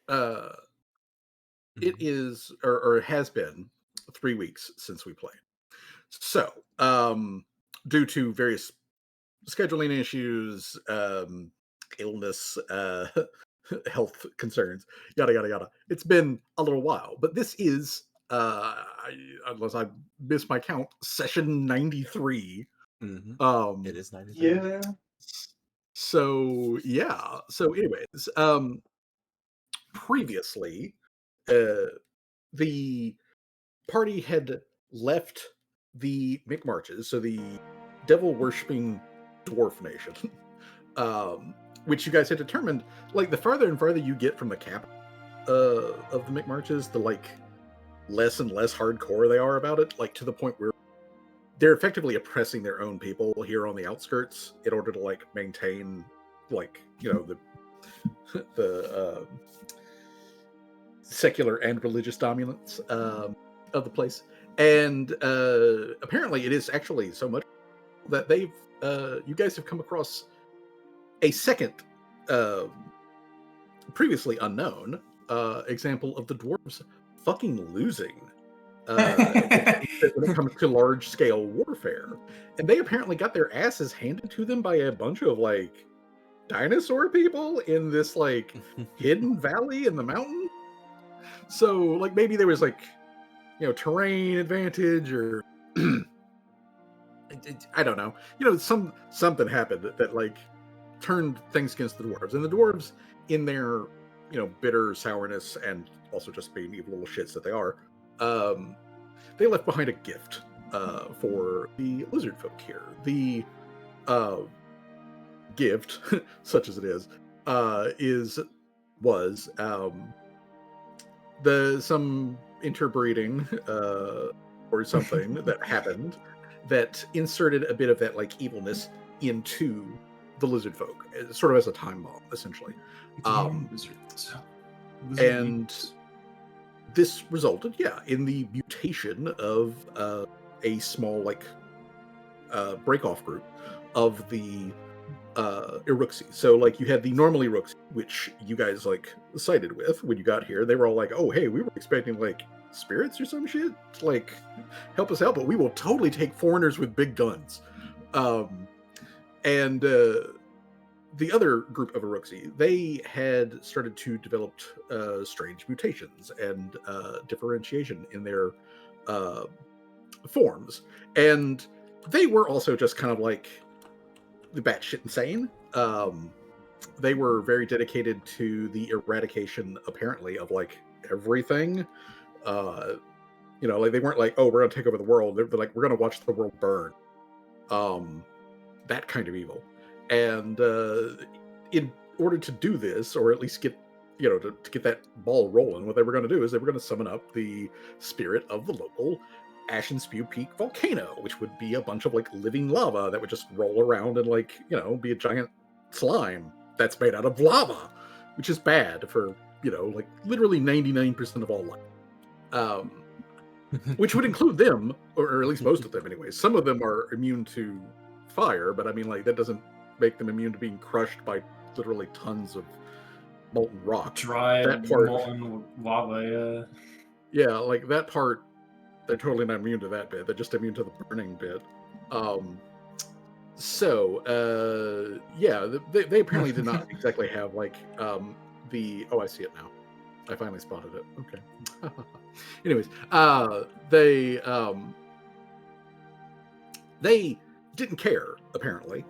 uh, it Mhm. is or has been 3 weeks since we played. So, due to various scheduling issues, illness, health concerns, yada yada yada. It's been a little while, but this is, unless I miss my count, session 93. Mhm. It Um, is 93. Yeah. so yeah. So, anyways, previously, uh, the party had left the McMarches, so the devil worshipping dwarf nation, um, which you guys had determined, like the farther and farther you get from the cap of the McMarches, the like less and less hardcore they are about it, like to the point where they're effectively oppressing their own people here on the outskirts in order to like maintain like the secular and religious dominance of the place. And apparently, it is actually so much that they've you guys have come across a second, uh, previously unknown example of the dwarves fucking losing when it comes to large scale warfare. And they apparently got their asses handed to them by a bunch of like dinosaur people in this like hidden valley in the mountain. So like maybe there was like terrain advantage or I don't know. Something happened that like turned things against the dwarves, and the dwarves, in their bitter sourness and also just being evil little shits that they are, um, they left behind a gift for the lizard folk here. The uh, gift, such as it is was the some interbreeding or something that happened that inserted a bit of that like evilness into the lizard folk, sort of as a time bomb, essentially. Damn Um, wizards. Wizard and mutants. this resulted, yeah, in the mutation of a small like break off group of the Iruxi. So like you had the normal Iruxi, which you guys like sided with when you got here. They were all like, "Oh, hey, we were expecting like spirits or some shit to like help us out, but we will totally take foreigners with big guns." Um, and the other group of Iruxi, they had started to develop strange mutations and differentiation in their uh, forms, and they were also just kind of like the batshit insane. They were very dedicated to the eradication, apparently, of like everything. Uh, like they weren't like, "Oh, we're gonna take over the world." They're like, "We're gonna watch the world burn." Um, that kind of evil. And in order to do this, or at least get to get that ball rolling, what they were going to do is they were going to summon up the spirit of the local Ashen Spew Peak volcano, which would be a bunch of like living lava that would just roll around and like be a giant slime that's made out of lava, which is bad for like literally 99% of all life. Um, which would include them, or at least most of them, anyways. Some of them are immune to fire, but I mean, like that doesn't make them immune to being crushed by literally tons of molten rock. Dry That part, molten lava. yeah, like that part, they're totally not immune to that bit. They're just immune to the burning bit. Um, yeah, they apparently did not exactly have like the. Oh, I see it now. I finally spotted it. Okay. Anyways, they didn't care apparently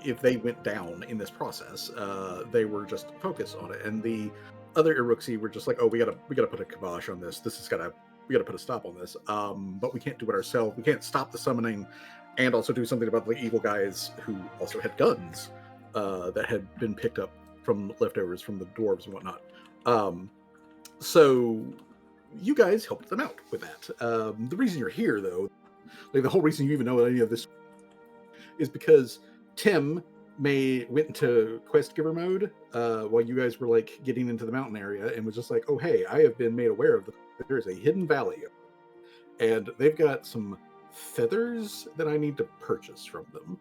if they went down in this process. They were just focused on it, and the other Iruxi were just like, "Oh, we gotta put a kibosh on this. We gotta put a stop on this. But we can't do it ourselves. We can't stop the summoning, and also do something about the evil guys who also had guns that had been picked up from leftovers from the dwarves and whatnot." So you guys helped them out with that. The reason you're here, though, like the whole reason you even know any of this is because Tim went into quest giver mode while you guys were like getting into the mountain area and was just like, "Oh, hey, I have been made aware of that there's a hidden valley and they've got some feathers that I need to purchase from them."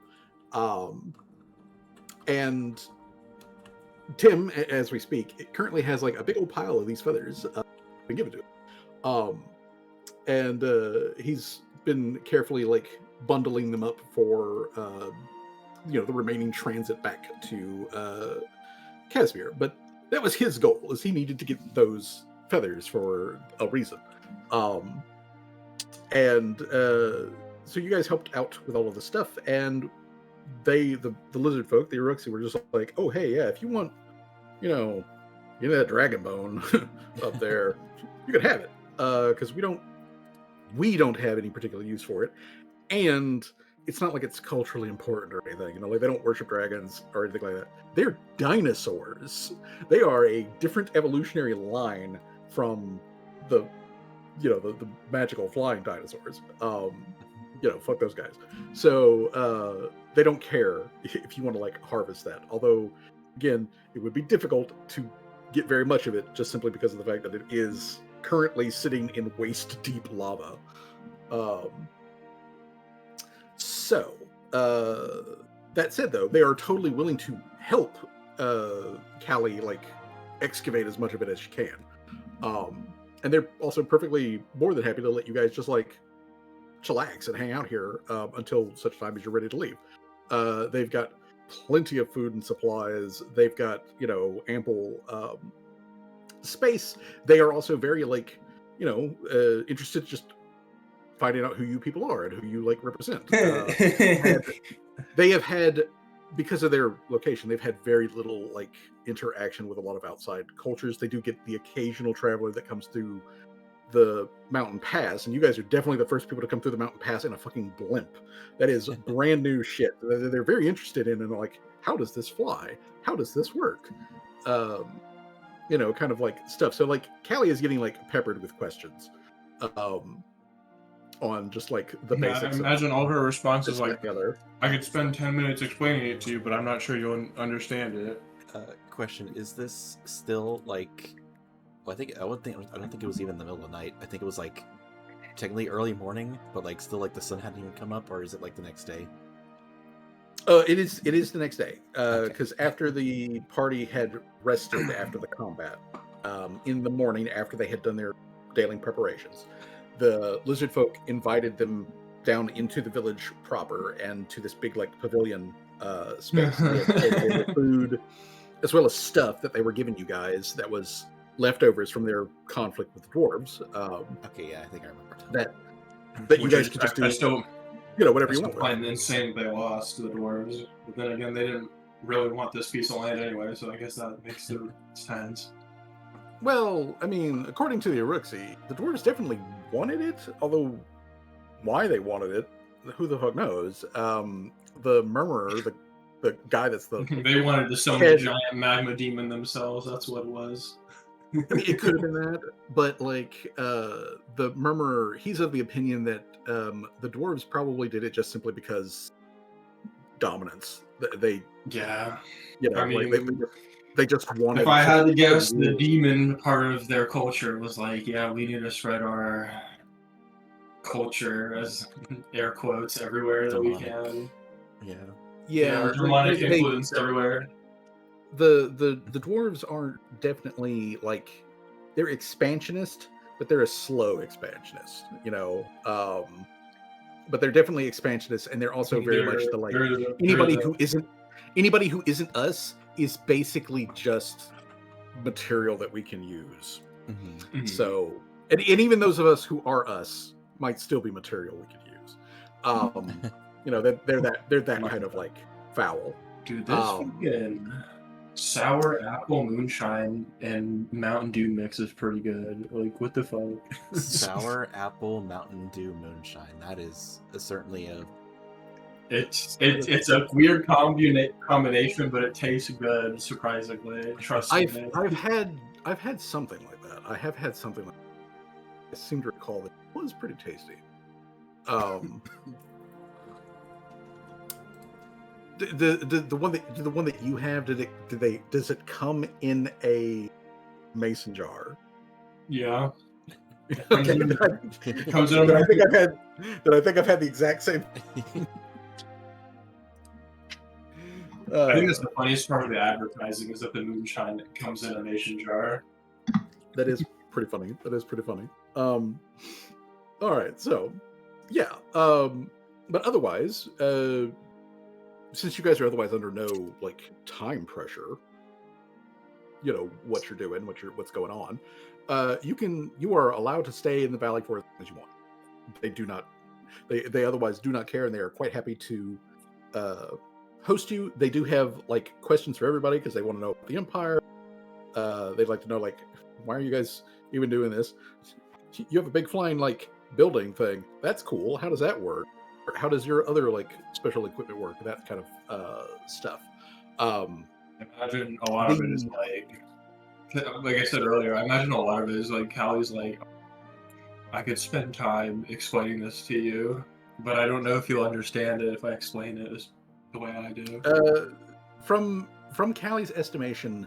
And Tim, as we speak, it currently has like a big old pile of these feathers been given to him. And he's been carefully like bundling them up for the remaining transit back to Casimir. But that was his goal, is he needed to get those feathers for a reason. And so you guys helped out with all of the stuff, and the lizard folk, the Uruxi, were just like, oh hey, yeah, if you want, that dragon bone up there, you can have it, because we don't have any particular use for it, and it's not like it's culturally important or anything. Like they don't worship dragons or anything like that. They're dinosaurs. They are a different evolutionary line from the magical flying dinosaurs. Fuck those guys. So they don't care if you want to like harvest that. Although, again, it would be difficult to get very much of it just simply because of the fact that it is currently sitting in waist-deep lava. So, that said, though, they are totally willing to help Callie like excavate as much of it as she can. And they're also perfectly more than happy to let you guys just like chillax and hang out here until such time as you're ready to leave. They've got plenty of food and supplies. They've got, ample space. They are also very like, interested just finding out who you people are and who you like represent. They have had, because of their location, they've had very little like interaction with a lot of outside cultures. They do get the occasional traveler that comes through the mountain pass, and you guys are definitely the first people to come through the mountain pass in a fucking blimp. That is brand new shit. They're very interested in, and like, how does this fly? How does this work? Kind of like stuff. So like Callie is getting like peppered with questions on just like the basics. I imagine all her responses like, together. I could spend 10 minutes explaining it to you, but I'm not sure you'll understand it. Question: is this still like? Well, I don't think it was even the middle of the night. I think it was like technically early morning, but like still like the sun hadn't even come up, or is it like the next day? It is the next day, because after the party had rested after the combat, in the morning after they had done their daily preparations, the lizard folk invited them down into the village proper and to this big like pavilion space. They had food as well as stuff that they were giving you guys that was leftovers from their conflict with the dwarves. Okay, yeah, I think I remember that you guys could just do. Whatever you want. I find insane they lost to the dwarves, but then again, they didn't really want this piece of land anyway, so I guess that makes sense. Well, I mean, according to the Uruxi, the dwarves definitely wanted it, although why they wanted it, who the fuck knows? The Murmurer, the guy that's the... They wanted to summon a giant magma demon themselves, that's what it was. I mean, it could have been that, but like the Murmurer, he's of the opinion that the dwarves probably did it just simply because dominance. They I mean, like, they just wanted. If I had to guess, the demon part of their culture was like, yeah, we need to spread our culture, as air quotes, everywhere that we can. Yeah, demonic influence everywhere. The dwarves aren't definitely like, they're expansionist, but they're a slow expansionist, but they're definitely expansionists, and they're also very much the like anybody who isn't us is basically just material that we can use. Mm-hmm. So and even those of us who are us might still be material we could use. They're that kind of like foul. Dude, this fucking sour apple moonshine and Mountain Dew mix is pretty good. Like, what the fuck? Sour apple Mountain Dew moonshine. That is certainly a... It's a weird combination, but it tastes good, surprisingly. Trust me. I've had something like that. I have had something like that. I seem to recall that it was pretty tasty. The one that you have, does it come in a mason jar? Yeah. Okay. It comes in I think I've had the exact same. I think that's the funniest part of the advertising is that the moonshine comes in a mason jar. That is pretty funny. That is pretty funny. All right, so yeah, but otherwise, since you guys are otherwise under no like time pressure, you know what you're doing, what's going on. You are allowed to stay in the valley for as long as you want. They do not. They otherwise do not care, and they are quite happy to host you. They do have like questions for everybody because they want to know about the Empire. They'd like to know like, why are you guys even doing this? You have a big flying like building thing. That's cool. How does that work? How does your other like special equipment work? That kind of stuff. Imagine a lot of it is like I said earlier, I imagine a lot of it is like Callie's like, I could spend time explaining this to you, but I don't know if you'll understand it if I explain it the way I do. From Callie's estimation,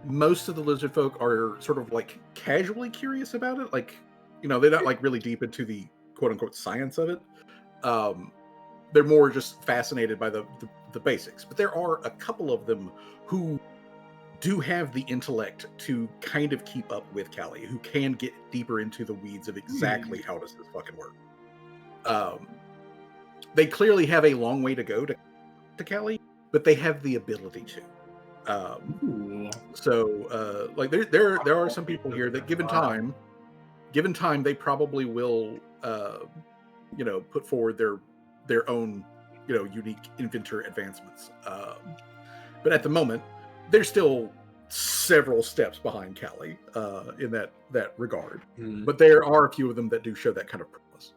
most of the lizard folk are sort of like casually curious about it. Like, you know, they're not like really deep into the quote unquote science of it. They're more just fascinated by the basics. But there are a couple of them who do have the intellect to kind of keep up with Callie, who can get deeper into the weeds of exactly how does this fucking work. They clearly have a long way to go to Callie, but they have the ability to. So, like there are some people here that, given time, they probably will, you know, put forward their own, you know, unique inventor advancements. But at the moment, they're still several steps behind Callie in that regard. But there are a few of them that do show that kind of promise.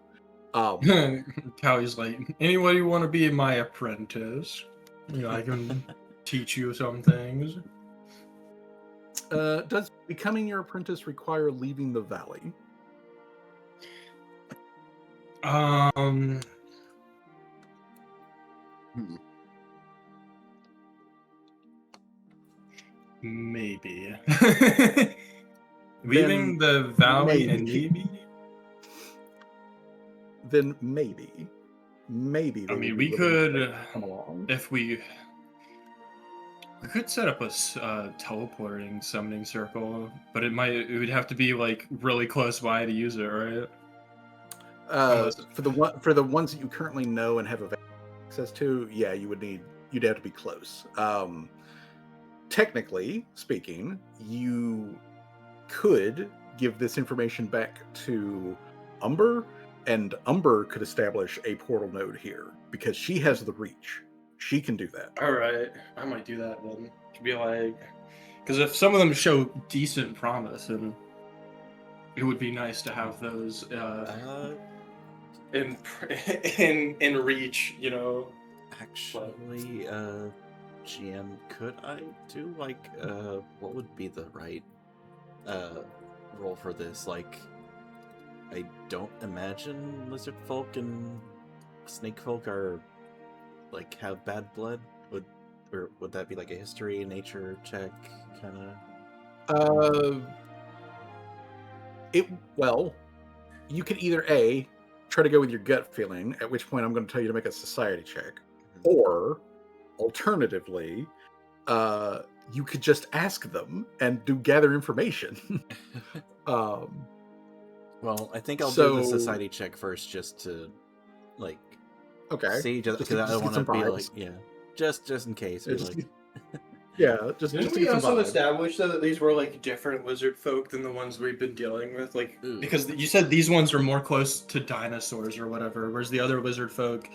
Callie's like, anybody want to be my apprentice? You know, I can teach you some things. Does becoming your apprentice require leaving the valley? Maybe. Leaving the valley and maybe? Then maybe. I mean, we could, if we could set up a teleporting summoning circle, but it would have to be like really close by to use it, right? For the ones that you currently know and have access to, yeah, you'd have to be close. Technically speaking, you could give this information back to Umber, and Umber could establish a portal node here because she has the reach. She can do that. All right, I might do that then. To be like, because if some of them show decent promise, and it would be nice to have those in reach, you know. Actually, GM, could I do like what would be the right role for this? Like, I don't imagine lizard folk and snake folk are like have bad blood. Would that be like a history, nature check kind of? Well, you can either A, try to go with your gut feeling, at which point I'm going to tell you to make a society check, or alternatively, you could just ask them and gather information. Well, I think I'll do the society check first, just to like see, just because I don't want to be like just in case. Just didn't we also establish that these were like different lizard folk than the ones we've been dealing with? Like, because you said these ones are more close to dinosaurs or whatever, whereas the other lizard folk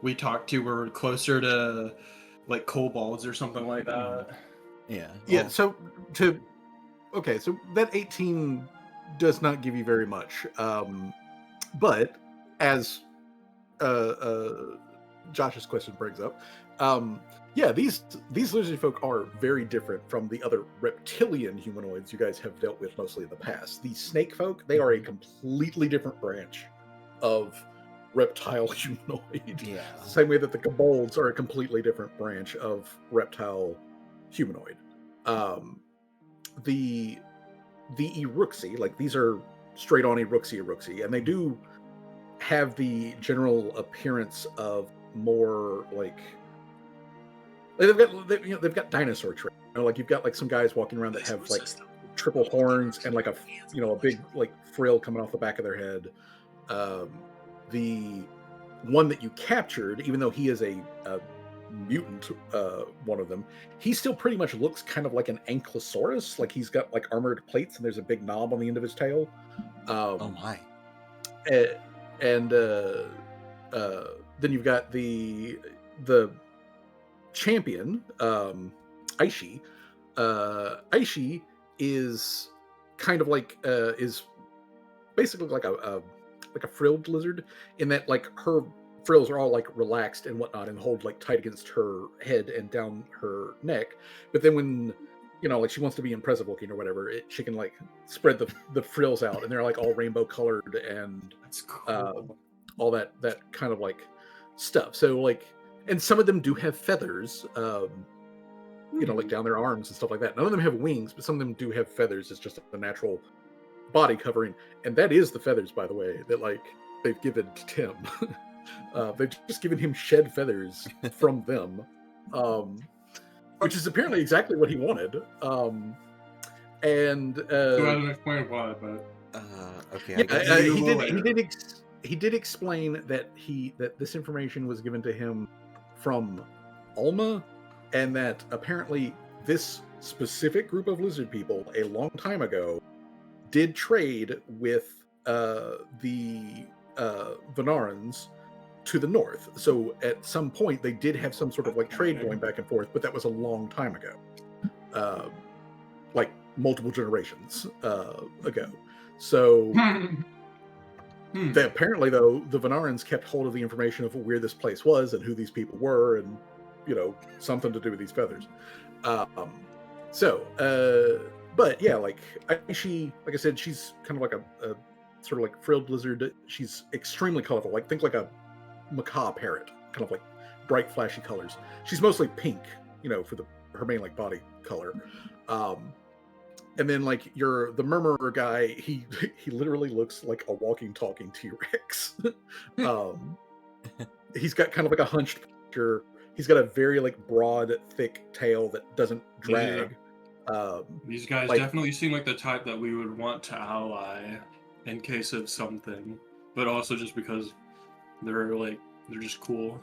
we talked to were closer to like kobolds or something like that. Yeah. Yeah. So that 18 does not give you very much, but as Josh's question brings up, these lizard folk are very different from the other reptilian humanoids you guys have dealt with mostly in the past. These snake folk, they are a completely different branch of reptile humanoid. Yeah. Same way that the kobolds are a completely different branch of reptile humanoid. The Eruxi, like these are straight on Eruxi, and they do have the general appearance of more like Like they've got dinosaur traits. Like you've got like some guys walking around that have like triple horns and like a big like frill coming off the back of their head. The one that you captured, even though he is a mutant, one of them, he still pretty much looks kind of like an ankylosaurus. Like he's got like armored plates and there's a big knob on the end of his tail. Oh my! And then you've got the champion, Aishi. Aishi is kind of like is basically like a frilled lizard, in that like her frills are all like relaxed and whatnot and hold like tight against her head and down her neck. But then when like she wants to be impressive looking or whatever, she can like spread the frills out and they're like all rainbow colored and That's cool. all that kind of like stuff. So like, and some of them do have feathers, like down their arms and stuff like that. None of them have wings, but some of them do have feathers. It's just a natural body covering, and that is the feathers, by the way, that like they've given to Tim. They've just given him shed feathers from them, which is apparently exactly what he wanted. And So I don't explain why, but okay. Yeah, he did explain that this information was given to him from Alma, and that apparently this specific group of lizard people a long time ago did trade with the Venarans to the north. So at some point they did have some sort of like trade going back and forth, but that was a long time ago, like multiple generations ago. So apparently, though, the Venarans kept hold of the information of where this place was and who these people were, and something to do with these feathers. But yeah, like Aishi, like I said, she's kind of like a sort of like frilled lizard. She's extremely colorful. Like think like a macaw parrot, kind of like bright, flashy colors. She's mostly pink, for her main like body color. And then like the murmurer guy, he literally looks like a walking, talking T-Rex. He's got kind of like a hunched posture. He's got a very like broad, thick tail that doesn't drag. Yeah. These guys definitely seem like the type that we would want to ally in case of something, but also just because they're just cool.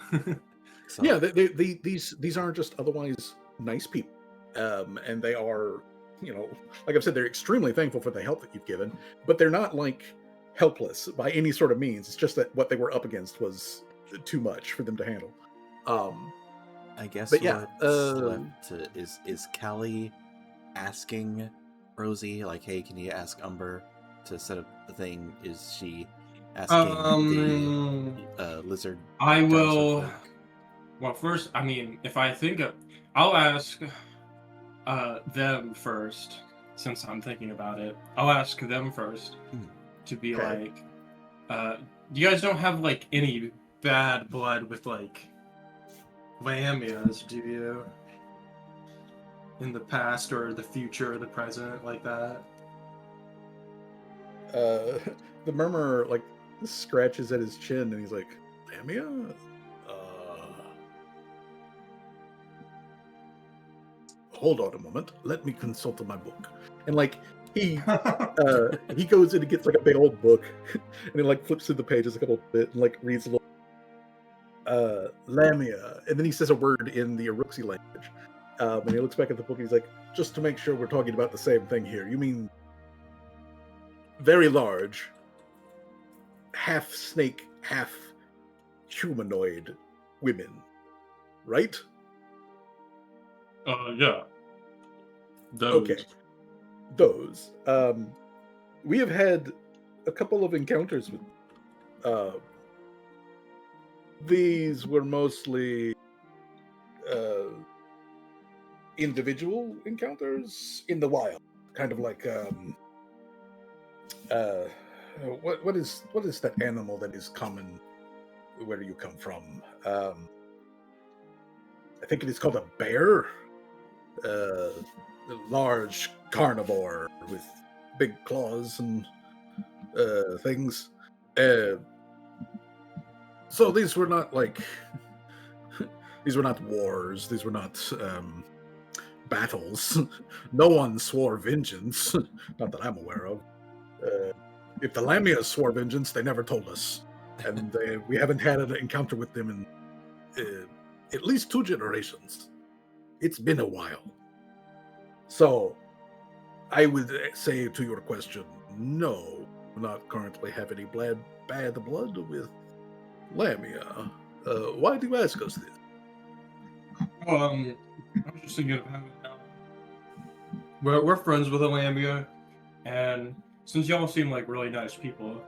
So. Yeah, these aren't just otherwise nice people, and they are, like I've said, they're extremely thankful for the help that you've given, but they're not like helpless by any sort of means. It's just that what they were up against was too much for them to handle. I guess but yeah, what's left is Callie asking Rosie, like, hey, can you ask Umber to set up the thing? Is she asking the lizard? I will. Well, first, I mean, if I think I'll ask them first, since I'm thinking about it. I'll ask them first to be like, you guys don't have like any bad blood with like Lamias, do you? In the past or the future or the present, like that? The murmurer like scratches at his chin and he's like, Lamia? Hold on a moment. Let me consult my book. And like he goes in and gets like a big old book and he like flips through the pages a little bit and like reads a little Lamia, and then he says a word in the Uruxi language. And he looks back at the book and he's like, just to make sure we're talking about the same thing here, you mean very large, half snake, half humanoid women, right? Yeah. Those. Okay. Those. We have had a couple of encounters with these were mostly individual encounters in the wild, kind of like what is that animal that is common where you come from? I think it is called a bear. A large carnivore with big claws and things. So these were not like These were not wars. These were not battles. No one swore vengeance. Not that I'm aware of. If the Lamias swore vengeance, they never told us. And we haven't had an encounter with them in at least 2 generations. It's been a while. So, I would say to your question, no, not currently have any bad blood with Lamia. Why do you ask us this? I was just thinking of how we're friends with Alambia, and since y'all seem like really nice people,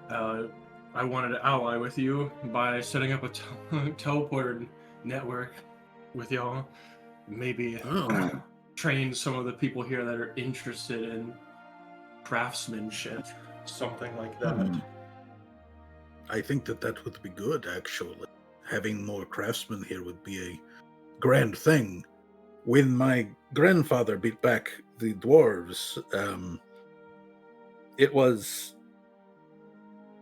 I wanted to ally with you by setting up a teleporter network with y'all. Maybe train some of the people here that are interested in craftsmanship, something like that. I think that would be good, actually. Having more craftsmen here would be a grand thing. When my grandfather beat back the dwarves, it was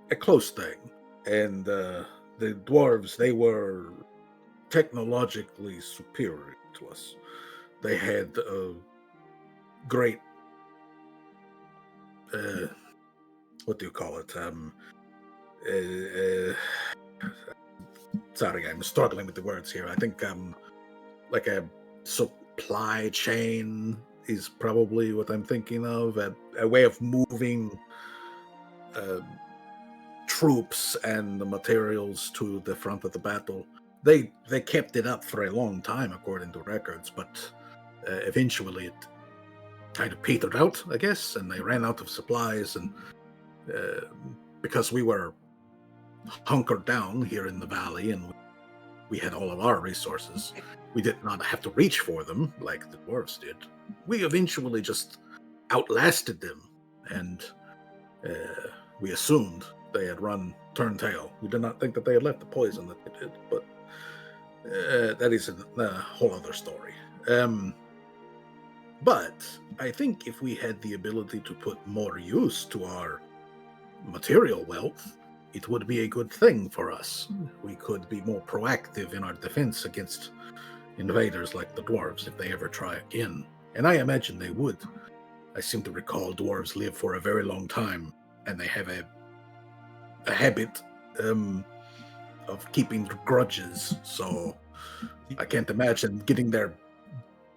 a close thing. And the dwarves, they were technologically superior to us. They had a great, what do you call it? Sorry, I'm struggling with the words here. I think like a supply chain is probably what I'm thinking of. A way of moving troops and the materials to the front of the battle. They kept it up for a long time, according to records, but eventually it kind of petered out, I guess, and they ran out of supplies. And because we were hunkered down here in the valley and we had all of our resources, we did not have to reach for them like the dwarves did. We eventually just outlasted them, and we assumed they had turned tail. We did not think that they had left the poison that they did, but that is a whole other story. But I think if we had the ability to put more use to our material wealth, it would be a good thing for us. We could be more proactive in our defense against invaders like the dwarves if they ever try again. And I imagine they would. I seem to recall dwarves live for a very long time, and they have a habit of keeping grudges. So I can't imagine getting their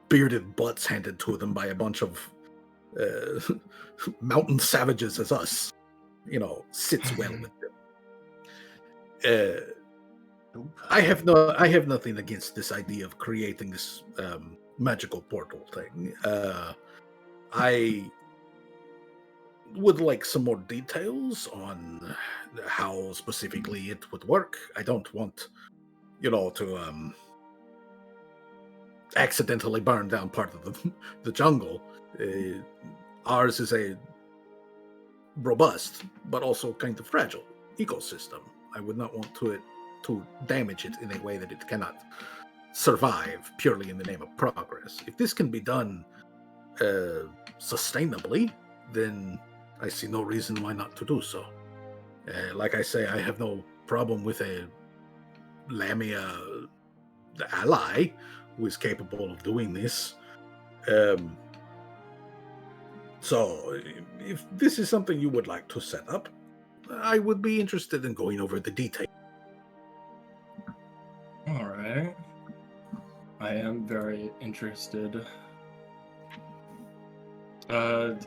bearded butts handed to them by a bunch of mountain savages as us. Sits well with them. I have nothing against this idea of creating this magical portal thing. I would like some more details on how specifically it would work. I don't want, to accidentally burn down part of the jungle. Ours is a robust, but also kind of fragile ecosystem. I would not want to damage it in a way that it cannot survive purely in the name of progress. If this can be done sustainably, then I see no reason why not to do so. Like I say, I have no problem with a Lamia ally who is capable of doing this. So, if this is something you would like to set up, I would be interested in going over the details. All right. I am very interested. And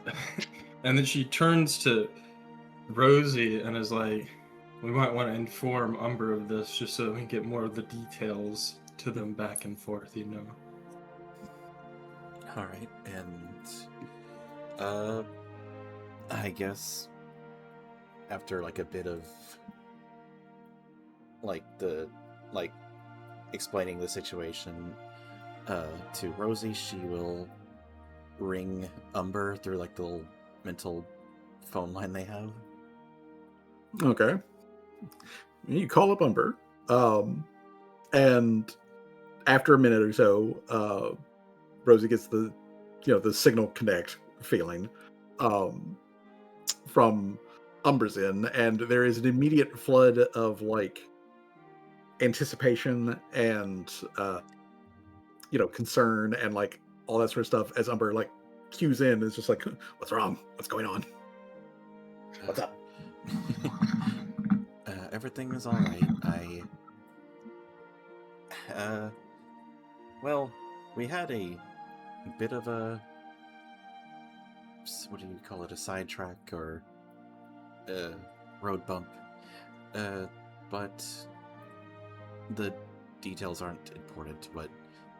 then she turns to Rosie and is like, we might want to inform Umber of this just so we can get more of the details to them back and forth, All right, and I guess after a bit of explaining the situation to Rosie, she will ring Umber through the little mental phone line they have. Okay. You call up Umber, and after a minute or so, Rosie gets the signal connect feeling from Umber's end, and there is an immediate flood of anticipation and concern and like all that sort of stuff as Umber like cues in. Is just like, what's wrong? What's going on? What's up? Everything is all right. Well, we had a bit of a, what do you call it, a sidetrack or a road bump. But the details aren't important. What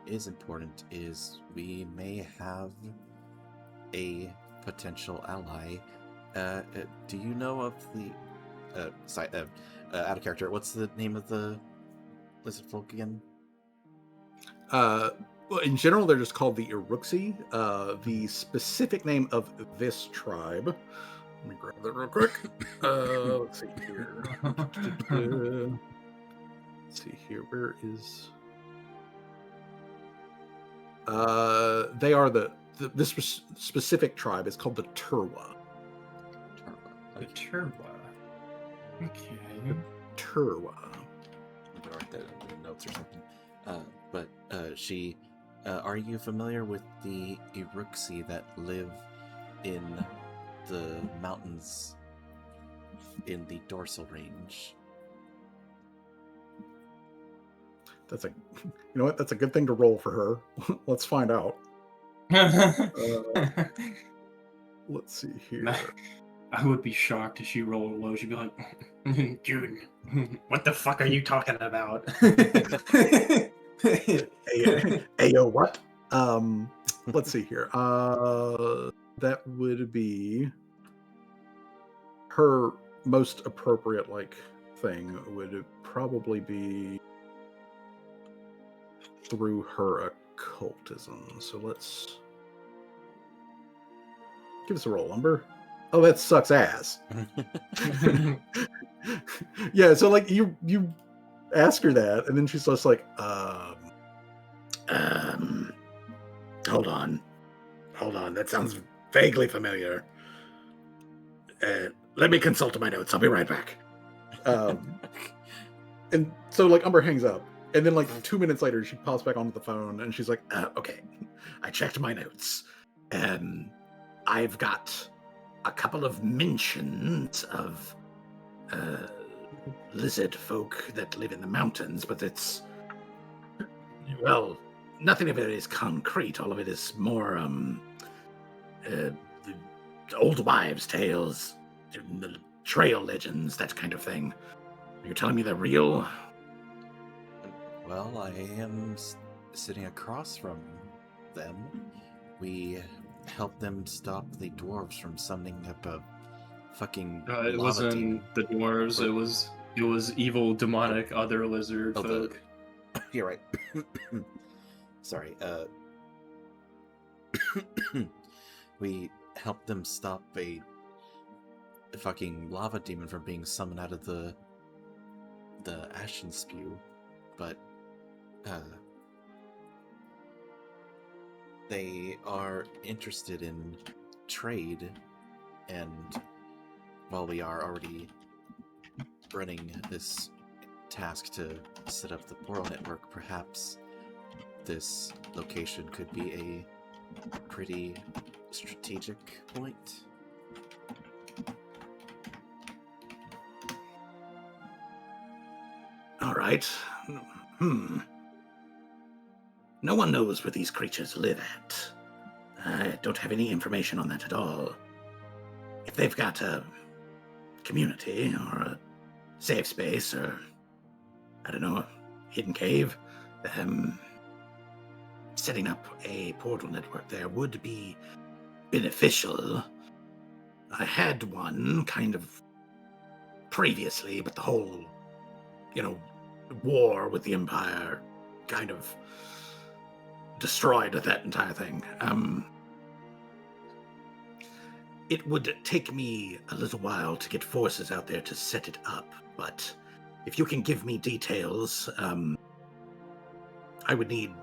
is important is we may have a potential ally. Do you know of the out of character, what's the name of the lizard folk again? Well, in general, they're just called the Iruxi. The specific name of this tribe. Let me grab that real quick. Let's see here. Let's see here. Where is? They are this specific tribe is called the Turwa. The Turwa. Okay. Turwa. I'll write that in the notes or something. But she, are you familiar with the Iruxi that live in the mountains in the dorsal range? That's that's a good thing to roll for her. Let's find out. Let's see here. I would be shocked if she rolled low. She'd be like, dude, what the fuck are you talking about? Ayo, what? Let's see here. That would be her most appropriate thing would probably be through her occultism. So let's give us a roll, Umber. Oh, that sucks ass. Yeah, so you ask her that, and then she's just like, hold on, that sounds vaguely familiar. Let me consult my notes. I'll be right back. And so Umber hangs up, and then 2 minutes later, she pops back onto the phone, and she's like, okay, I checked my notes, and I've got a couple of mentions of lizard folk that live in the mountains, but it's, well, nothing of it is concrete. All of it is more old wives' tales, trail legends, that kind of thing. You're telling me they're real? Well, I am sitting across from them. We helped them stop the dwarves from summoning up a fucking it lava wasn't demon. the dwarves. It was evil, demonic, other lizard folk. You're right. Sorry. We helped them stop a fucking lava demon from being summoned out of the ashen spew, but they are interested in trade, and while we are already running this task to set up the portal network, perhaps this location could be a pretty strategic point. All right. No one knows where these creatures live at. I don't have any information on that at all. If they've got a community or a safe space or, I don't know, a hidden cave, setting up a portal network there would be beneficial. I had one kind of previously, but the whole, war with the Empire kind of destroyed that entire thing. It would take me a little while to get forces out there to set it up, but if you can give me details, I would need...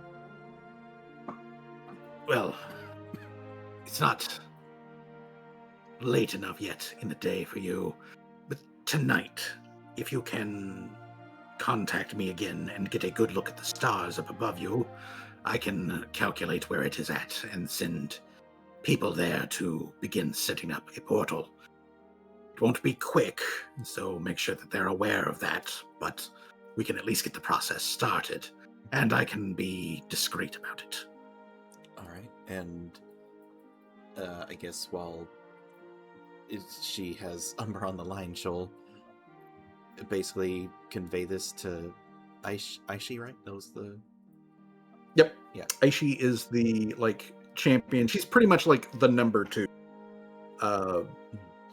Well, it's not late enough yet in the day for you, but tonight, if you can contact me again and get a good look at the stars up above you, I can calculate where it is at and send people there to begin setting up a portal. It won't be quick, so make sure that they're aware of that, but we can at least get the process started, and I can be discreet about it. All right, and I guess while she has Umber on the line, she'll basically convey this to Aishi, right? That was the... Yep. Yeah. Aishi is the, champion. She's pretty much like the number 2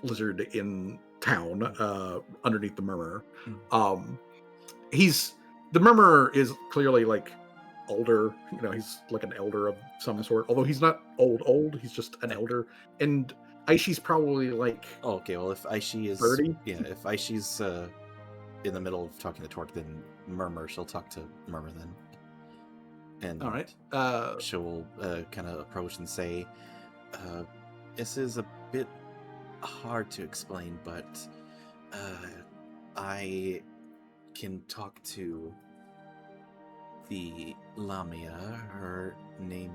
lizard in town, underneath the Murmur. The Murmur is clearly, older. He's like an elder of some sort. Although he's not old. He's just an elder. And Aishi's probably, Oh, okay, well, if Aishi is... 30? Yeah, if Aishi's in the middle of talking to Torque, then Murmur, she'll talk to Murmur then. And all right. She'll kind of approach and say, this is a bit hard to explain, but I can talk to the Lamia. Her name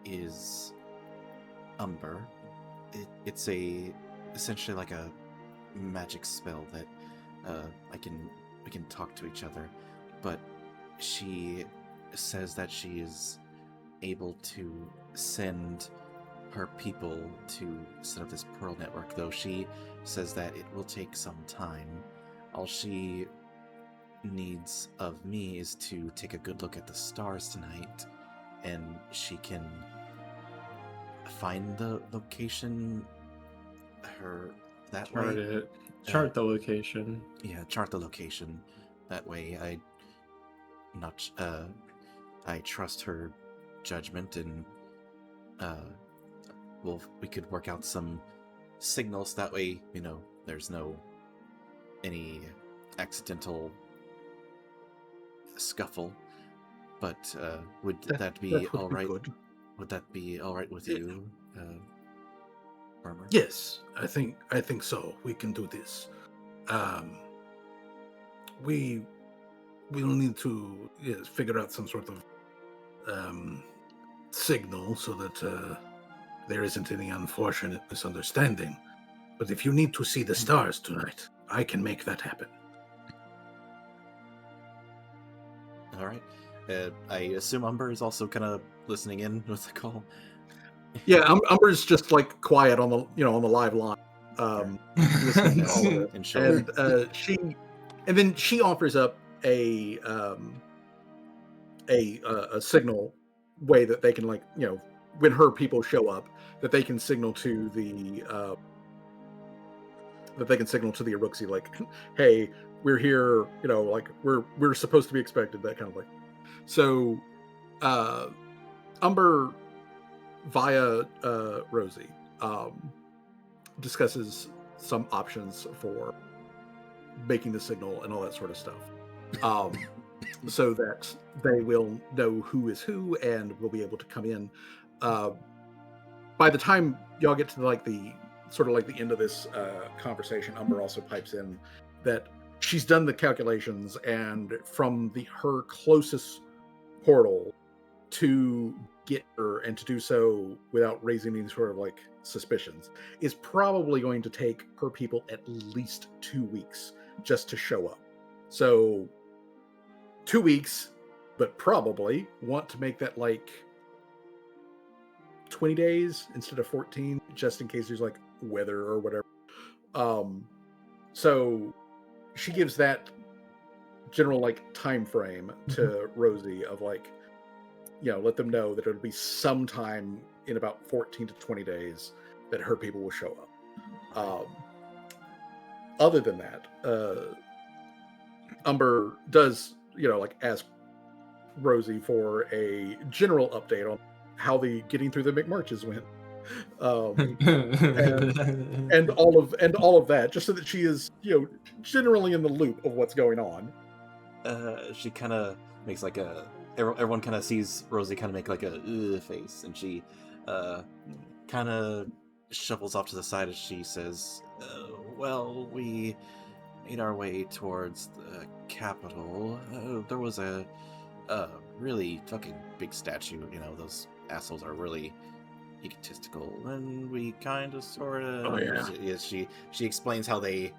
is Umber. It's essentially like a magic spell that we can talk to each other, but she says that she is able to send her people to set up this portal network, though she says that it will take some time. All she needs of me is to take a good look at the stars tonight, and she can find the location that way. Chart the location. Yeah, chart the location. That way I trust her judgment, and we could work out some signals that way, there's any accidental scuffle. But would that be all right? Would that be all right with you, Murmur? Yes, I think so. We can do this. We'll need to figure out some sort of signal so that there isn't any unfortunate misunderstanding. But if you need to see the stars tonight, I can make that happen. All right. I assume Umber is also kind of listening in with the call. Yeah, Umber's just quiet on the on the live line, listening to all of it. And then she offers up a signal way that they can when her people show up, that they can signal to the Uruxi, hey, we're here, we're supposed to be expected, that kind of thing. So Umber via Rosie discusses some options for making the signal and all that sort of stuff, so that they will know who is who and will be able to come in. By the time y'all get to the end of this conversation, Umber also pipes in that she's done the calculations, and from her closest portal to get her, and to do so without raising any sort of suspicions, is probably going to take her people at least 2 weeks just to show up. So 2 weeks, but probably want to make that 20 days instead of 14, just in case there's weather or whatever. So she gives that general time frame to Rosie of let them know that it'll be sometime in about 14 to 20 days that her people will show up. Other than that, Umber does ask Rosie for a general update on how the getting through the McMarches went, and all of that, just so that she is generally in the loop of what's going on. She kind of makes everyone kind of sees Rosie kind of make a face, and she kind of shuffles off to the side as she says, well, we made our way towards the capital, there was a really fucking big statue. You know, those assholes are really egotistical, and we kind of sort of. Oh, yeah. She explains how they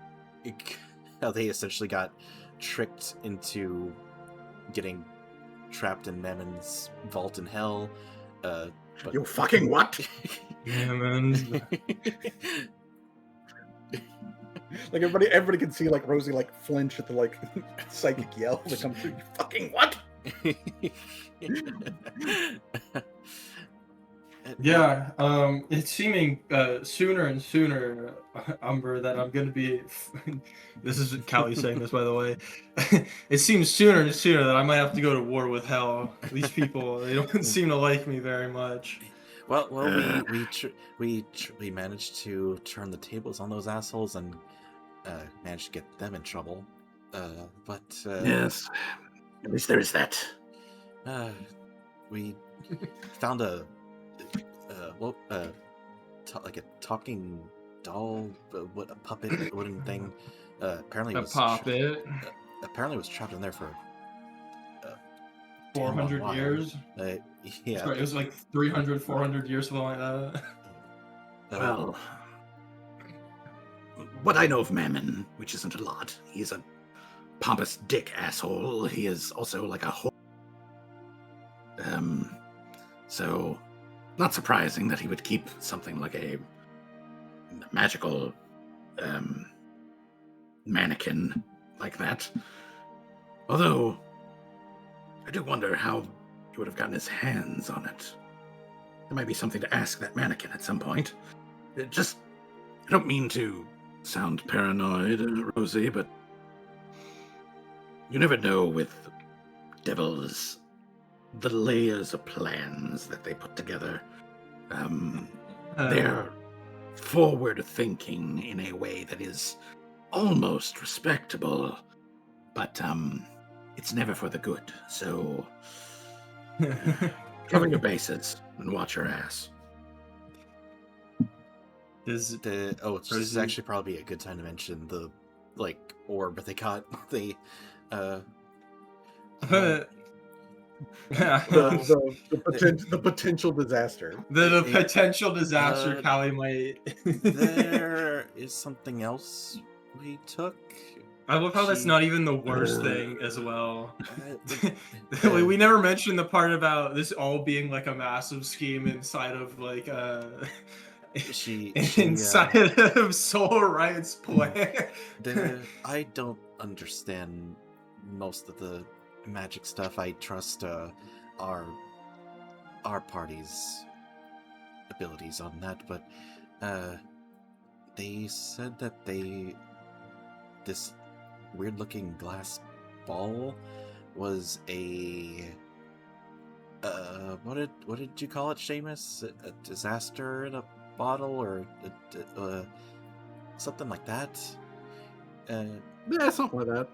essentially got tricked into getting trapped in Memmon's vault in hell. But... You fucking what? Mammon. Like everybody can see like Rosie like flinch at the like psychic yell that comes through. You fucking what? Yeah, it's seeming sooner and sooner, Umber, that I'm gonna be. This is Callie saying this, by the way. It seems sooner and sooner that I might have to go to war with hell. These people, they don't seem to like me very much. Well, we managed to turn the tables on those assholes and managed to get them in trouble. But yes, at least there is that. We found a like a talking doll, a puppet, wooden thing. Apparently, A puppet. Apparently, was trapped in there for 400 years. Yeah, Sorry, it was like 300, 400 years, something like that. Well, what I know of Mammon, which isn't a lot, he's a pompous dick asshole. He is also like a whore. So not surprising that he would keep something like a magical mannequin like that. Although, I do wonder how he would have gotten his hands on it. There might be something to ask that mannequin at some point. I don't mean to sound paranoid, Rosie, but you never know with devils the layers of plans that they put together. They're forward thinking in a way that is almost respectable, but it's never for the good. So cover your bases and watch your ass. This is actually probably a good time to mention the orb they got. The potential disaster. The potential disaster Callie might. There is something else we took. I love how that's not even the worst thing as well. We never mentioned the part about this all being like a massive scheme inside of like inside of Soul Riot's plan. I don't understand most of the magic stuff. I trust our party's abilities on that, but they said that this weird looking glass ball was a what did you call it, Seamus? A disaster in a bottle, or something like that? Yeah, something like that.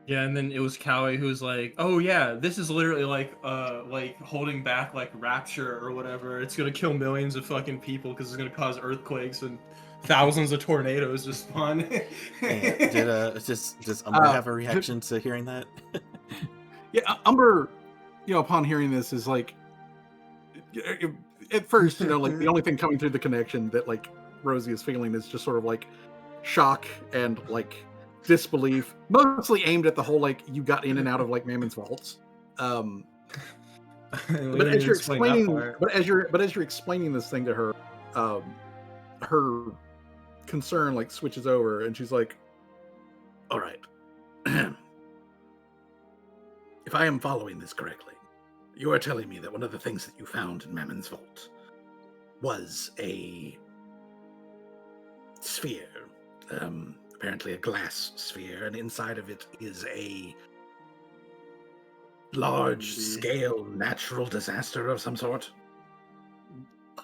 Yeah, and then it was Callie who was like, "Oh yeah, this is literally like holding back like Rapture or whatever. It's gonna kill millions of fucking people because it's gonna cause earthquakes and thousands of tornadoes to spawn." Does Umber have a reaction to hearing that? Yeah, Umber, upon hearing this is like, at first, like the only thing coming through the connection that like Rosie is feeling is just sort of like shock and like disbelief, mostly aimed at the whole like you got in and out of like Mammon's vaults. But as you're explaining this thing to her, her concern like switches over, and she's like, "All right, if I am following this correctly, you are telling me that one of the things that you found in Mammon's vault was a sphere, apparently a glass sphere, and inside of it is a large-scale natural disaster of some sort?"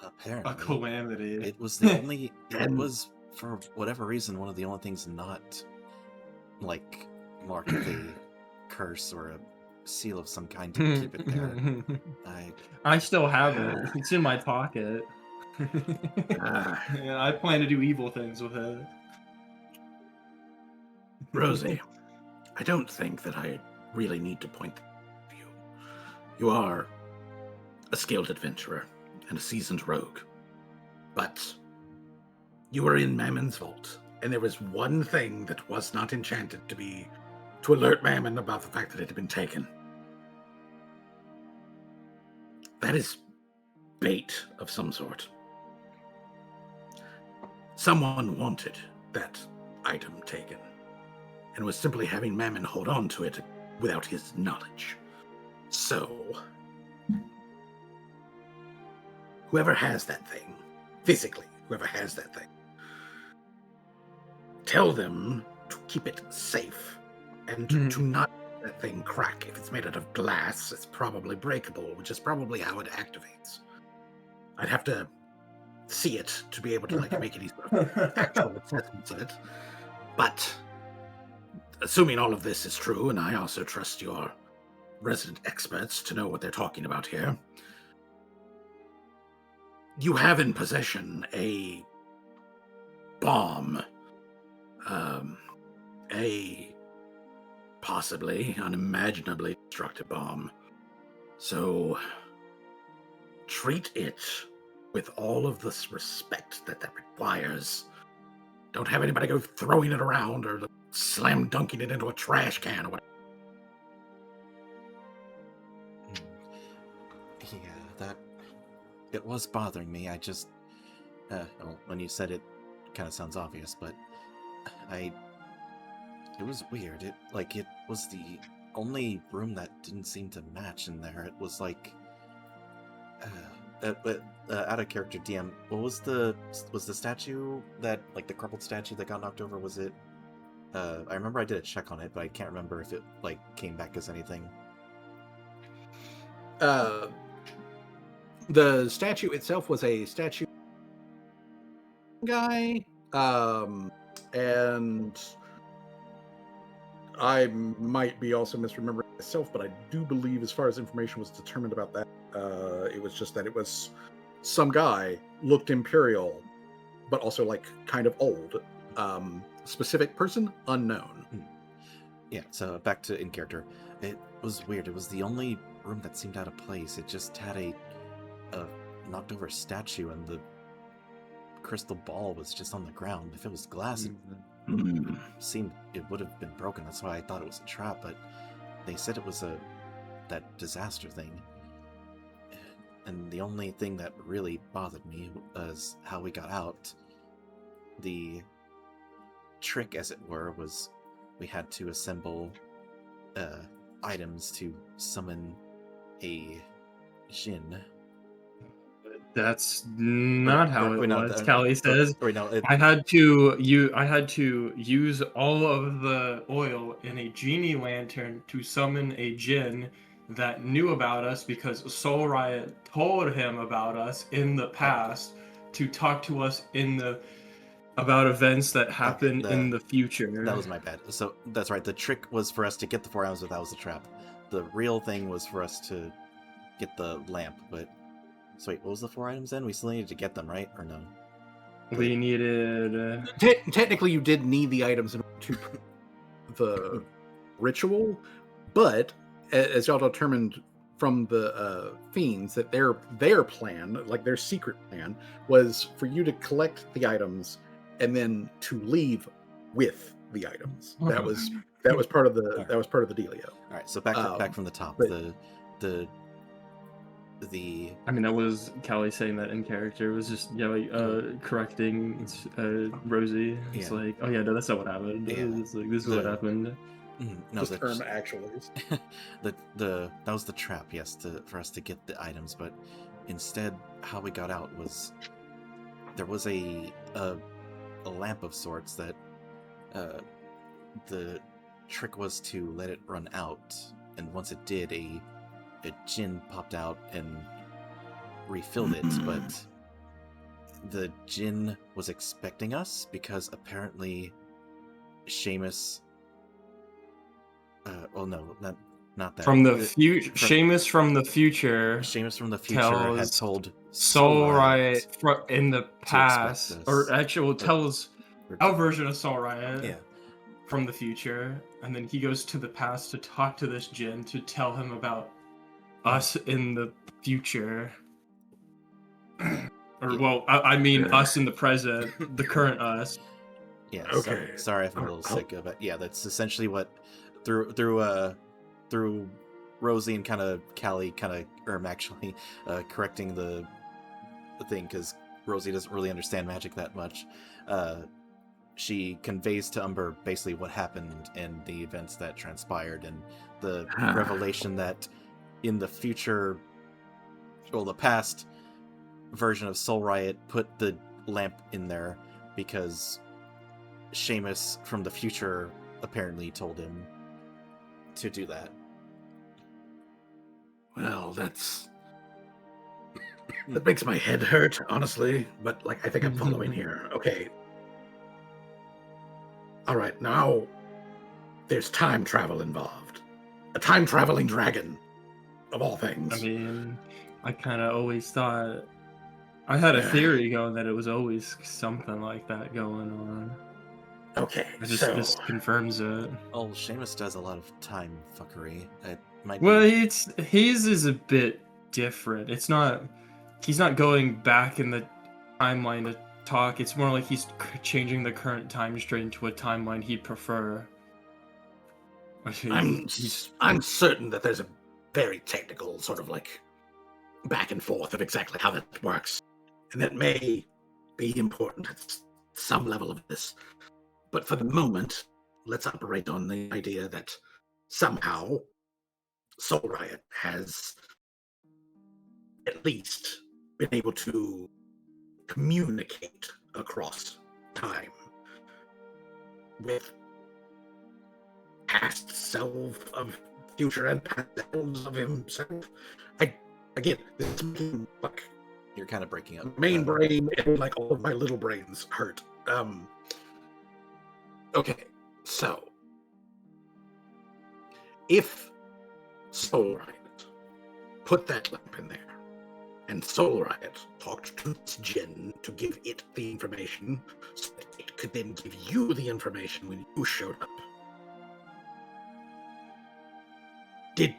Apparently, a calamity. It was the only. It was, for whatever reason, one of the only things not like marked with a curse or a seal of some kind to keep it there. I still have it. It's in my pocket. Yeah, I plan to do evil things with it. Rosie, I don't think that I really need to point to you. You are a skilled adventurer and a seasoned rogue. But you were in Mammon's vault, and there was one thing that was not enchanted to alert Mammon about the fact that it had been taken. That is bait of some sort. Someone wanted that item taken, and was simply having Mammon hold on to it without his knowledge. So, whoever has that thing, physically, whoever has that thing, tell them to keep it safe and to not let that thing crack. If it's made out of glass, it's probably breakable, which is probably how it activates. I'd have to see it to be able to make any sort of actual assessments of it. But assuming all of this is true, and I also trust your resident experts to know what they're talking about here, you have in possession a bomb, a possibly unimaginably destructive bomb. So treat it with all of this respect that requires. Don't have anybody go throwing it around or slam dunking it into a trash can or whatever. Yeah, that... It was bothering me. I just... well, when you said it, kind of sounds obvious, but it was weird. It was the only room that didn't seem to match in there. It was like... out of character, DM, what was the statue that, like, the crumpled statue that got knocked over, was it... I remember I did a check on it, but I can't remember if it, like, came back as anything. The statue itself was a statue guy, and I might be also misremembering myself, but I do believe, as far as information was determined about that, it was just that it was some guy, looked imperial, but also like kind of old. Specific person unknown. Yeah, so back to in character. It was weird. It was the only room that seemed out of place. It just had a knocked over statue, and the crystal ball was just on the ground. If it was glass, it seemed it would have been broken. That's why I thought it was a trap, but they said it was that disaster thing. And the only thing that really bothered me was how we got out. The trick, as it were, was we had to assemble items to summon a Jinn. That's not how it was. Callie says no, I had to use all of the oil in a genie lantern to summon a Jinn that knew about us because Soul Riot told him about us in the past to talk to us about events that happen in the future. That was my bad. So that's right. The trick was for us to get the 4 items, but that was the trap. The real thing was for us to get the lamp. But so wait, what was the 4 items then? We still needed to get them, right? Or no? We needed... Technically, you did need the items in order to the ritual, but as y'all determined from the fiends, that their plan, like their secret plan, was for you to collect the items and then to leave with the items. That was part of the dealio. All right, so back from the top. But, I mean, that was Callie saying that in character. It was just correcting Rosie. It's like, oh yeah, no, that's not what happened. Yeah. It's like, this is what happened. No, the term actualities. that was the trap, yes, for us to get the items. But instead, how we got out was there was a lamp of sorts that the trick was to let it run out, and once it did, a Jinn popped out and refilled it. But the Jinn was expecting us because apparently Seamus... oh no, not that. From the future, Seamus from the future. Seamus from the future had told Soul Riot in the past, or actually, tells our version of Soul Riot. Yeah, from the future, and then he goes to the past to talk to this Jinn to tell him about us in the future. Or, well, I mean us in the present, the current us. Yeah. Okay. Sorry if I'm a little sick, but yeah, that's essentially what through Rosie and kind of Callie actually correcting the thing, because Rosie doesn't really understand magic that much. She conveys to Umber basically what happened and the events that transpired, and the revelation that in the future, well, the past version of Soul Riot put the lamp in there because Seamus from the future apparently told him to do that. Well, that makes my head hurt, honestly, but like, I think I'm following here. Okay. All right, now there's time travel involved. A time traveling dragon, of all things. I mean, I kind of always thought, I had a theory going that it was always something like that going on. Okay, This confirms it. Oh, Seamus does a lot of time fuckery. It might Well, be... his is a bit different. He's not going back in the timeline to talk. It's more like he's changing the current time strain to a timeline he'd prefer. I'm certain that there's a very technical sort of like back and forth of exactly how that works, and that may be important at some level of this. But for the moment, let's operate on the idea that somehow Soul Riot has at least been able to communicate across time with past self of future and past selves of himself. Again, this is like You're kind of breaking up. main brain and like all of my little brains hurt. Okay, so if Soul Riot put that lamp in there, and Soul Riot talked to this Jinn to give it the information, so that it could then give you the information when you showed up, did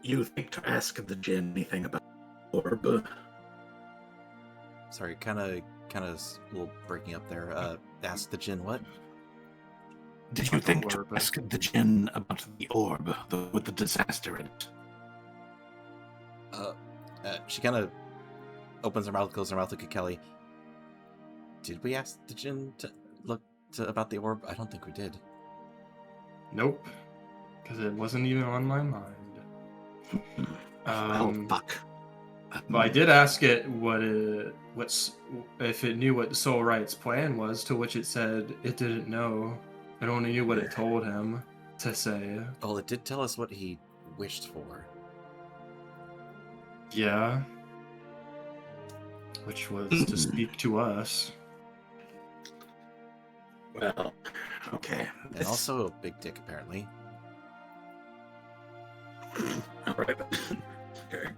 you think to ask the Jinn anything about orb? Sorry, kind of a little breaking up there. Ask the Jinn what? Did you think to ask the Jinn about the orb with the disaster in it? She kind of opens her mouth, closes her mouth, look at Kelly. Did we ask the Jinn to look about the orb? I don't think we did. Nope, because it wasn't even on my mind. Fuck. But I did ask it if it knew what Soul Riot's plan was, to which it said it didn't know. It only knew what it told him to say. Oh, it did tell us what he wished for. Yeah. Which was to speak to us. Well, okay. And also a big dick, apparently. All right. Okay.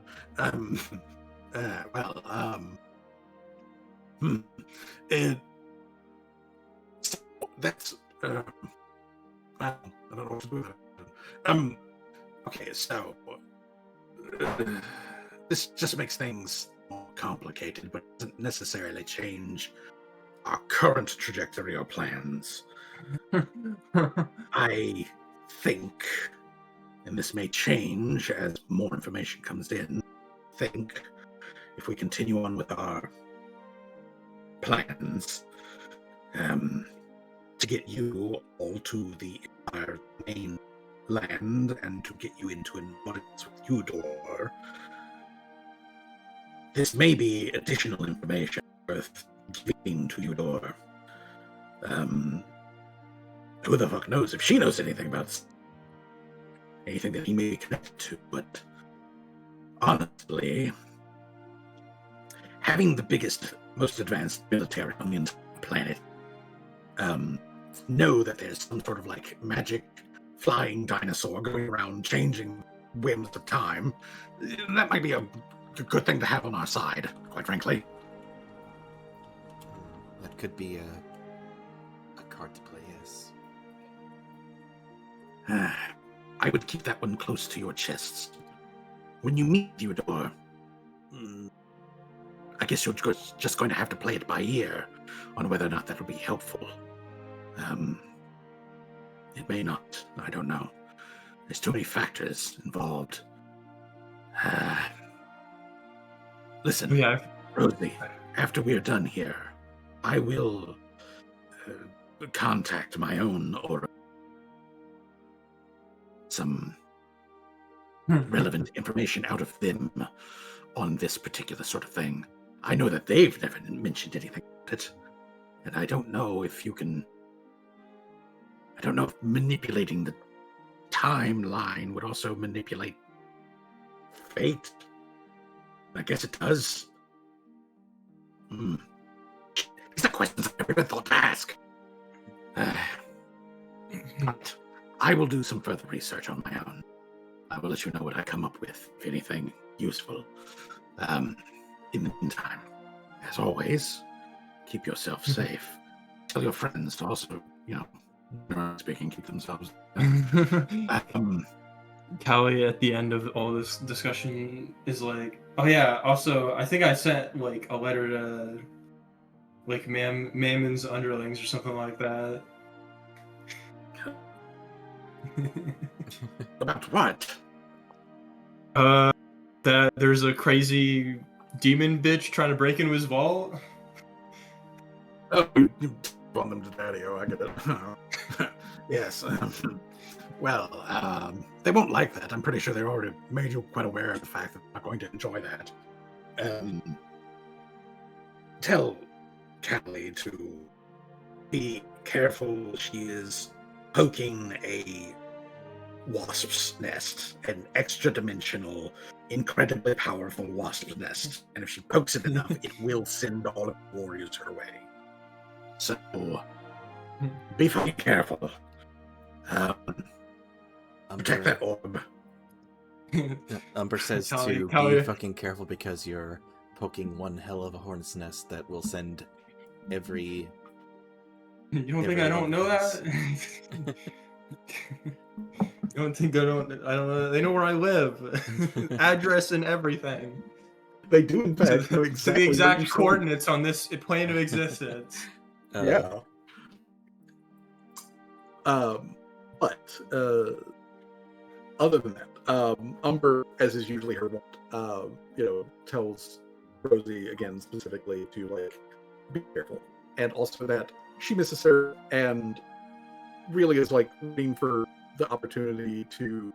That's well, I don't know what to do with it. Okay, so this just makes things more complicated, but doesn't necessarily change our current trajectory or plans. I think, and this may change as more information comes in, think if we continue on with our plans, to get you all to the entire main land and to get you into an audience with Eudor, this may be additional information worth giving to Eudor. Who the fuck knows if she knows anything about anything that he may be connected to, but honestly, having the biggest, most advanced military on the entire planet, know that there's some sort of like magic flying dinosaur going around changing whims of time, that might be a good thing to have on our side, quite frankly. That could be a card to play, yes. I would keep that one close to your chests. When you meet Theodore, I guess you're just going to have to play it by ear on whether or not that'll be helpful. It may not. I don't know. There's too many factors involved. Listen, Yeah. Rosie, after we're done here, I will contact my own or some relevant information out of them on this particular sort of thing. I know that they've never mentioned anything about it, and I don't know if you can... I don't know if manipulating the timeline would also manipulate fate. I guess it does. These are questions I've never thought to ask. But I will do some further research on my own. I will let you know what I come up with, if anything useful. In the meantime, as always, keep yourself safe. Tell your friends to also, speaking, keep themselves. Callie at the end of all this discussion is like, oh yeah, also I think I sent like a letter to like Mammon's underlings or something like that. About what? That there's a crazy demon bitch trying to break into his vault. Oh, you on them to Daddy-O, I get it. Yes. Well, they won't like that. I'm pretty sure they already made you quite aware of the fact that they're not going to enjoy that. Tell Callie to be careful. She is poking a wasp's nest, an extra-dimensional, incredibly powerful wasp's nest. And if she pokes it enough, it will send all of the warriors her way. So, be fucking careful. Protect that orb. Umber says to be fucking careful because you're poking one hell of a hornet's nest that will send every... You don't think I don't know that? You don't think I don't know? They know where I live. Address and everything. They do, in fact, know exactly the exact coordinates on this plane of existence. Yeah. But other than that, Umber, as is usually her wont, tells Rosie again specifically to be careful, and also that she misses her and really is waiting for the opportunity to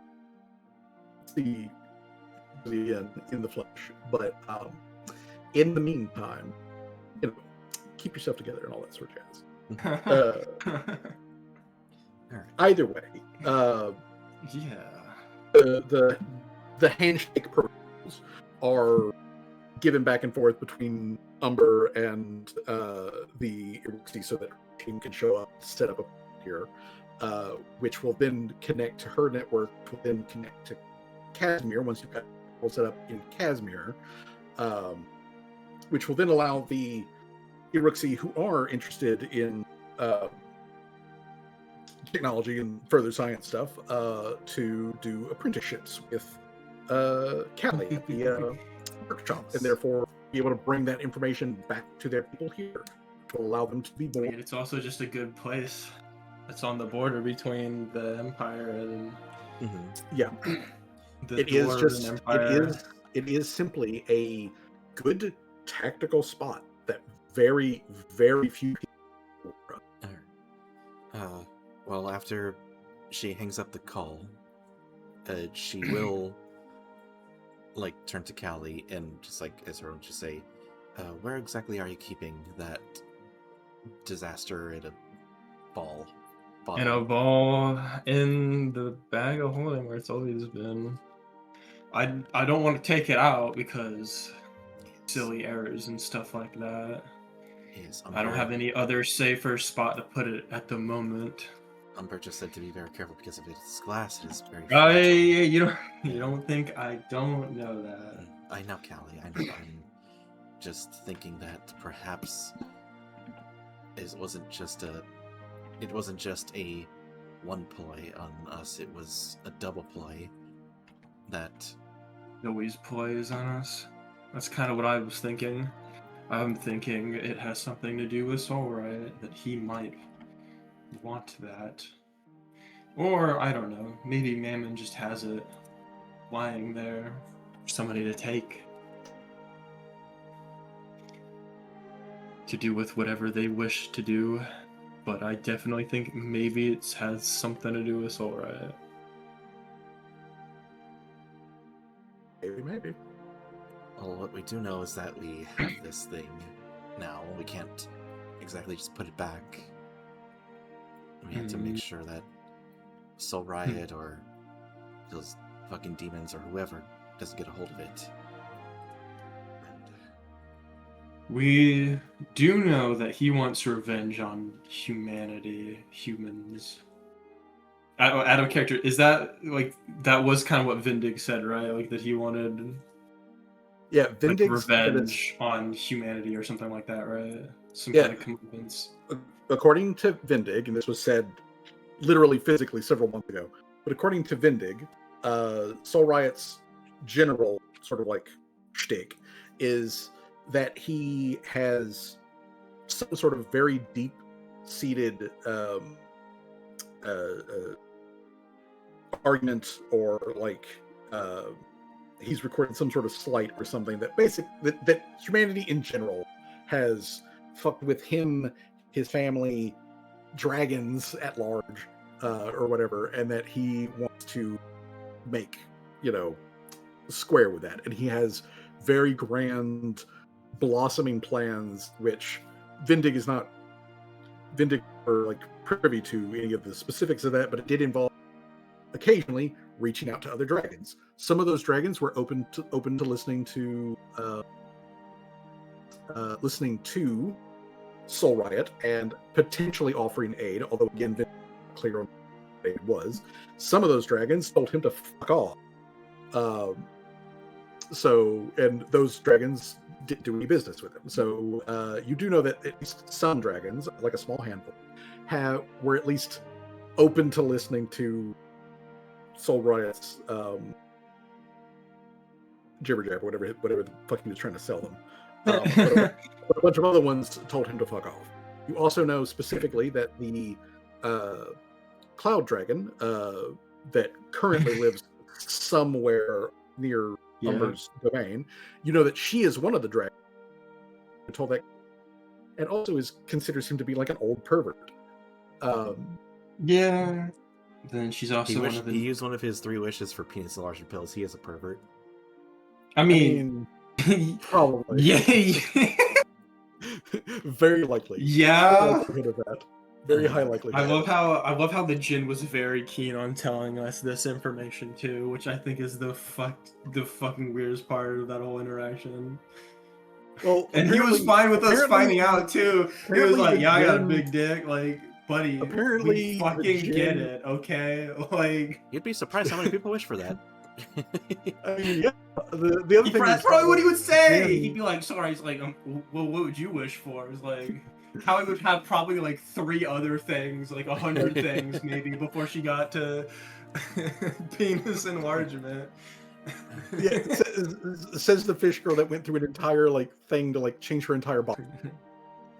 see Rosie in the flesh. But in the meantime, keep yourself together and all that sort of jazz. Either way, the handshake protocols are given back and forth between Umber and the Iruxi so that her team can show up, set up here, which will then connect to her network, which will then connect to Casimir once you've got people set up in Casimir, which will then allow the Iruxi who are interested in technology and further science stuff to do apprenticeships with Callie at the workshop, and therefore be able to bring that information back to their people here to allow them to be born. It's also just a good place. It's on the border between the Empire and yeah. It is simply a good tactical spot that very, very few people. Well, after she hangs up the call, she will turn to Callie and just as her own just say, where exactly are you keeping that disaster in a ball? In a ball in the bag of holding where it's always been. I don't want to take it out because silly errors and stuff like that. Yes, I don't have any other safer spot to put it at the moment. Umber just said to be very careful because of its glass. It is very fragile. You don't think I don't know that? I know, Callie. I know. I'm just thinking that perhaps it wasn't just a one ploy on us. It was a double ploy that Always plays on us. That's kind of what I was thinking. I'm thinking it has something to do with Soul Riot, that he might want that. Or, I don't know, maybe Mammon just has it lying there for somebody to take. To do with whatever they wish to do. But I definitely think maybe it has something to do with Soul Riot. Maybe. Well, what we do know is that we have this thing now. We can't exactly just put it back. We have to make sure that Soul Riot or those fucking demons or whoever doesn't get a hold of it. We do know that he wants revenge on humanity, humans. Out of character, is that like that was kind of what Vindig said, right? Like that he wanted, yeah, like, revenge on humanity or something like that, right? Some kind of comeuppance. According to Vindig, and this was said literally physically several months ago, but according to Vindig, Soul Riot's general sort of like shtick is that he has some sort of very deep-seated argument, or like he's recorded some sort of slight or something that humanity in general has fucked with him, his family, dragons at large, or whatever, and that he wants to make, square with that. And he has very grand, blossoming plans, which Vindig is not like privy to any of the specifics of that, but it did involve occasionally reaching out to other dragons. Some of those dragons were open to listening to Soul Riot and potentially offering aid, although again, Vindig was clear on what aid was. Some of those dragons told him to fuck off. And those dragons didn't do any business with him. So you do know that at least some dragons, like a small handful, were at least open to listening to Soul Riot's jibber jabber, whatever the fuck he was trying to sell them. But a bunch of other ones told him to fuck off. You also know specifically that the Cloud Dragon that currently lives somewhere near Umber's domain, you know that she is one of the dragons who told that, and also considers him to be like an old pervert. Yeah. Then she's also he used one of his 3 wishes for penis enlargement pills. He is a pervert. I mean probably. Yeah. Very likely. Yeah. Very high likelihood. I love how the Jinn was very keen on telling us this information too, which I think is the fucking weirdest part of that whole interaction. Well, and he was fine with us finding out too. He was like, "Yeah, I got a big dick." Like, buddy, apparently we fucking get it, okay? Like, you'd be surprised how many people wish for that. I mean, yeah. The other thing that's probably what he would say. He'd be like, "Sorry." He's like, "Well, what would you wish for?" It's like how he would have probably like 3 other things, like 100 things maybe, before she got to penis enlargement. Yeah, says the fish girl that went through an entire thing to change her entire body.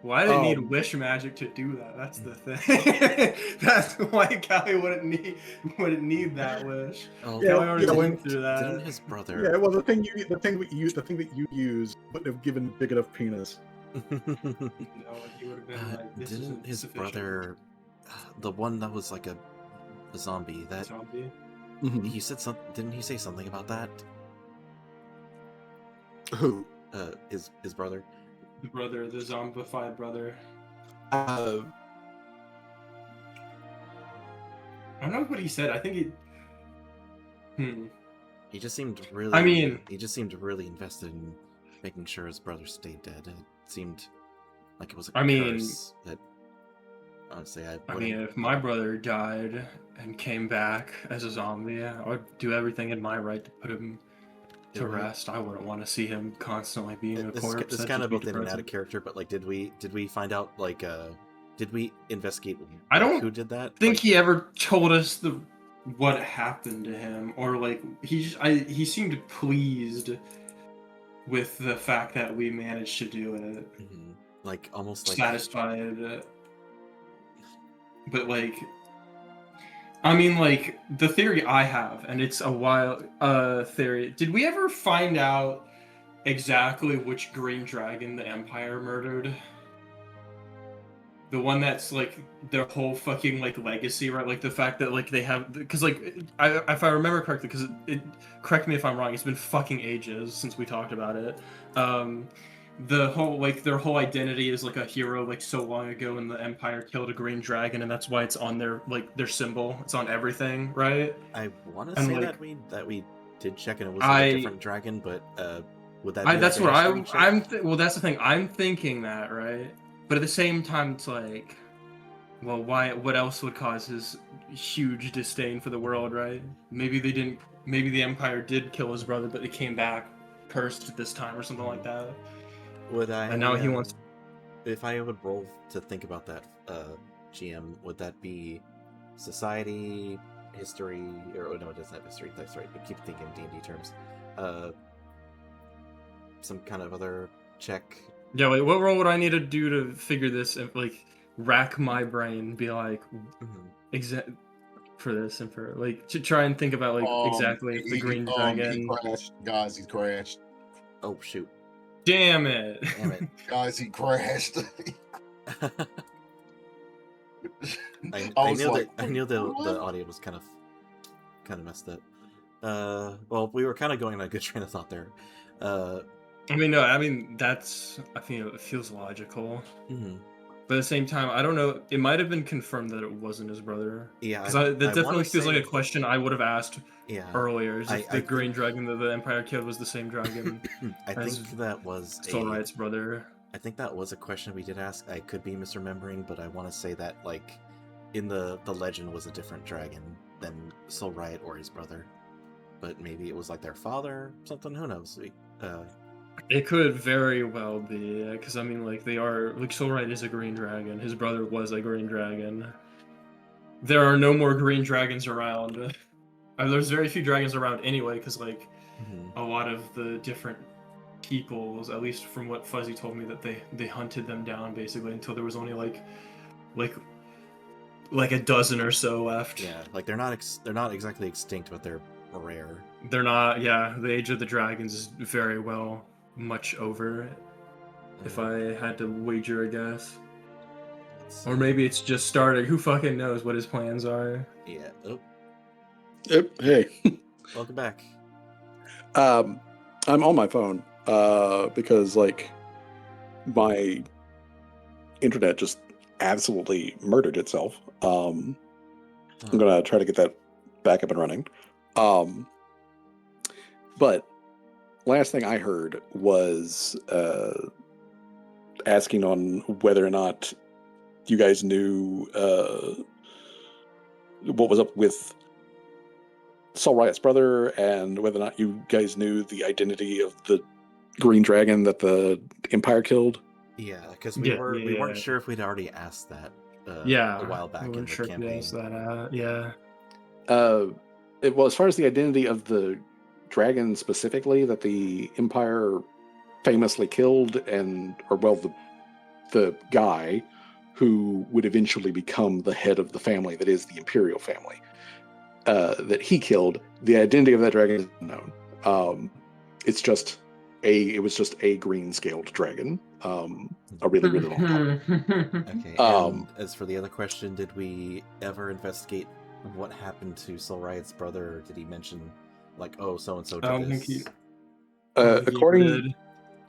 Well, I didn't need wish magic to do that. That's the thing. That's why Callie wouldn't need that wish. Oh, yeah, Callie already went through that. Didn't his brother? Yeah, well, the thing that you use wouldn't have given big enough penis. No, he would have been like, this didn't his brother, the one that was like a zombie, that zombie? Mm-hmm. He said something. Didn't he say something about that? Who? His brother. The brother, the zombified brother. I don't know what he said. I think He just seemed really. He just seemed really invested in making sure his brother stayed dead. It seemed like it was a curse that. Honestly, I mean, if my brother died and came back as a zombie, I would do everything in my right to put him to rest. I wouldn't want to see him constantly being a corpse. This kind of both in and out of character, but did we find out Did we investigate? I don't who did that. Think he ever told us what happened to him, or like he seemed pleased with the fact that we managed to do it. Mm-hmm. Like almost like satisfied. But like, I mean, like the theory I have, and it's a wild theory. Did we ever find out exactly which green dragon the Empire murdered? The one that's like their whole fucking like legacy, right? Like the fact that like they have, because like if I remember correctly, because it correct me if I'm wrong. It's been fucking ages since we talked about it. The whole like their whole identity is like a hero like so long ago when the Empire killed a green dragon, and that's why it's on their like their symbol. It's on everything, right? I want to say like, that we did check and it was like a different dragon, but would that be that's what I'm well, that's the thing. I'm thinking that, right? But at the same time, it's like, well, why? What else would cause his huge disdain for the world, right? Maybe they didn't. Maybe the Empire did kill his brother, but it came back cursed this time, or something like that. Would I? And now he wants. If I would roll to think about that, GM, would that be society, history, or oh no, it doesn't have history. That's right. I keep thinking D&D terms. Some kind of other check. Yeah, like what role would I need to do to figure this and like rack my brain, be like, for this and for like to try and think about like exactly if the green dragon. He crashed, guys. He crashed. Oh shoot! Damn it! Damn it, guys! He crashed. I knew the audio was kind of messed up. Well, we were kind of going on a good train of thought there. That's. I think it feels logical. Mm-hmm. But at the same time, I don't know. It might have been confirmed that it wasn't his brother. Yeah, because that definitely feels like a question I would have asked earlier. Is if the green dragon that the Empire killed was the same dragon? I think that was Soul Right's brother. I think that was a question we did ask. I could be misremembering, but I want to say that like in the legend was a different dragon than Soul Right or his brother, but maybe it was like their father or something. Who knows? It could very well be, because I mean, like they are like Soul Right is a green dragon. His brother was a green dragon. There are no more green dragons around. There's very few dragons around anyway, because like a lot of the different peoples, at least from what Fuzzy told me, that they hunted them down basically until there was only like a dozen or so left. Yeah, like they're not exactly extinct, but they're rare. They're not. Yeah, the age of the dragons is very well much over. If I had to wager a guess, or maybe it's just started. Who fucking knows what his plans are? Yeah. Oh. Yep. Hey. Welcome back. I'm on my phone because like my internet just absolutely murdered itself. I'm gonna try to get that back up and running. But last thing I heard was asking on whether or not you guys knew what was up with Saul Riot's brother, and whether or not you guys knew the identity of the green dragon that the Empire killed. Yeah, because we weren't sure if we'd already asked that. A while back in the campaign. Well, as far as the identity of the dragon specifically that the Empire famously killed, the guy who would eventually become the head of the family that is the Imperial family, that he killed, the identity of that dragon is unknown. It was just a green-scaled dragon, a really, really long time. Okay. And as for the other question, did we ever investigate what happened to Soul Riot's brother? Or did he mention, like, oh, so and so did this?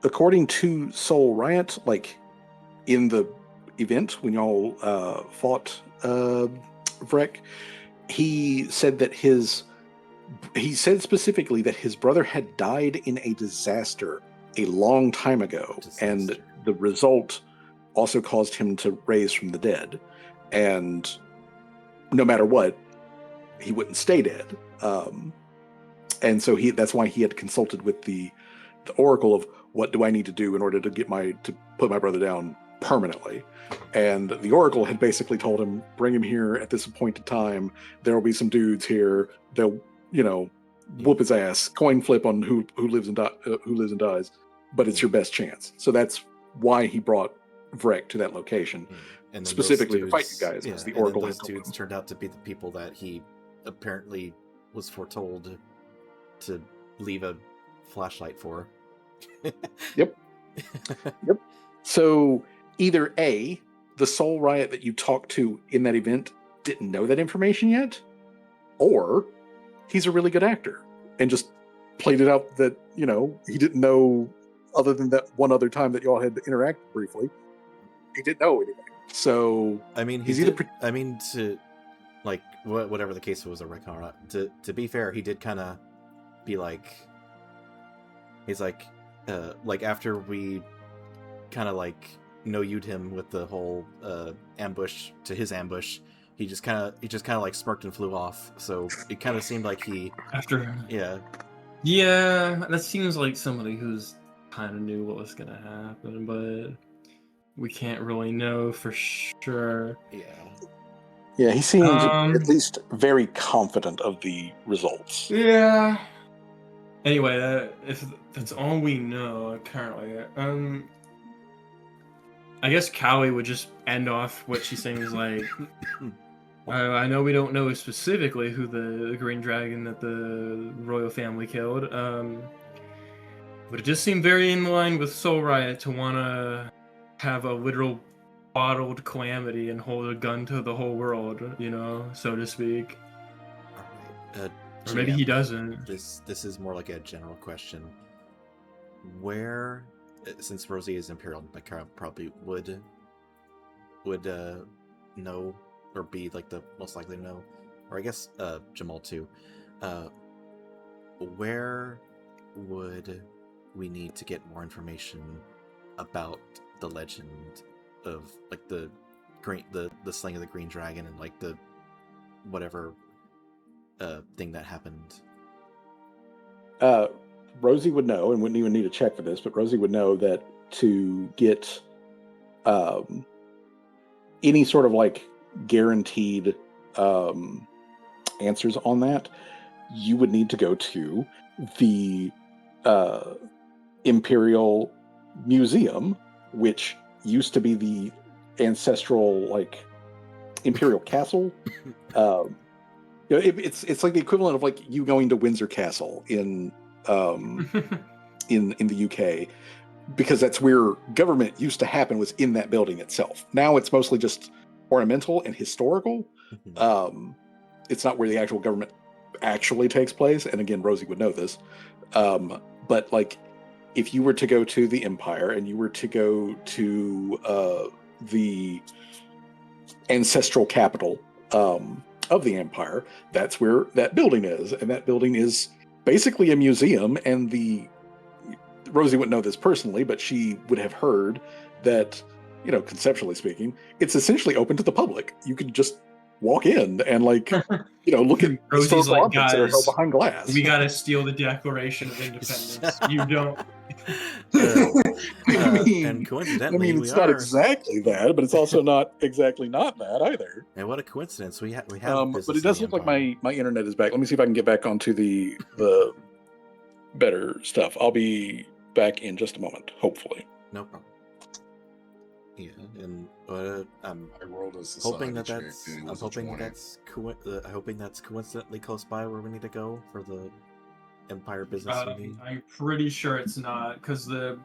According to Soul Riot, like in the event when y'all fought Vrek, he said specifically that his brother had died in a disaster a long time ago, and the result also caused him to raise from the dead. And no matter what, he wouldn't stay dead. And so that's why he had consulted with the Oracle of what do I need to do in order to put my brother down permanently. And the Oracle had basically told him, bring him here at this appointed time. There will be some dudes here. They'll, whoop his ass. Coin flip on who lives and dies. But it's your best chance. So that's why he brought Vrek to that location, and specifically to fight you guys. Yeah, the Oracle those dudes turned out to be the people that he apparently was foretold to leave a flashlight for. Yep. So either A, the Soul Riot that you talked to in that event didn't know that information yet, or he's a really good actor and just played it out that, he didn't know, other than that one other time that y'all had interacted briefly. He didn't know anything. So I mean, whatever the case was, a reckon or not. To be fair, he did kind of be like, he's like after we kind of like no-you'd him with the whole ambush to his ambush, he just kind of like smirked and flew off. So it kind of seemed like he yeah, that seems like somebody who's kind of knew what was gonna happen, but we can't really know for sure. Yeah, he seemed at least very confident of the results. Yeah. Anyway, if that's all we know currently, I guess Callie would just end off what she's saying is like, I know we don't know specifically who the green dragon that the royal family killed, but it just seemed very in line with Soul Riot to want to have a literal bottled calamity and hold a gun to the whole world, so to speak. Or maybe he doesn't. This is more like a general question. Where, since Rosie is Imperial, Makara probably would know, or be like the most likely to know, or I guess Jamal too. Where would we need to get more information about the legend of like the slaying of the green dragon and like the whatever thing that happened? Rosie would know, and wouldn't even need to check for this, but Rosie would know that to get any sort of like guaranteed answers on that, you would need to go to the Imperial Museum, which used to be the ancestral like Imperial Castle. It's like the equivalent of like you going to Windsor Castle in the UK, because that's where government used to happen, was in that building itself. Now it's mostly just ornamental and historical. It's not where the actual government actually takes place. And again, Rosie would know this. But like, if you were to go to the Empire and you were to go to the ancestral capital of the Empire, that's where that building is. And that building is basically a museum. And Rosie wouldn't know this personally, but she would have heard that, conceptually speaking, it's essentially open to the public. You could just walk in and like, look at Rosie's like, objects that are held behind glass. We gotta steal the Declaration of Independence. You don't. And coincidentally, it's not exactly that, but it's also not exactly not that either. And what a coincidence! We have. But it does look like my internet is back. Let me see if I can get back onto the better stuff. I'll be back in just a moment, hopefully. No problem. Yeah, and I'm hoping that's coincidentally close by where we need to go for the Empire business meeting. I'm pretty sure it's not, because the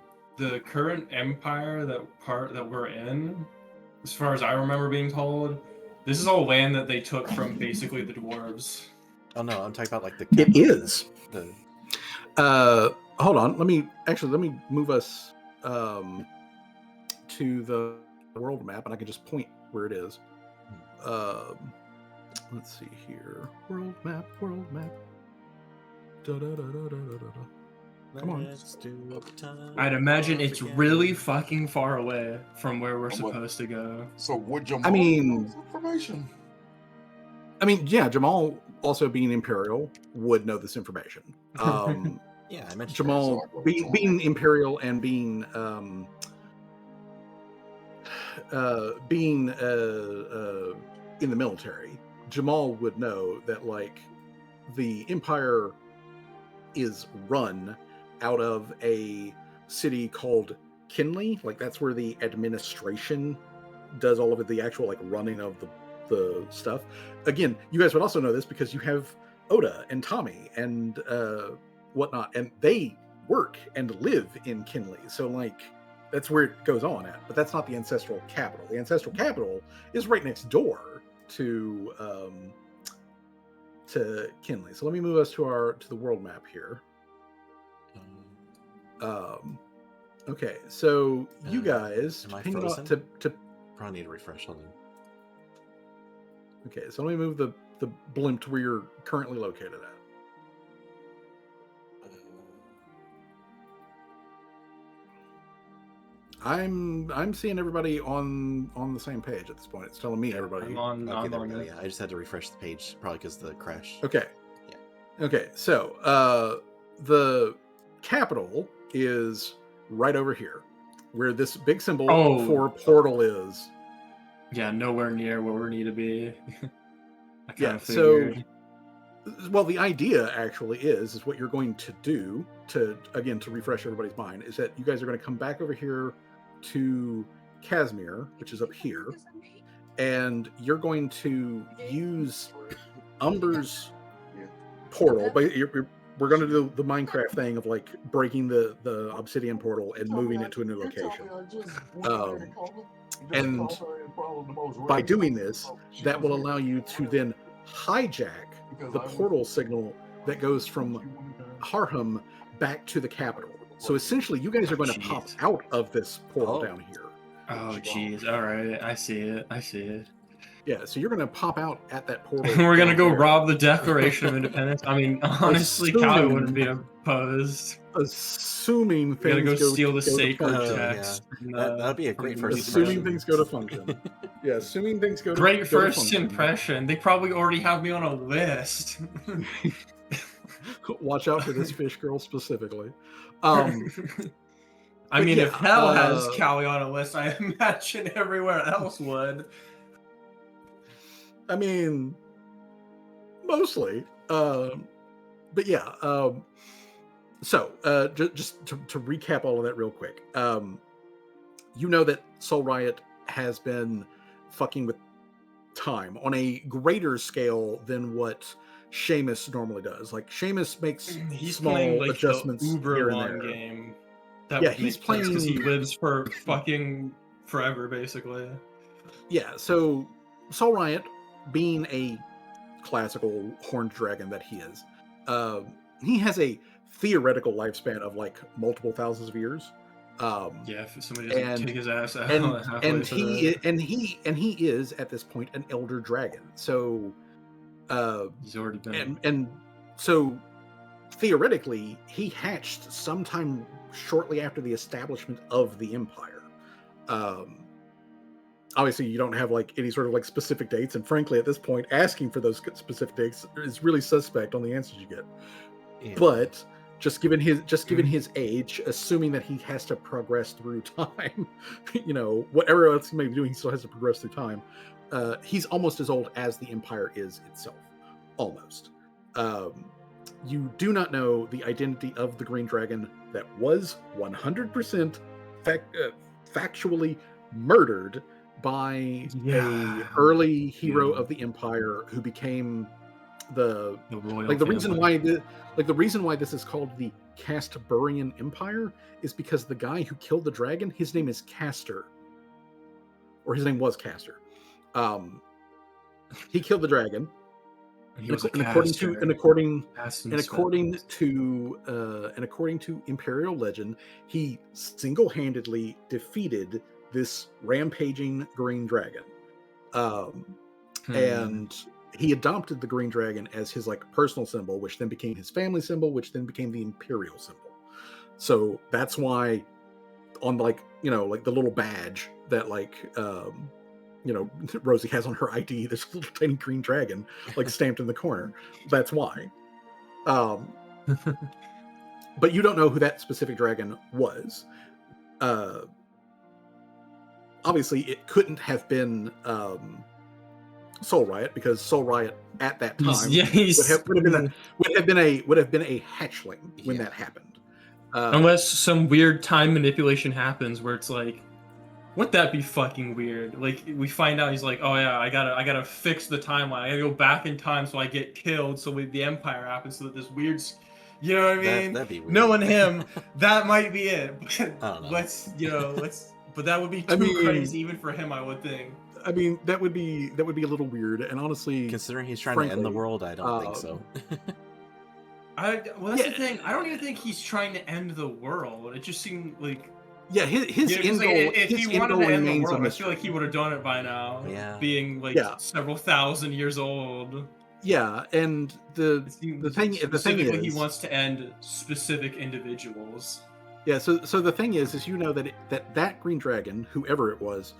current Empire that we're in, as far as I remember being told, this is all land that they took from basically the dwarves. Oh no, I'm talking about like the. It is. Hold on. Let me move us to the world map, and I can just point where it is. Let's see here. World map. Come on. I'd imagine it's really fucking far away from where we're supposed to go. So would Jamal know this information? Yeah, Jamal, also being Imperial, would know this information. Yeah, I mentioned Jamal being Imperial and being being in the military, Jamal would know that like the Empire is run out of a city called Kinley. Like that's where the administration does all of it, the actual like running of the stuff. Again, you guys would also know this because you have Oda and Tommy and whatnot, and they work and live in Kinley. So like that's where it goes on at. But that's not the ancestral capital. The ancestral capital is right next door to Kinley. So let me move us to the world map here. Okay, so you guys am I frozen? to Probably need to refresh on them. Okay, so let me move the blimp to where you're currently located at. I'm seeing everybody on the same page at this point. It's telling me everybody. I'm there we on go. it. Yeah, I just had to refresh the page, probably because of the crash. Okay. Yeah. Okay, so the capital is right over here, where this big symbol for portal is. Yeah, nowhere near where we need to be. I kind of figured. figured. Well, the idea actually is what you're going to do to refresh everybody's mind is that you guys are going to come back over here to Casimir, which is up here, and you're going to use Umber's portal. But we're going to do the Minecraft thing of like breaking the obsidian portal and moving it to a new location. And by doing this, that will allow you to then hijack the portal signal that goes from Harham back to the capital. So essentially, you guys are going to pop out of this portal down here. Oh, jeez. All right. I see it. Yeah, so you're going to pop out at that portal. We're going to go rob the Declaration of Independence. I mean, honestly, Callie wouldn't be opposed. Assuming things We're going to go steal the sacred text. Yeah. That'd be a great first assuming things go to function. Yeah, assuming things go to great first impression. They probably already have me on a list. Watch out for this fish girl specifically. I mean, if hell has Callie on a list, I imagine everywhere else would. I mean, mostly. But yeah. So just to recap all of that real quick. You know that Soul Riot has been fucking with time on a greater scale than what Seamus normally does. Like Seamus makes small playing, like, adjustments the uber here and long there. Game. He's playing because he lives for fucking forever, basically. Yeah, so Soul Riot, being a classical horned dragon that he is, he has a theoretical lifespan of like multiple thousands of years. If somebody doesn't take his ass out, and he is at this point an elder dragon. So he's already been and so theoretically he hatched sometime shortly after the establishment of the Empire. Obviously you don't have like any sort of like specific dates, and frankly at this point asking for those specific dates is really suspect on the answers you get. Yeah. But just given his age, assuming that he has to progress through time, whatever else he may be doing, he still has to progress through time. He's almost as old as the Empire is itself. Almost. You do not know the identity of the Green Dragon that was 100% factually murdered by a early hero of the Empire who became the royal the reason why this is called the Castburian Empire is because the guy who killed the dragon, his name is Castor, or his name was Castor. He killed the dragon, and according to Imperial legend, he single-handedly defeated this rampaging green dragon, and he adopted the green dragon as his like personal symbol, which then became his family symbol, which then became the imperial symbol. So that's why on like the little badge that Rosie has on her ID, there's a little tiny green dragon like stamped in the corner. That's why. But you don't know who that specific dragon was. obviously it couldn't have been Soul Riot, because Soul Riot at that time would have been a hatchling when that happened. Unless some weird time manipulation happens where it's like, wouldn't that be fucking weird? Like, we find out he's like, oh yeah, I gotta fix the timeline. I gotta go back in time so I get killed, so the Empire happens, so that this weird, you know what I mean? That'd be weird. Knowing him, that might be it. I don't know. But that would be too crazy even for him, I would think. I mean, that would be a little weird, and honestly, considering he's trying to end the world, I don't think so. Well, that's the thing. I don't even think he's trying to end the world. It just seemed like, yeah, his end goal. If he wanted to end the world, I I feel like he would have done it by now. Yeah. Being like several thousand years old. Yeah, and the thing is, he wants to end specific individuals. Yeah, so the thing is you know that Green Dragon, whoever it was,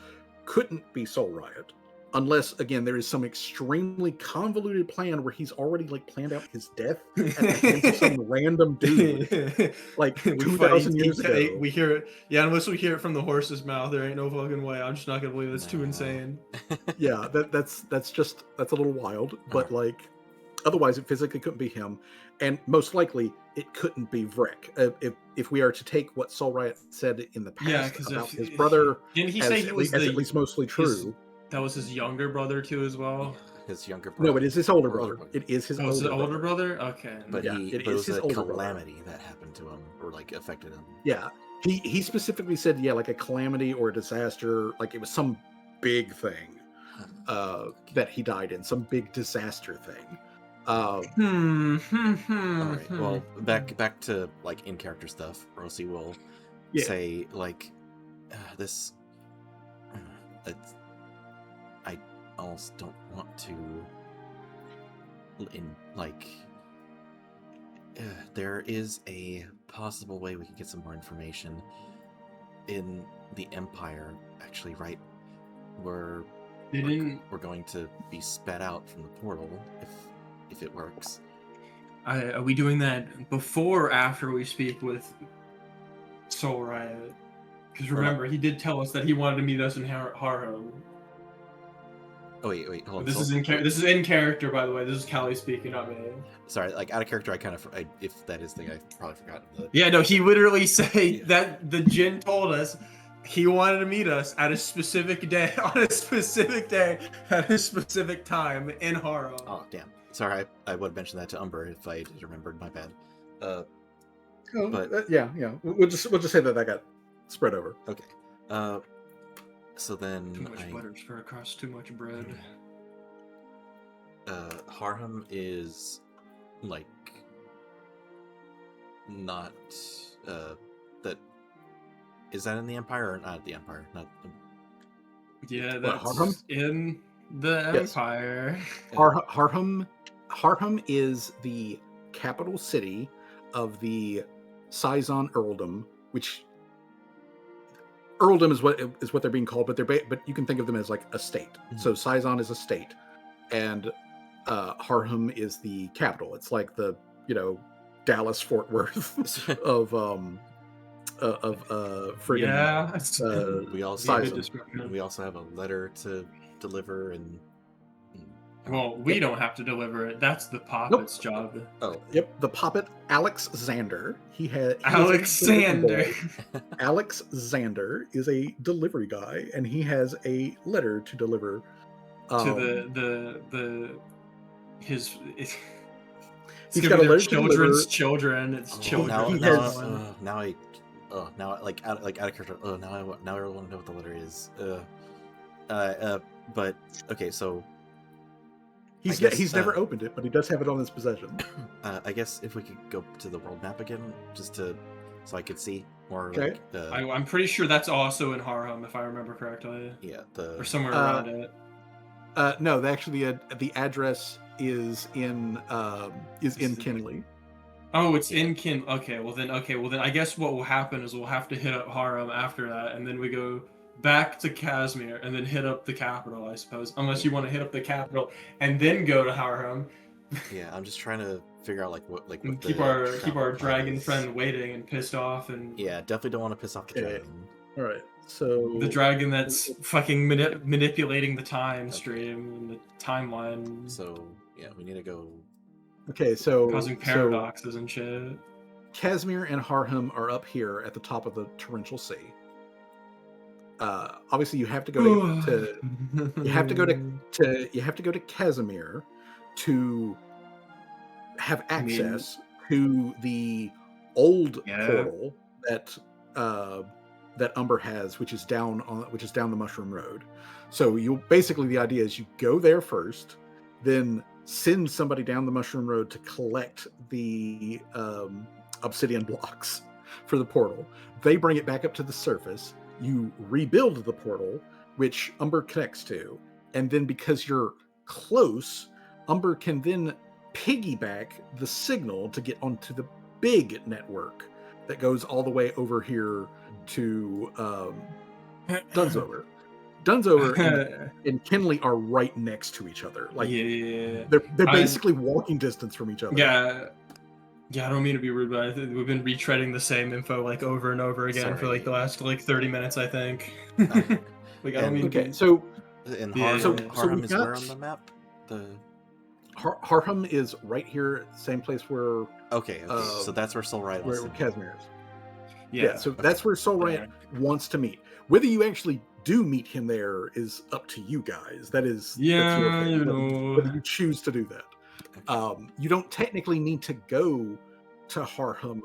couldn't be Soul Riot, unless again there is some extremely convoluted plan where he's already like planned out his death at the hands of some random dude like 2,000 years ago. We hear it, unless we hear it from the horse's mouth, there ain't no fucking way. I'm just not gonna believe it's too insane. Yeah, that's a little wild, but like otherwise it physically couldn't be him, and most likely it couldn't be Vrek. If we are to take what Soul Riot said in the past about his brother, didn't he say he was at least mostly true? That was his younger brother too, as well. His younger brother. No, it is his older brother. It is his older brother. Okay, but yeah, it was a calamity that happened to him, or like affected him. Yeah, he specifically said, yeah, like a calamity or a disaster, like it was some big thing that he died in, some big disaster thing. All right. Well, back to like in character stuff. Rosie will say like this. I almost don't want to. There is a possible way we can get some more information in the Empire. Actually, right, we're going to be sped out from the portal if it works. Are we doing that before or after we speak with Soul Riot? Because remember, he did tell us that he wanted to meet us in Harham. Oh wait, hold on. This is in character, by the way. This is Callie speaking, not me. Sorry, like out of character, if that is the thing, I've probably forgotten. Yeah, no, he literally said that the Jinn told us he wanted to meet us at a specific day, on a specific day, at a specific time in Harham. Oh, damn. Sorry, I would have mentioned that to Umber if I had remembered. My bad. Yeah. We'll just say that got spread over. Okay. So then too much butter spread across too much bread. Harham is like not that. Is that in the Empire or not the Empire? Not. Yeah, that's Harham? In the Empire. Harham is the capital city of the Saizon Earldom, which Earldom is what they're being called, but you can think of them as like a state. Mm-hmm. So Saizon is a state, and Harham is the capital. It's like the Dallas Fort Worth of friggin' we also have a letter to deliver and. Well, we don't have to deliver it. That's the Poppet's job. Oh, yep. The Poppet, Alex Xander. Alex Xander. Alex Xander is a delivery guy, and he has a letter to deliver to his. He's got a letter to children's children. It's children. Now out of character. Oh, now I want to know what the letter is. But okay, so. He's never opened it, but he does have it on his possession. I guess if we could go to the world map again, so I could see more. Okay. I'm pretty sure that's also in Harham, if I remember correctly. Yeah, or somewhere around it. No, the address is in Kinley. Oh, it's in Kin. Okay, well then I guess what will happen is we'll have to hit up Harham after that, and then we go back to Casimir and then hit up the capital, I suppose. Unless you want to hit up the capital and then go to Harham. Yeah, I'm just trying to figure out what keep our dragon friend waiting and pissed off and. Yeah, definitely don't want to piss off the dragon. All right. So The dragon that's fucking manipulating the time stream and the timeline, So yeah, we need to go. okay, so causing paradoxes and shit. Casimir and Harham are up here at the top of the torrential sea. Obviously, you have to go to you have to go to Casimir to have access to the old portal that that Umber has, which is down the Mushroom Road. So you basically, the idea is you go there first, then send somebody down the Mushroom Road to collect the obsidian blocks for the portal. They bring it back up to the surface. You rebuild the portal, which Umber connects to, and then because you're close, Umber can then piggyback the signal to get onto the big network that goes all the way over here to Dunzover. Dunzover and Kinley are right next to each other. Like they're basically walking distance from each other. Yeah, I don't mean to be rude, but I think we've been retreading the same info like over and over again for like the last like 30 minutes, I think. Like I don't mean okay, so in Harham is where on the map? The Harham is right here, same place where. Okay. So that's where Soul Riot where Casimir is. Yeah. So that's where Soul Riot wants to meet. Whether you actually do meet him there is up to you guys. That is that's your thing, whether you choose to do that. You don't technically need to go to Harham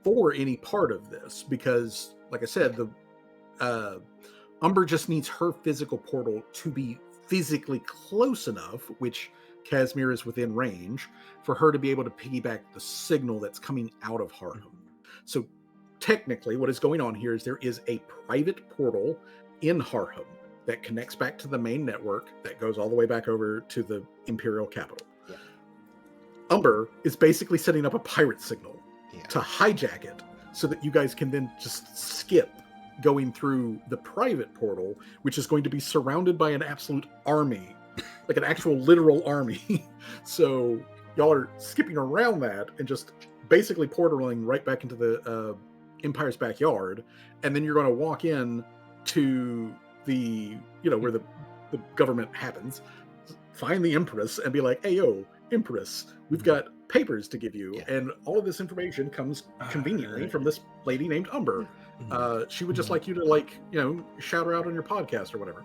for any part of this because, like I said, the Umber just needs her physical portal to be physically close enough, which Casimir is within range, for her to be able to piggyback the signal that's coming out of Harham. So technically, what is going on here is there is a private portal in Harham that connects back to the main network that goes all the way back over to the Imperial capital. Yeah. Umber is basically setting up a pirate signal to hijack it so that you guys can then just skip going through the private portal, which is going to be surrounded by an absolute army, like an actual literal army. So y'all are skipping around that and just basically portaling right back into the Empire's backyard, and then you're going to walk in to the, where the government happens, find the Empress and be like, hey, yo, Empress, we've got papers to give you. And all of this information comes conveniently from this lady named Umber. She would just like you to shout her out on your podcast or whatever.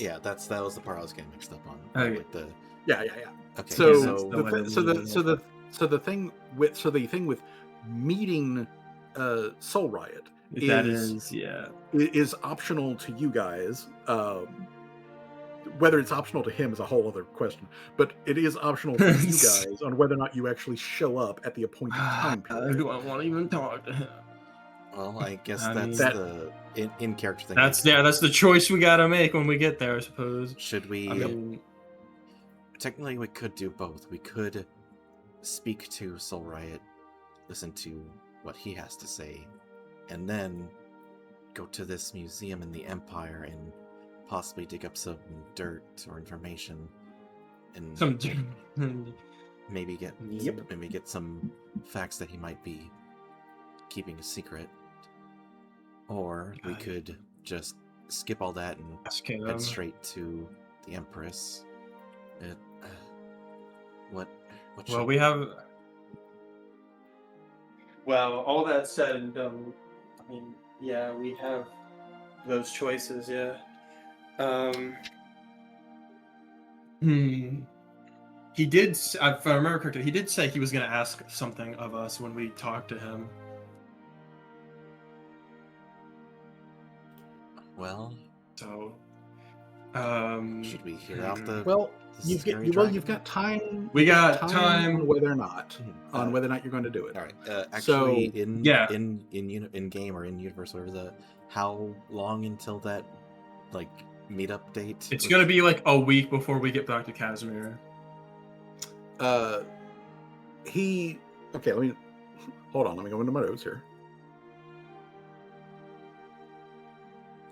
Yeah, that was the part I was getting mixed up on. Okay. With the... Yeah. Okay. So the thing with meeting Soul Riot is optional to you guys. Whether it's optional to him is a whole other question, but it is optional for you guys on whether or not you actually show up at the appointed time period. Do I want to even talk to him? Well, I guess that's the in-character thing. That's the choice we gotta make when we get there, I suppose. Should we... Technically, we could do both. We could speak to Soul Riot, listen to what he has to say, and then go to this museum in the Empire and possibly dig up some dirt or information, and maybe get some facts that he might be keeping a secret. Or we could just skip all that and head straight to the Empress. Well, all that said and done, I mean, yeah, we have those choices, yeah. He did, if I remember correctly, he did say he was going to ask something of us when we talked to him. Well, so, should we hear out the? Well, you've got time. We got time on whether or not you're going to do it. All right. Actually, in game or in universe, whatever how long until that meetup date? It's going to be like a week before we get back to Casimir. Let me hold on. Let me go into my notes here.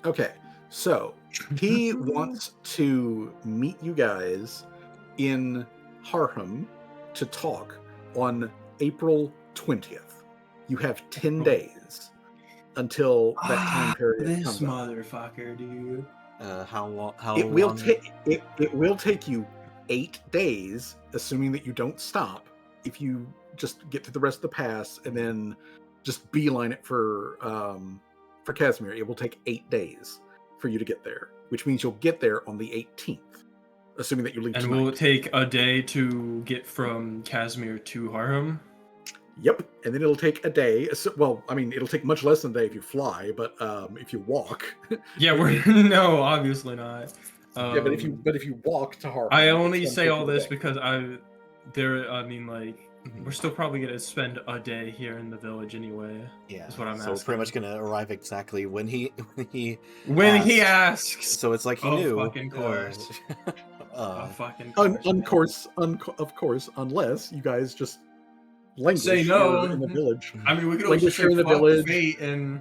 Okay, so he wants to meet you guys in Harham to talk on April 20th. You have 10 days. until that time period This comes up. motherfucker, dude. How long? It will take you 8 days, assuming that you don't stop. If you just get through the rest of the pass and then just beeline it for Casimir, it will take 8 days for you to get there, which means you'll get there on the 18th, assuming that you leave. And tonight. will it take a day to get from Casimir to Harham? Yep, and then it'll take a day. Well, I mean, it'll take much less than a day if you fly, but if you walk, Yeah, no, obviously not. yeah, but if you walk to Harham, I only it's say gonna take all you a this day. because we're still probably gonna spend a day here in the village anyway. Yeah, That's what I'm so we're asking. pretty much gonna arrive exactly when he asks. So it's like he knew. Fucking course. Fucking course. Of course, unless you guys just languish say no here in the village. I mean, we could always just say in the fuck village. fate and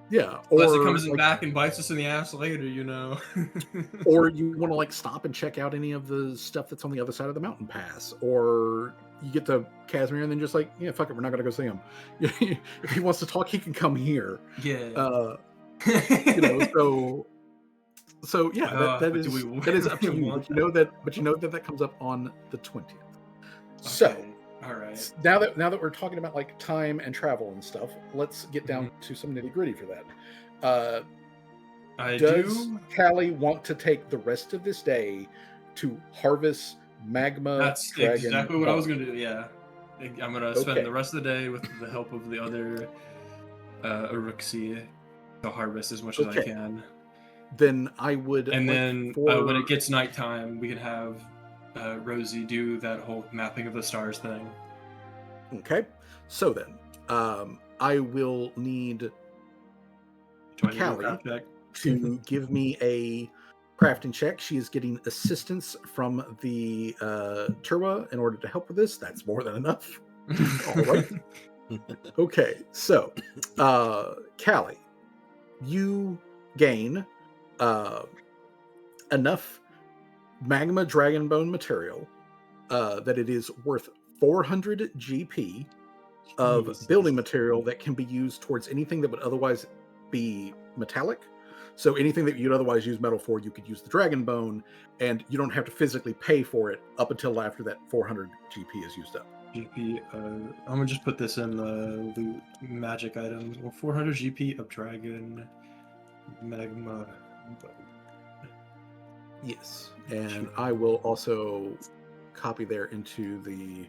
Yeah, unless or it comes like, back and bites us in the ass later, you know. or you want to like stop and check out any of the stuff that's on the other side of the mountain pass, or you get to Casimir and then just like, yeah, fuck it, we're not gonna go see him. If he wants to talk, he can come here. Yeah. You know, so yeah, that is up to you. But you know that comes up on the 20th. Okay. So, all right. Now that we're talking about like time and travel and stuff, let's get down to some nitty gritty for that. Does Callie want to take the rest of this day to harvest magma? That's dragon exactly what bone? I was gonna do. Yeah, I'm gonna spend the rest of the day with the help of the other Uruxi to harvest as much as I can. Then I would. And then when it gets nighttime, we can have Rosie do that whole mapping of the stars thing. Okay. So then, I will need Callie to give me a crafting check. She is getting assistance from the Turwa in order to help with this. That's more than enough. All right. Okay. So, Callie, you gain enough magma dragon bone material that it is worth 400 GP of building material that can be used towards anything that would otherwise be metallic. So anything that you'd otherwise use metal for, you could use the dragon bone, and you don't have to physically pay for it up until after that 400 GP is used up. GP, I'm gonna just put this in the loot magic items. Well, 400 GP of dragon magma. Yes, and I will also copy there into the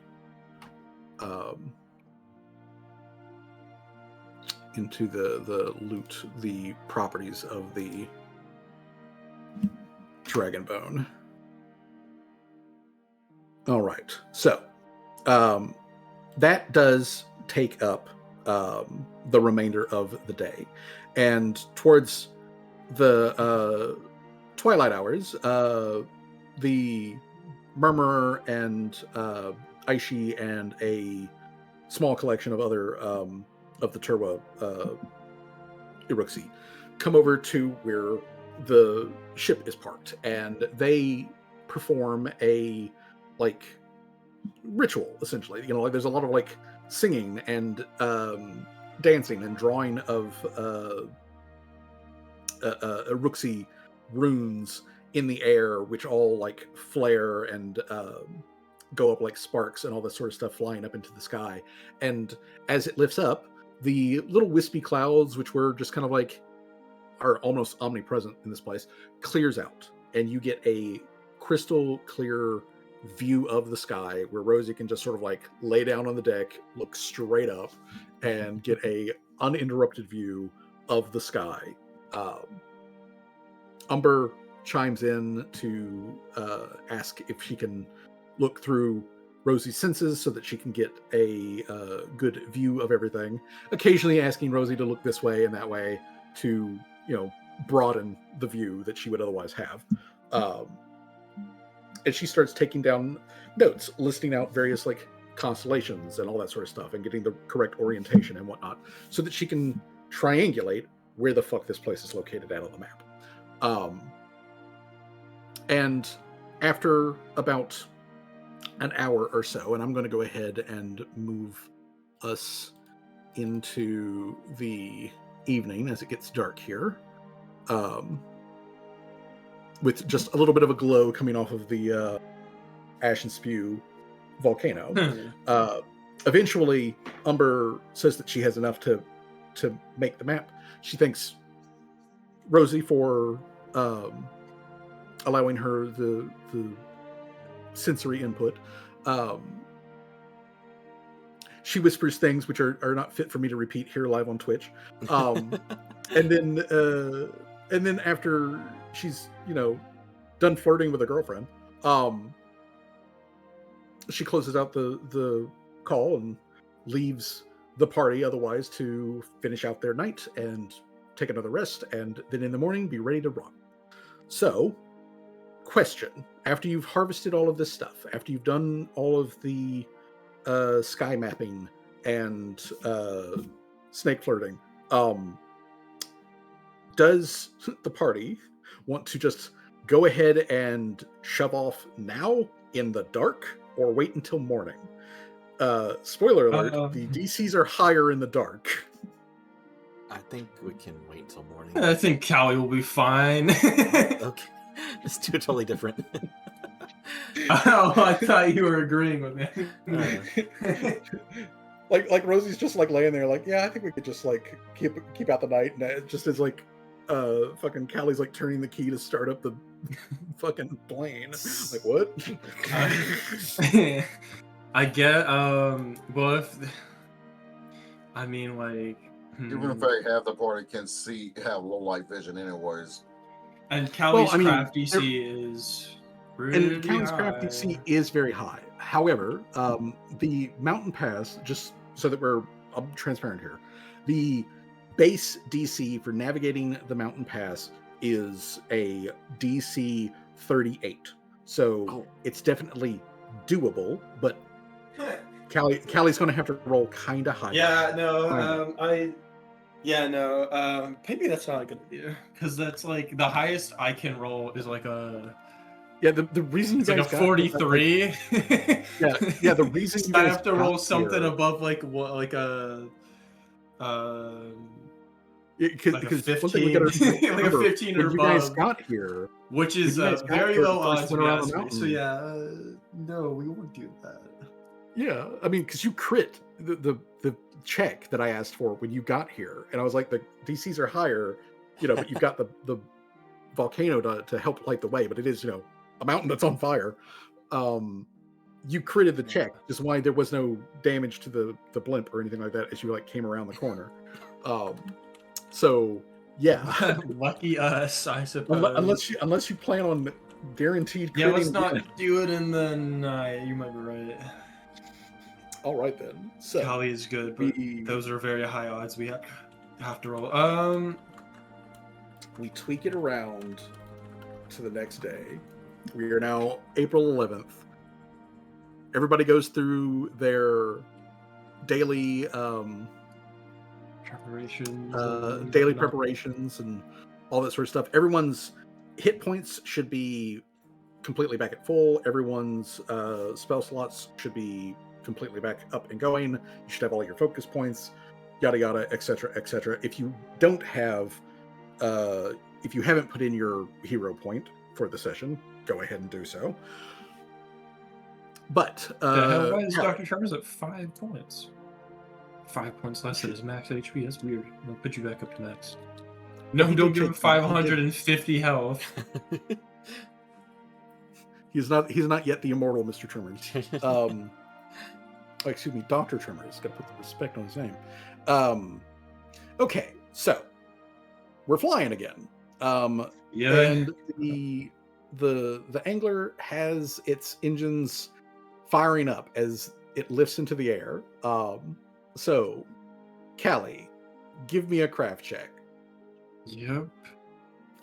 loot, the properties of the dragon bone. All right, so that does take up the remainder of the day, and towards the twilight hours, the Murmurer and Aishi and a small collection of other of the Turwa Iruxi come over to where the ship is parked, and they perform a like ritual, essentially. You know, like there's a lot of like singing and dancing and drawing of Iruxi runes in the air, which all like flare and go up like sparks and all this sort of stuff flying up into the sky. And as it lifts up, the little wispy clouds, which were just kind of like are almost omnipresent in this place, clears out, and you get a crystal clear view of the sky where Rosie can just sort of like lay down on the deck, look straight up, and get a uninterrupted view of the sky. Umber chimes in to ask if she can look through Rosie's senses so that she can get a good view of everything, occasionally asking Rosie to look this way and that way to, you know, broaden the view that she would otherwise have. And she starts taking down notes, listing out various like constellations and all that sort of stuff, and getting the correct orientation and whatnot, so that she can triangulate where the fuck this place is located at on the map. And after about an hour or so, and I'm going to go ahead and move us into the evening as it gets dark here, with just a little bit of a glow coming off of the ash and spew volcano. Eventually, Umber says that she has enough to make the map. She thanks Rosie for allowing her the sensory input. She whispers things which are not fit for me to repeat here live on Twitch. And then after she's done flirting with a girlfriend, she closes out the call and leaves the party otherwise to finish out their night and take another rest, and then in the morning be ready to run. So, question: after you've harvested all of this stuff, after you've done all of the sky mapping and snake flirting, does the party want to just go ahead and shove off now in the dark, or wait until morning? Spoiler alert, the DCs are higher in the dark. I think we can wait until morning. I think Callie will be fine. Okay. Let's do it totally different. Oh, I thought you were agreeing with me. Like Rosie's just like laying there like, yeah, I think we could just like keep out the night, and it just is like fucking Callie's like turning the key to start up the fucking plane. Like, what? I get well, if I mean, like, Even if they have the party can have low light vision anyways. And Callie's Well, I mean, craft DC is really and Callie's high. craft DC is very high. However, the mountain pass, just so that I'm transparent here, the base DC for navigating the mountain pass is a DC 38. So it's definitely doable, but Callie's going to have to roll kind of high. Yeah, no, maybe that's not a good idea, because that's like the highest I can roll is like a. Yeah, the reason it's like a 43. Yeah. The reason you I guys have to roll got something here, above like what, like a. because like a 15, one thing we gotta like a 15 or when you guys above, got here, which is very low odds. So yeah, no, we won't do that. Yeah, I mean, because you crit the check that I asked for when you got here, and I was like, the DCs are higher, but you've got the volcano to help light the way, but it is a mountain that's on fire. You critted the check, just why there was no damage to the blimp or anything like that as you like came around the corner. So yeah, lucky us, I suppose. Unless you plan on guaranteed. Yeah, let's not do it in the night. You might be right. All right then. So Callie is good, but those are very high odds. We have to roll. We tweak it around to the next day. We are now April 11th. Everybody goes through their daily preparations and all that sort of stuff. Everyone's hit points should be completely back at full. Everyone's spell slots should be completely back up and going. You should have all your focus points, yada yada, etc., etc. If you don't have, if you haven't put in your hero point for the session, go ahead and do so. But why is Dr. Sharma's at 5 points? 5 points less than his max HP. That's weird. I'll put you back up to max. No, don't give him 550 health. He's not yet the immortal Mr. Trimmers. Excuse me, Dr. Trimmers. Got to put the respect on his name. Okay, so we're flying again. Yeah. And the angler has its engines firing up as it lifts into the air. So, Callie, give me a craft check. Yep.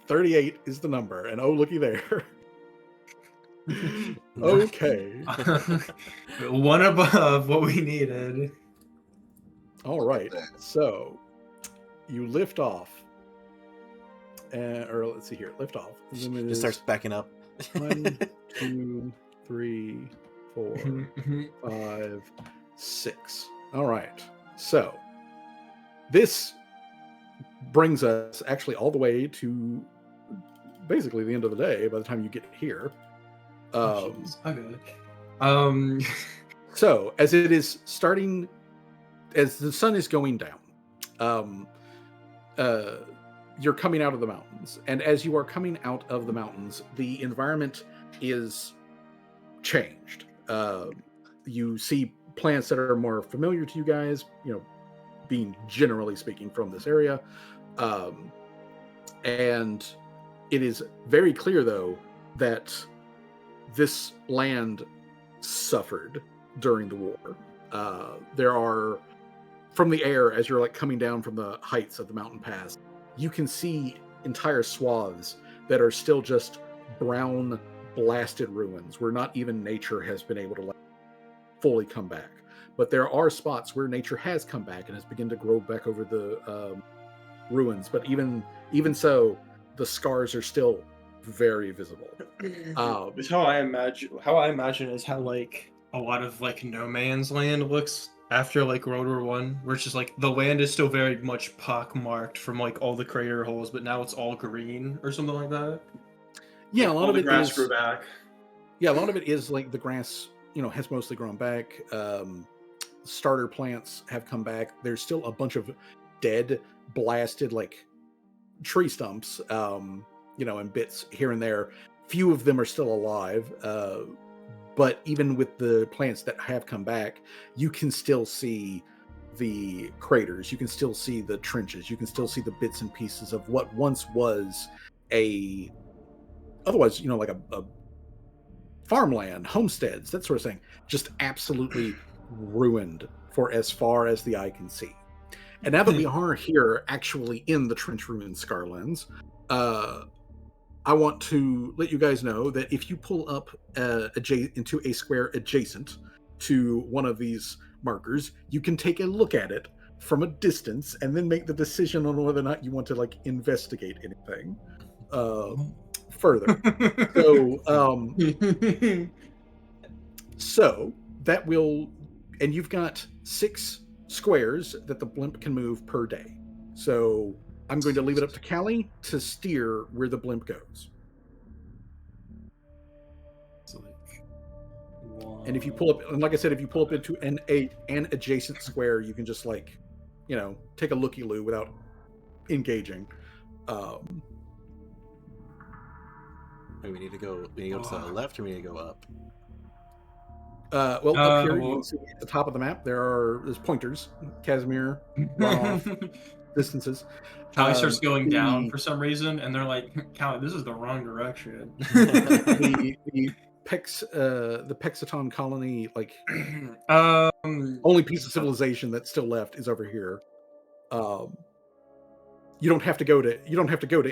38 is the number, and oh, looky there. Okay. One above what we needed. All right. So, you lift off. Or let's see here. Lift off. It just starts backing up. 1, 2, 3, 4, 5, 6. All right. So, this brings us actually all the way to basically the end of the day by the time you get here. Okay. So as it is starting, as the sun is going down, you're coming out of the mountains, and as you are coming out of the mountains, the environment is changed. You see plants that are more familiar to you guys, being generally speaking from this area, and it is very clear though that this land suffered during the war. There are, from the air, as you're like coming down from the heights of the mountain pass, you can see entire swaths that are still just brown, blasted ruins where not even nature has been able to fully come back. But there are spots where nature has come back and has begun to grow back over the ruins. But even so, the scars are still very visible. It's how I imagine is how like a lot of like no man's land looks after like World War One, where it's just like the land is still very much pockmarked from like all the crater holes, but now it's all green or something like that. Yeah, like, a lot of the it grass is, grew back. Yeah, a lot of it is like the grass, has mostly grown back. Starter plants have come back. There's still a bunch of dead, blasted like tree stumps, and bits here and there. Few of them are still alive. But even with the plants that have come back, you can still see the craters. You can still see the trenches. You can still see the bits and pieces of what once was otherwise, like a farmland, homesteads, that sort of thing, just absolutely ruined for as far as the eye can see. And now that we are here actually in the Trench Ruin Scarlands, I want to let you guys know that if you pull up into a square adjacent to one of these markers, you can take a look at it from a distance and then make the decision on whether or not you want to investigate anything further. So that will, and you've got 6 squares that the blimp can move per day. So I'm going to leave it up to Callie to steer where the blimp goes. And if you pull up, and like I said, if you pull up into an adjacent square, you can just take a looky-loo without engaging. We need to go to the left, or we need to go up? Up here, you can see at the top of the map, there's pointers, Casimir, runoff, distances. Callie starts going down for some reason, and they're like, Callie, this is the wrong direction. the Pexiton colony, only piece of civilization that's still left is over here. You don't have to go to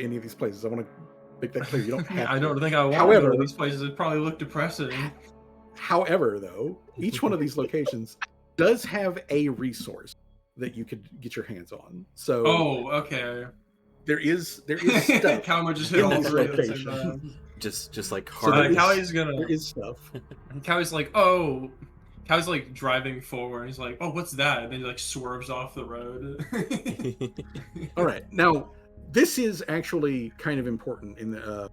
any of these places. I want to make that clear. You don't have to. I don't think I want However, to. These places probably look depressing. However, though, each one of these locations does have a resource that you could get your hands on. So, okay. There is stuff. Callie just hit all this three location. Just like hard. So Callie's gonna. There is stuff. Callie's like, oh. Callie's like driving forward. He's like, oh, what's that? And then he like swerves off the road. All right, now this is actually kind of important in the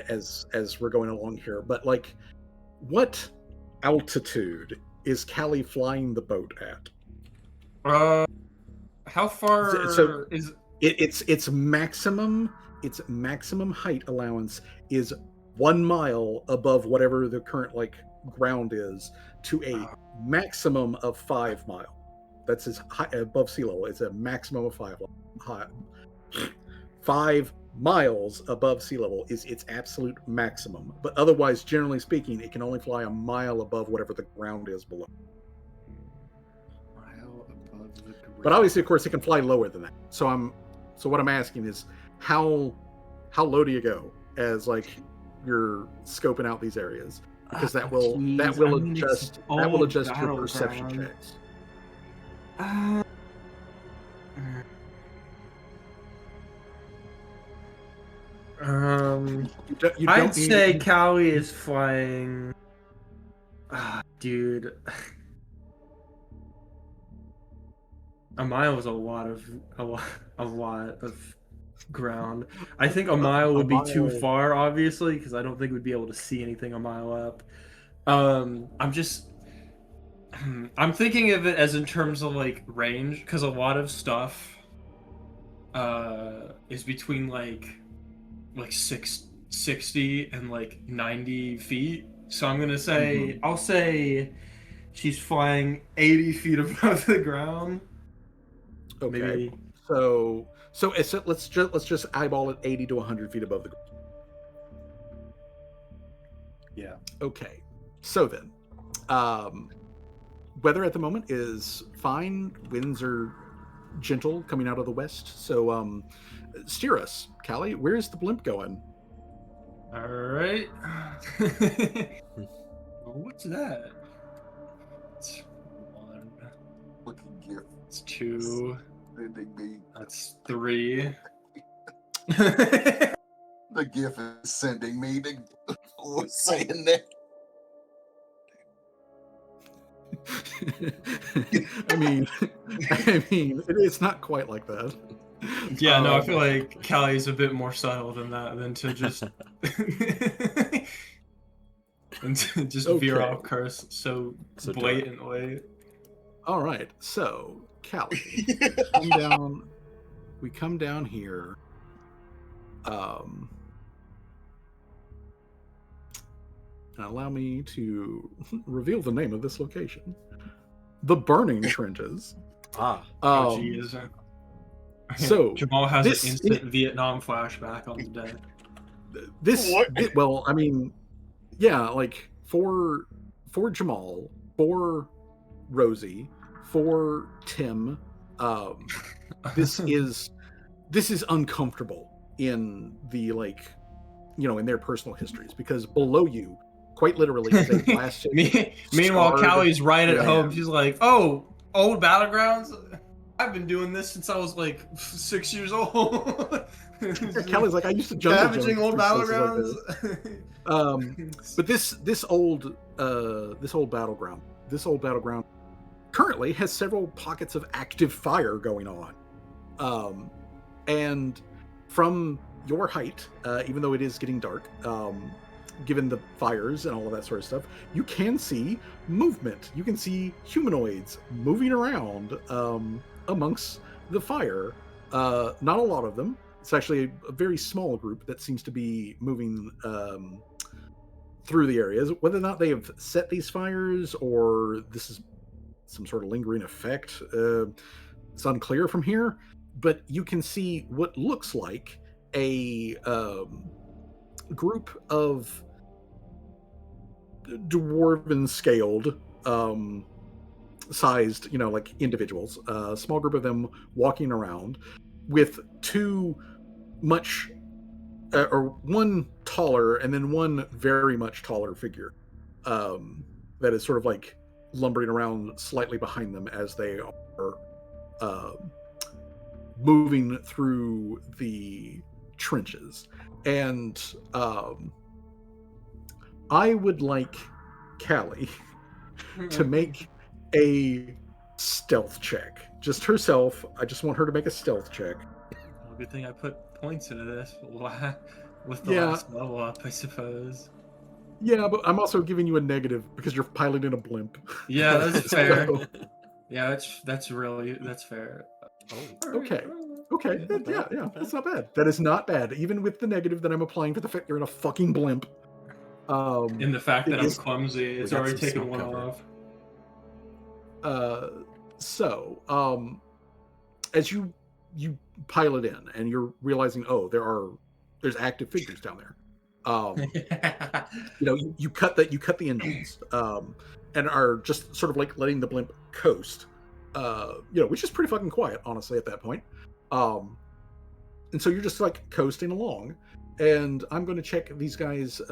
as we're going along here. But what altitude is Callie flying the boat at? How far so is its maximum height allowance is 1 mile above whatever the current ground is to a maximum of 5 miles. That's as high above sea level. It's a maximum of 5 miles above sea level is its absolute maximum. But otherwise, generally speaking, it can only fly a mile above whatever the ground is below. But obviously, of course, it can fly lower than that. So what I'm asking is, how low do you go as you're scoping out these areas? Because that will adjust your perception checks. I'd say Callie is flying. Dude. A mile is a lot of ground. I think a mile would be too mile- far, obviously, because I don't think we'd be able to see anything a mile up. I'm thinking of it as in terms of like range, because a lot of stuff is between like 60 and like 90 feet. So I'm gonna say I'll say she's flying 80 feet above the ground. Okay. Maybe. So let's just eyeball it 80 to 100 feet above the ground. Yeah. Okay. So then, weather at the moment is fine. Winds are gentle coming out of the west. So steer us, Callie. Where's the blimp going? All right. What's that? It's 1. Looking gift. It's 2. Sending me. That's 3. The gift is sending me. Was saying that. I mean, it's not quite like that. Yeah, no, I feel like Callie's a bit more subtle than that, than to just and to just veer Okay. off course so So blatantly. All right, so Callie, we come down here. And allow me to reveal the name of this location: the Burning Trenches. Ah. Oh, geez. So Jamal has this an instant Vietnam flashback on the day. Well, I mean, yeah, like for Jamal, for Rosie, for Tim, this is uncomfortable in the in their personal histories, because below you, quite literally, is a blasted. Meanwhile, Callie's right at land. home. She's like, "Oh, old battlegrounds. I've been doing this since I was like 6 years old." Kelly's like, I used to jump damaging old battlegrounds. But this old battleground currently has several pockets of active fire going on, and from your height, even though it is getting dark, given the fires and all of that sort of stuff, you can see movement. You can see humanoids moving around amongst the fire. Not a lot of them. It's actually a very small group that seems to be moving through the areas. Whether or not they have set these fires or this is some sort of lingering effect, it's unclear from here. But you can see what looks like a group of dwarven scaled sized, like individuals, a small group of them walking around with two much or one taller and then one very much taller figure that is sort of like lumbering around slightly behind them as they are moving through the trenches. And I would like Callie to make a stealth check. Just herself. I just want her to make a stealth check. Well, good thing I put points into this with the last level up, I suppose. Yeah, but I'm also giving you a negative because you're piloting a blimp. Yeah, that's fair. Yeah, that's fair. Oh, okay. Okay. Yeah, that's not bad. That is not bad, even with the negative that I'm applying for the fact you're in a fucking blimp. And the fact that I'm clumsy, it's already taken one off. So, as you pilot in and you're realizing, there's active figures down there. You cut the engines, and are just sort of like letting the blimp coast, which is pretty fucking quiet, honestly, at that point. And so you're just like coasting along, and I'm going to check these guys'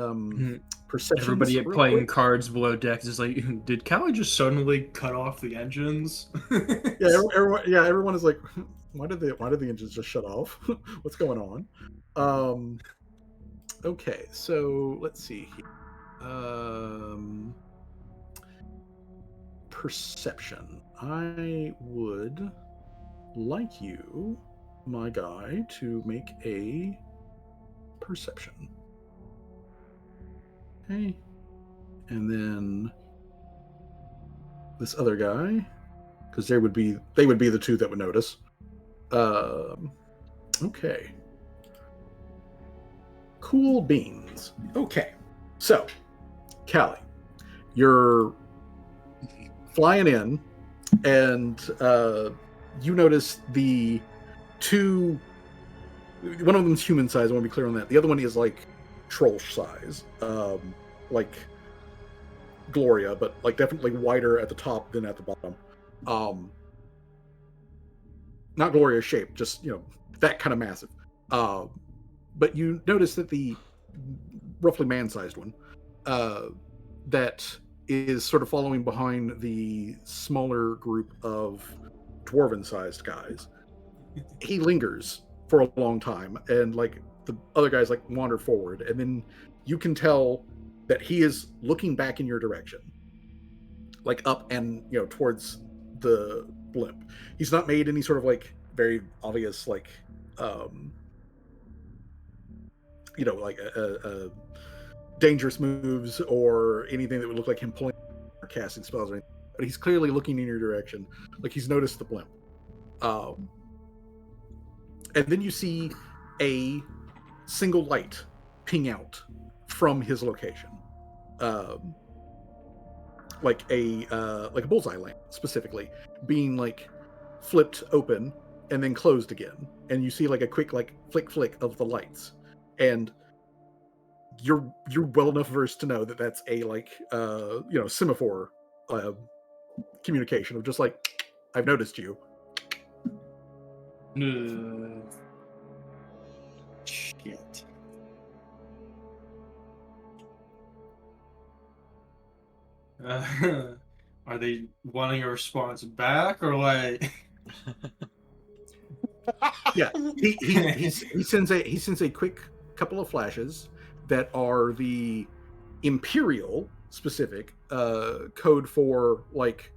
perceptions. Everybody playing quick. Cards Below Decks is like, did Callie just suddenly cut off the engines? Everyone is like, why did the engines just shut off? What's going on? Okay, so let's see here. Perception. I would like you, my guy, to make a perception. Okay. And then this other guy, because they would be the two that would notice. Okay. Cool beans. Okay. So, Callie, you're flying in, and you notice the two. One of them's human size. I want to be clear on that. The other one is like troll size, like Gloria, but like definitely wider at the top than at the bottom. Not Gloria shape, just that kind of massive. But you notice that the roughly man-sized one, that is sort of following behind the smaller group of dwarven-sized guys. He lingers for a long time, and like the other guys like wander forward, and then you can tell that he is looking back in your direction, like up and towards the blimp. He's not made any sort of like very obvious like like a dangerous moves or anything that would look like him pulling or casting spells or anything. But he's clearly looking in your direction, like he's noticed the blimp. And then you see a single light ping out from his location, like a bullseye lamp specifically, being like flipped open and then closed again. And you see like a quick like flick of the lights, and you're well enough versed to know that that's a like semaphore communication of just like, I've noticed you. Shit. Are they wanting a response back or like? Yeah, he sends a quick couple of flashes that are the Imperial specific code for like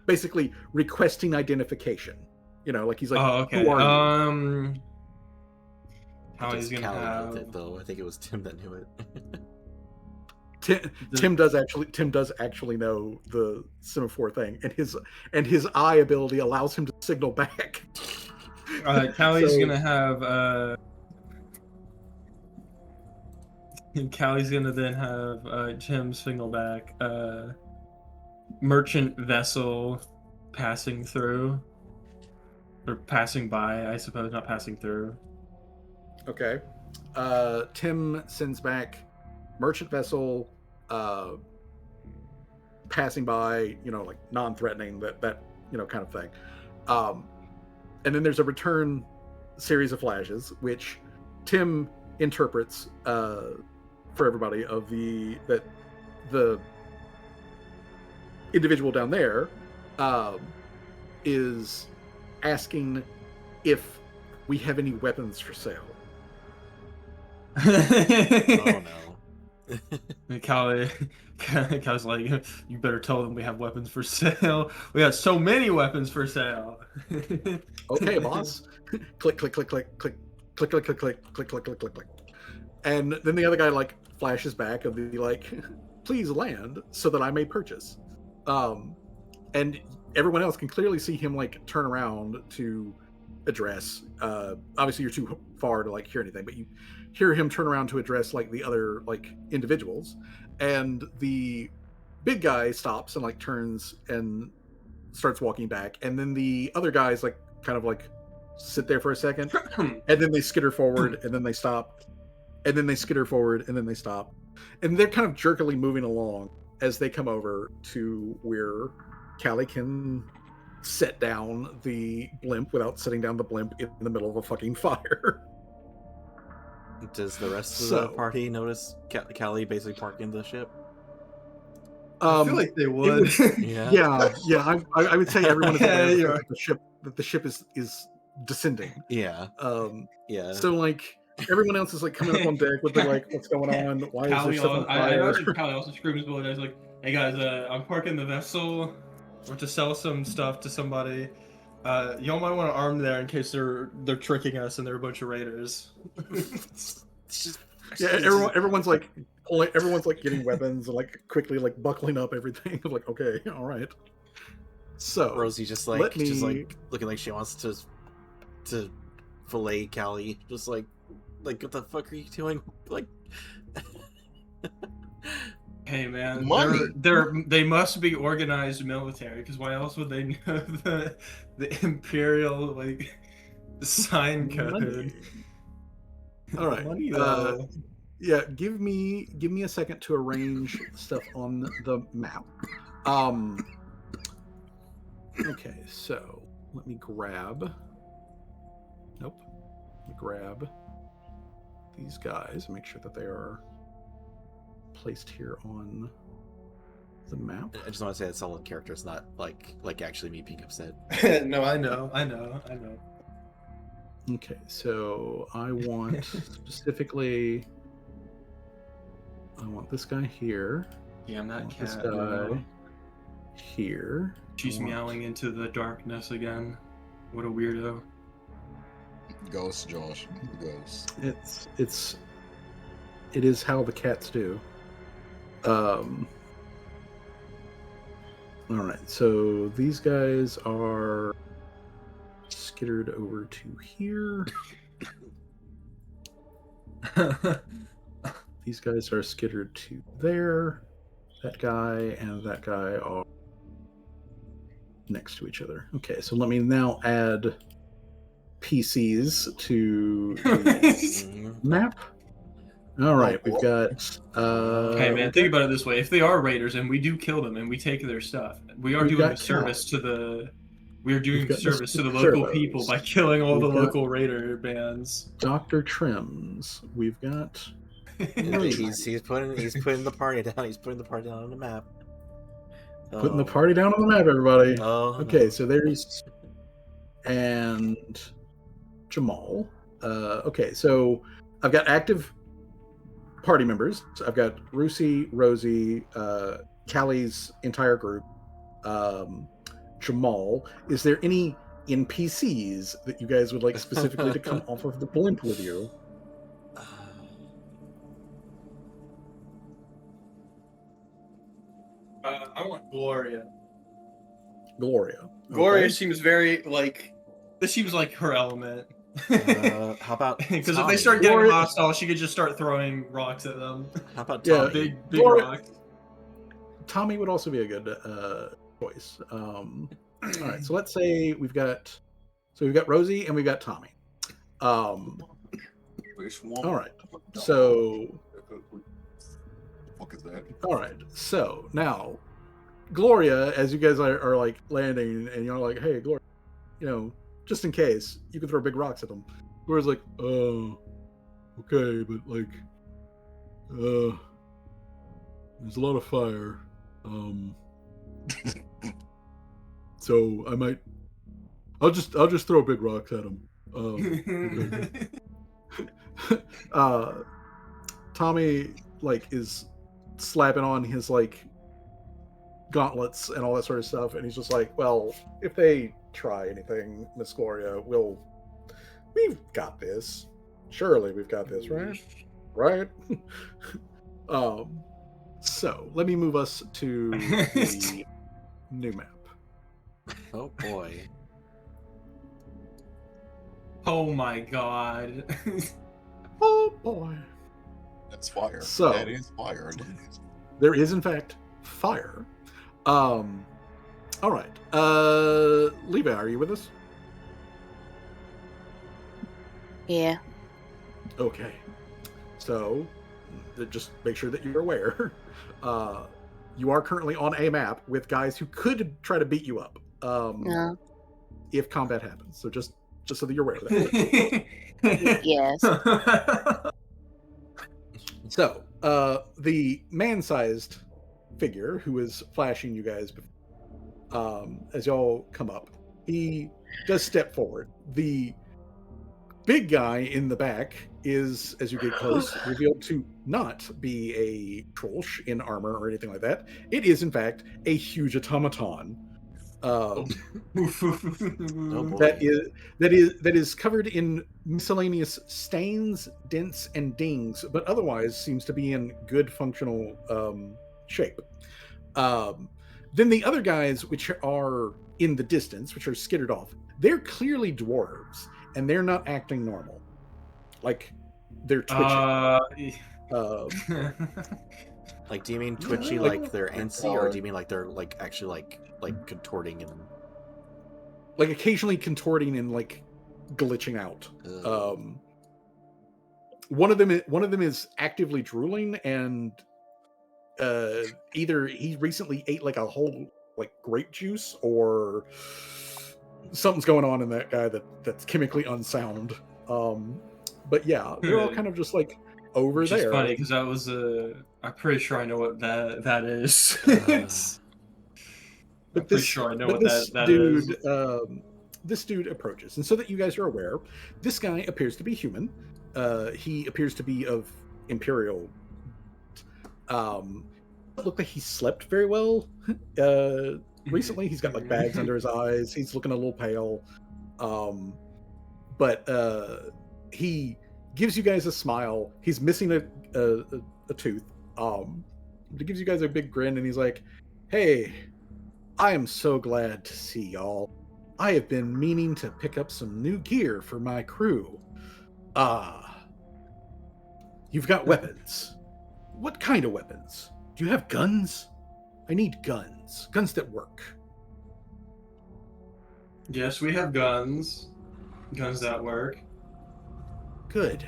basically requesting identification. Like he's like, oh, okay. Who are you? I How he's guess gonna Callie have knew it, though. I think it was Tim that knew it. Tim does actually know the semaphore thing, and his eye ability allows him to signal back. Callie's gonna have Callie's gonna then have Jim signal back merchant vessel passing through, or passing by, I suppose, not passing through. Okay. Tim sends back merchant vessel passing by, like non-threatening, that kind of thing. And then there's a return series of flashes, which Tim interprets for everybody that the individual down there is asking if we have any weapons for sale. Oh no. Callie's like, you better tell them we have weapons for sale. We have so many weapons for sale. Okay, boss. Click, click, click, click, click, click, click, click, click, click, click, click, click, click. And then the other guy like flashes back and be like, please land so that I may purchase. And everyone else can clearly see him like turn around to address. Obviously you're too far to like hear anything, but you hear him turn around to address like the other like individuals, and the big guy stops and like turns and starts walking back, and then the other guys like kind of like sit there for a second, and then they skitter forward, and then they stop, and then they skitter forward, and then they stop, and they're kind of jerkily moving along as they come over to where Callie can set down the blimp without setting down the blimp in the middle of a fucking fire. Does the rest of the party notice Callie basically parking the ship? I feel like they would. Yeah. I would say everyone is aware that the ship is descending. Yeah. Yeah. So like everyone else is like coming up on deck with the like, what's going on? Why is there stuff on fire? I imagine Callie also screams below guys like, hey guys, I'm parking the vessel. I want to sell some stuff to somebody. Y'all might want to arm there in case they're tricking us and they're a bunch of raiders. Yeah, everyone's like getting weapons and like quickly like buckling up everything. Like, okay, all right. So Rosie just looking like she wants to fillet Callie. Just like what the fuck are you doing? Like, hey man, Money. they must be organized military, because why else would they know the imperial like sign code? Money. All right. Money, though. Yeah, give me a second to arrange stuff on the map. Okay, so let me grab. Nope. Let me grab these guys and make sure that they are placed here on the map. I just want to say that solid character is not like actually me being upset. No, I know. Okay, so I want specifically. I want this guy here. Yeah, I'm that cat. This guy here. She's meowing into the darkness again. What a weirdo. Ghost, Josh. Ghost. It is how the cats do. All right, so these guys are skittered over to here. These guys are skittered to there. That guy and that guy are next to each other. Okay, so let me now add PCs to the map. All right, we've got. Hey man, think about it this way: if they are raiders and we do kill them and we take their stuff, we are doing a service to the. We are doing service to the local people by killing all the local raider bands. Dr. Trims. We've got. he's putting the party down. He's putting the party down on the map. Putting the party down on the map, everybody. Oh, okay, no. So there's and Jamal. Okay, so I've got active party members. So I've got Rusi, Rosie, Callie's entire group, Jamal. Is there any NPCs that you guys would like specifically to come off of the blimp with you? I want Gloria. Gloria. Gloria seems very like. This seems like her element. How about because if they start getting hostile, she could just start throwing rocks at them. How about Tommy? Big Gloria, rocks. Tommy would also be a good choice. All right, so let's say we've got Rosie and we've got Tommy. All right, so. What is that? All right, so now, Gloria, as you guys are like landing, and you're like, "Hey, Gloria, just in case, you can throw big rocks at them." Gloria's like, "Oh, okay, but like, there's a lot of fire, so I'll just throw big rocks at them." Okay. Tommy is slapping on his gauntlets and all that sort of stuff, and he's just like, "Well, if they try anything, Miss Gloria, we've got this. Surely we've got this, right?" So let me move us to the new map. Oh boy. Oh my god. Oh boy. That's fire. So that is fire. There is in fact fire. All right. Levi, are you with us? Yeah. Okay. So just make sure that you're aware. You are currently on a map with guys who could try to beat you up. No. If combat happens. So just so that you're aware of that. Yes. So, the man-sized figure who is flashing you guys as y'all come up, he does step forward. The big guy in the back is, as you get close, revealed to not be a Trollsch in armor or anything like that. It is, in fact, a huge automaton Oh that boy. is covered in miscellaneous stains, dents, and dings, but otherwise seems to be in good functional shape. Then the other guys, which are in the distance, which are skittered off, they're clearly dwarves, and they're not acting normal. Like they're twitching. Like, do you mean twitchy like they're antsy, or do you mean like they're like actually like contorting and like occasionally contorting and like glitching out? One of them is actively drooling, and either he recently ate like a whole like grape juice, or something's going on in that guy that's chemically unsound. But yeah, they're all kind of just like over Which there. is funny because that was I'm pretty sure I know what that is. But I'm pretty sure I know what this that dude, is. This dude approaches, and so that you guys are aware, this guy appears to be human. He appears to be of Imperial. Look like he slept very well recently. He's got like bags under his eyes. He's looking a little pale. But he gives you guys a smile. He's missing a tooth. He gives you guys a big grin, and he's like, "Hey, I am so glad to see y'all. I have been meaning to pick up some new gear for my crew. You've got weapons. What kind of weapons? Do you have guns? I need guns. Guns that work." Yes, we have guns. Guns that work. Good.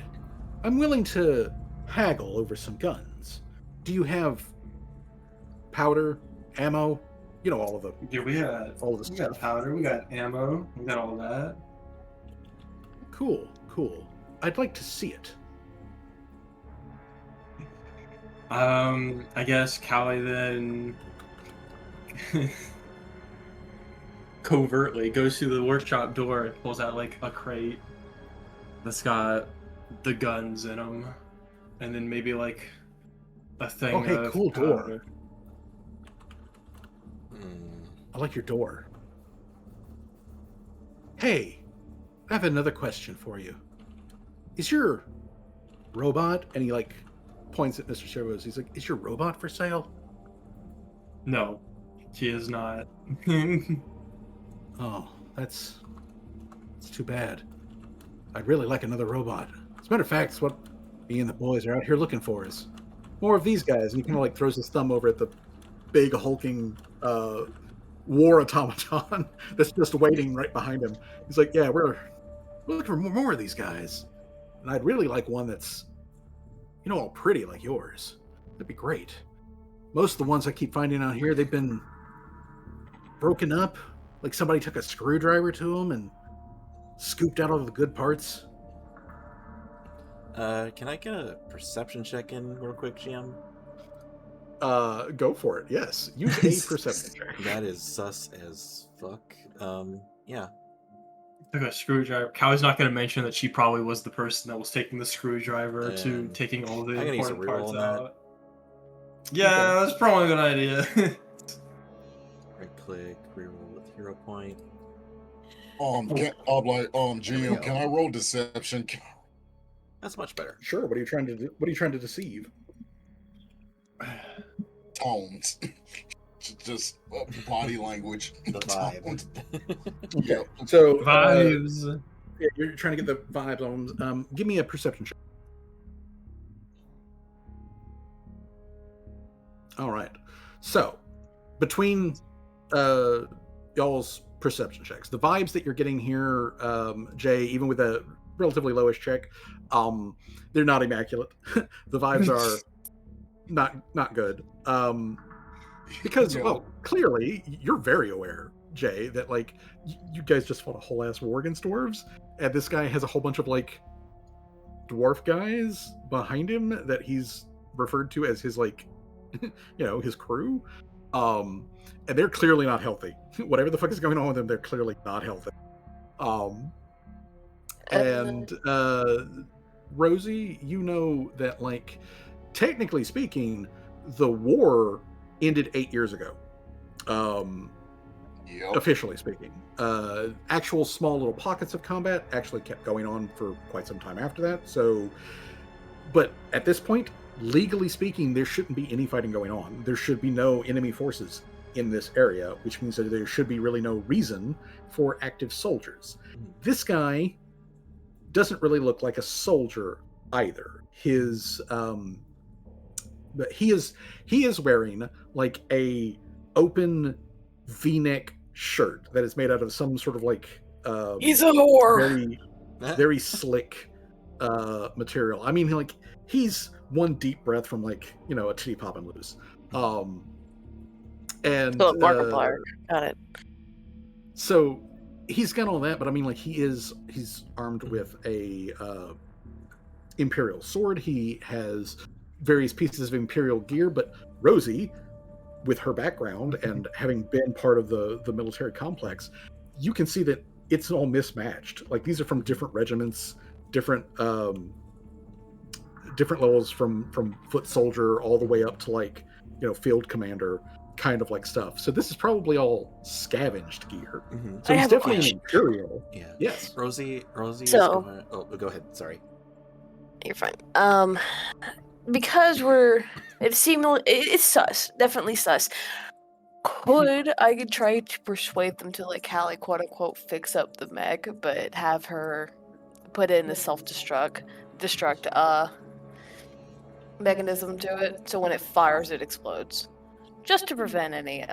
I'm willing to haggle over some guns. Do you have powder, ammo? You know, all of the... Yeah, we got powder, we got ammo, we got all that. Cool. I'd like to see it. I guess Callie then covertly goes through the workshop door and pulls out like a crate that's got the guns in them, and then maybe like a thing of cool powder. door. I like your door. Hey, I have another question for you. Is your robot, and he like points at Mr. Servos, he's like, "Is your robot for sale?" No, she is not. Oh, it's too bad. I'd really like another robot. As a matter of fact, it's what me and the boys are out here looking for, is more of these guys. And he kind of like throws his thumb over at the big hulking war automaton that's just waiting right behind him. He's like, "Yeah, we're looking for more of these guys. And I'd really like one that's, you know, all pretty like yours. That'd be great. Most of the ones I keep finding out here, they've been broken up. Like somebody took a screwdriver to them and scooped out all the good parts." Can I get a perception check in real quick, GM? Go for it. Yes, use a perception check. That is sus as fuck. Yeah. Took a screwdriver. Callie's not going to mention that she probably was the person that was taking the screwdriver to taking all the important parts out. Yeah, that's probably a good idea. Right click, reroll with hero point. GM, can I roll deception? That's much better. Sure. What are you trying to do? What are you trying to deceive? Tones. Just body language. The vibe. Yeah. So vibes. Yeah, you're trying to get the vibes on. Give me a perception check. All right. So between y'all's perception checks, the vibes that you're getting here, Jay, even with a relatively lowish check, they're not immaculate. The vibes are not good. Because, well, clearly you're very aware, Jay, that like you guys just fought a whole ass war against dwarves, and this guy has a whole bunch of like dwarf guys behind him that he's referred to as his like his crew. And they're clearly not healthy. Whatever the fuck is going on with them, they're clearly not healthy. And Rosie, you know that like technically speaking, the war ended 8 years ago. Yep. Officially speaking. Actual small little pockets of combat actually kept going on for quite some time after that. So, but at this point, legally speaking, there shouldn't be any fighting going on. There should be no enemy forces in this area, which means that there should be really no reason for active soldiers. This guy doesn't really look like a soldier either. But he is wearing like a open V-neck shirt that is made out of some sort of like He's a whore. very very slick material. I mean, like he's one deep breath from like a titty popping loose. And Markiplier. Got it. So he's got all that, but I mean, like he's armed with a Imperial sword. He has various pieces of Imperial gear, but Rosie, with her background and having been part of the military complex, you can see that it's all mismatched. Like these are from different regiments, different levels from foot soldier all the way up to like field commander kind of like stuff. So this is probably all scavenged gear. So he's definitely an Imperial. Yeah. Yes. Rosie So- is going... Oh, go ahead. Sorry. You're fine. Because it's sus, definitely sus. I could try to persuade them to like Callie quote unquote fix up the mech, but have her put in a self-destruct mechanism to it, so when it fires it explodes. Just to prevent any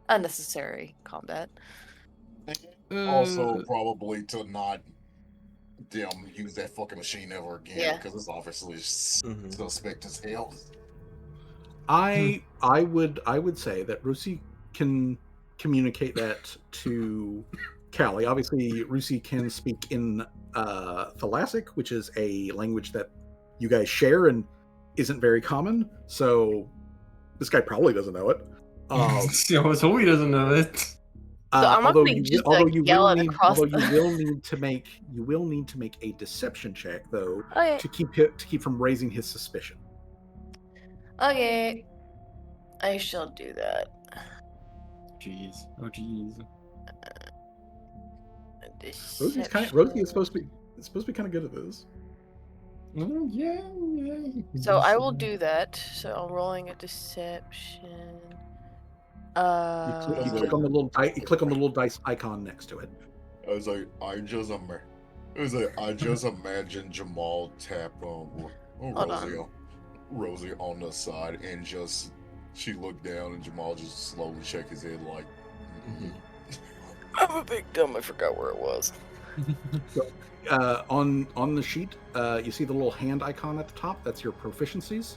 unnecessary combat. Also, probably to not use that fucking machine ever again, because it's obviously suspect as hell. I would say that Rusi can communicate that to Callie. Obviously, Rusi can speak in Thalassic, which is a language that you guys share and isn't very common. So this guy probably doesn't know it. I was hoping he doesn't know it. I'm not going to you will need to make a deception check though to keep from raising his suspicion. Okay, I shall do that. Jeez. Oh, jeez. Rosie is supposed to be kind of good at this. Oh, yeah. So I will do that. So I'm rolling a deception. You click on the little dice icon next to it. I was like, I just imagine Jamal tap Rosie on the side, and she looked down, and Jamal just slowly shook his head like. I'm a big dumb. I forgot where it was. On the sheet, you see the little hand icon at the top. That's your proficiencies.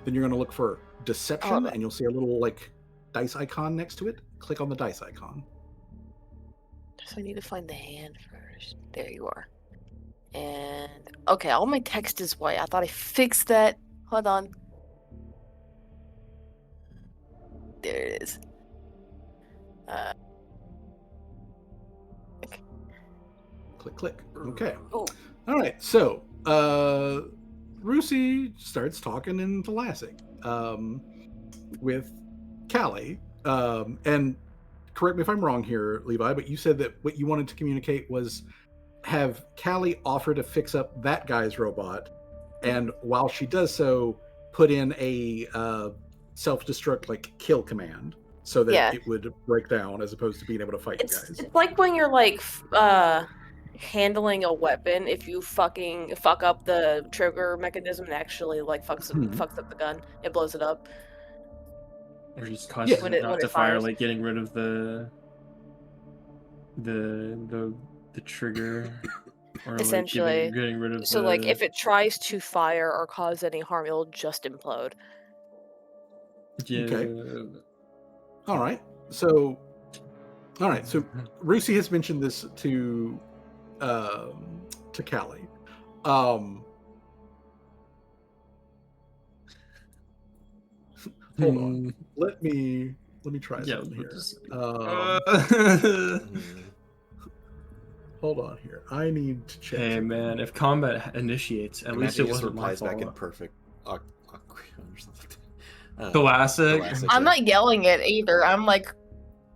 Then you're going to look for deception, and you'll see a little like dice icon next to it. Click on the dice icon. So I need to find the hand first. There you are. And okay, all my text is white. I thought I fixed that. Hold on. There it is. Okay. Click. Okay. Ooh. All right. So, Rusi starts talking in Thalassic with Callie. And correct me if I'm wrong here, Levi, but you said that what you wanted to communicate was have Callie offer to fix up that guy's robot, and while she does so, put in a self-destruct like kill command so that it would break down as opposed to being able to fight you guys. It's like when you're like handling a weapon, if you fucking fuck up the trigger mechanism and actually like fucks up the gun, it blows it up. Or just causes when it not it to fire, fires. like getting rid of the trigger. Or Essentially. like getting rid of So like if it tries to fire or cause any harm, it'll just implode. Yeah. Okay. All right. So Rusi has mentioned this to Callie. Hold on. Let me try something here. Hold on here. I need to check. Hey man, if combat initiates, at least it wasn't my fault. Back in perfect. Classic. I'm not yelling it either. I'm like,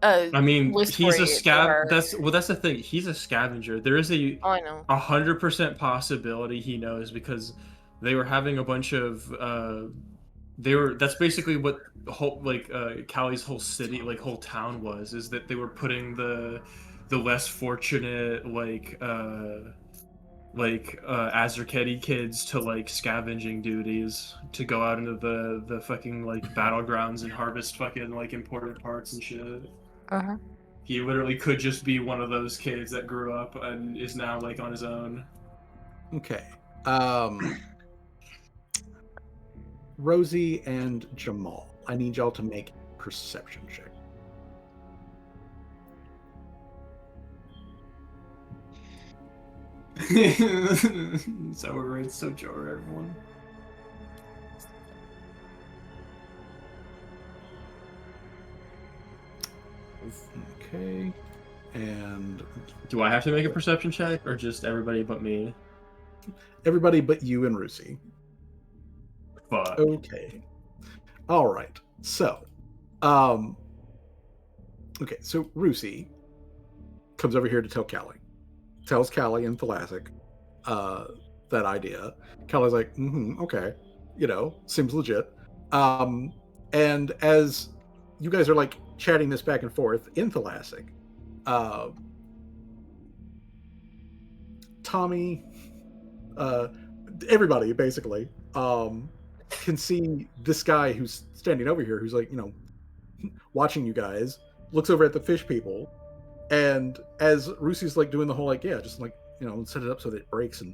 I mean, he's a Whispery. That's the thing. He's a scavenger. There is a Oh, I know. 100% possibility he knows because they were having a bunch of that's basically what Callie's whole city, like whole town was, is that they were putting the less fortunate Azrakedi kids to like scavenging duties to go out into the fucking like battlegrounds and harvest fucking like important parts and shit. Uh-huh. He literally could just be one of those kids that grew up and is now like on his own. Okay. Rosie and Jamal, I need y'all to make a perception check. So we're in so jar, everyone. Okay. And do I have to make a perception check or just everybody but me? Everybody but you and Rusi. Fuck. Okay. All right. So, okay. So Rusi comes over here to tell Callie. Tells Callie and Thalassic that idea. Callie's like, okay. You know, seems legit. And as you guys are like chatting this back and forth in Thalassic, Tommy, everybody basically, can see this guy who's standing over here, who's like, you know, watching you guys, looks over at the fish people, and as Rusi's like doing the whole like, yeah, just like, you know, set it up so that it breaks and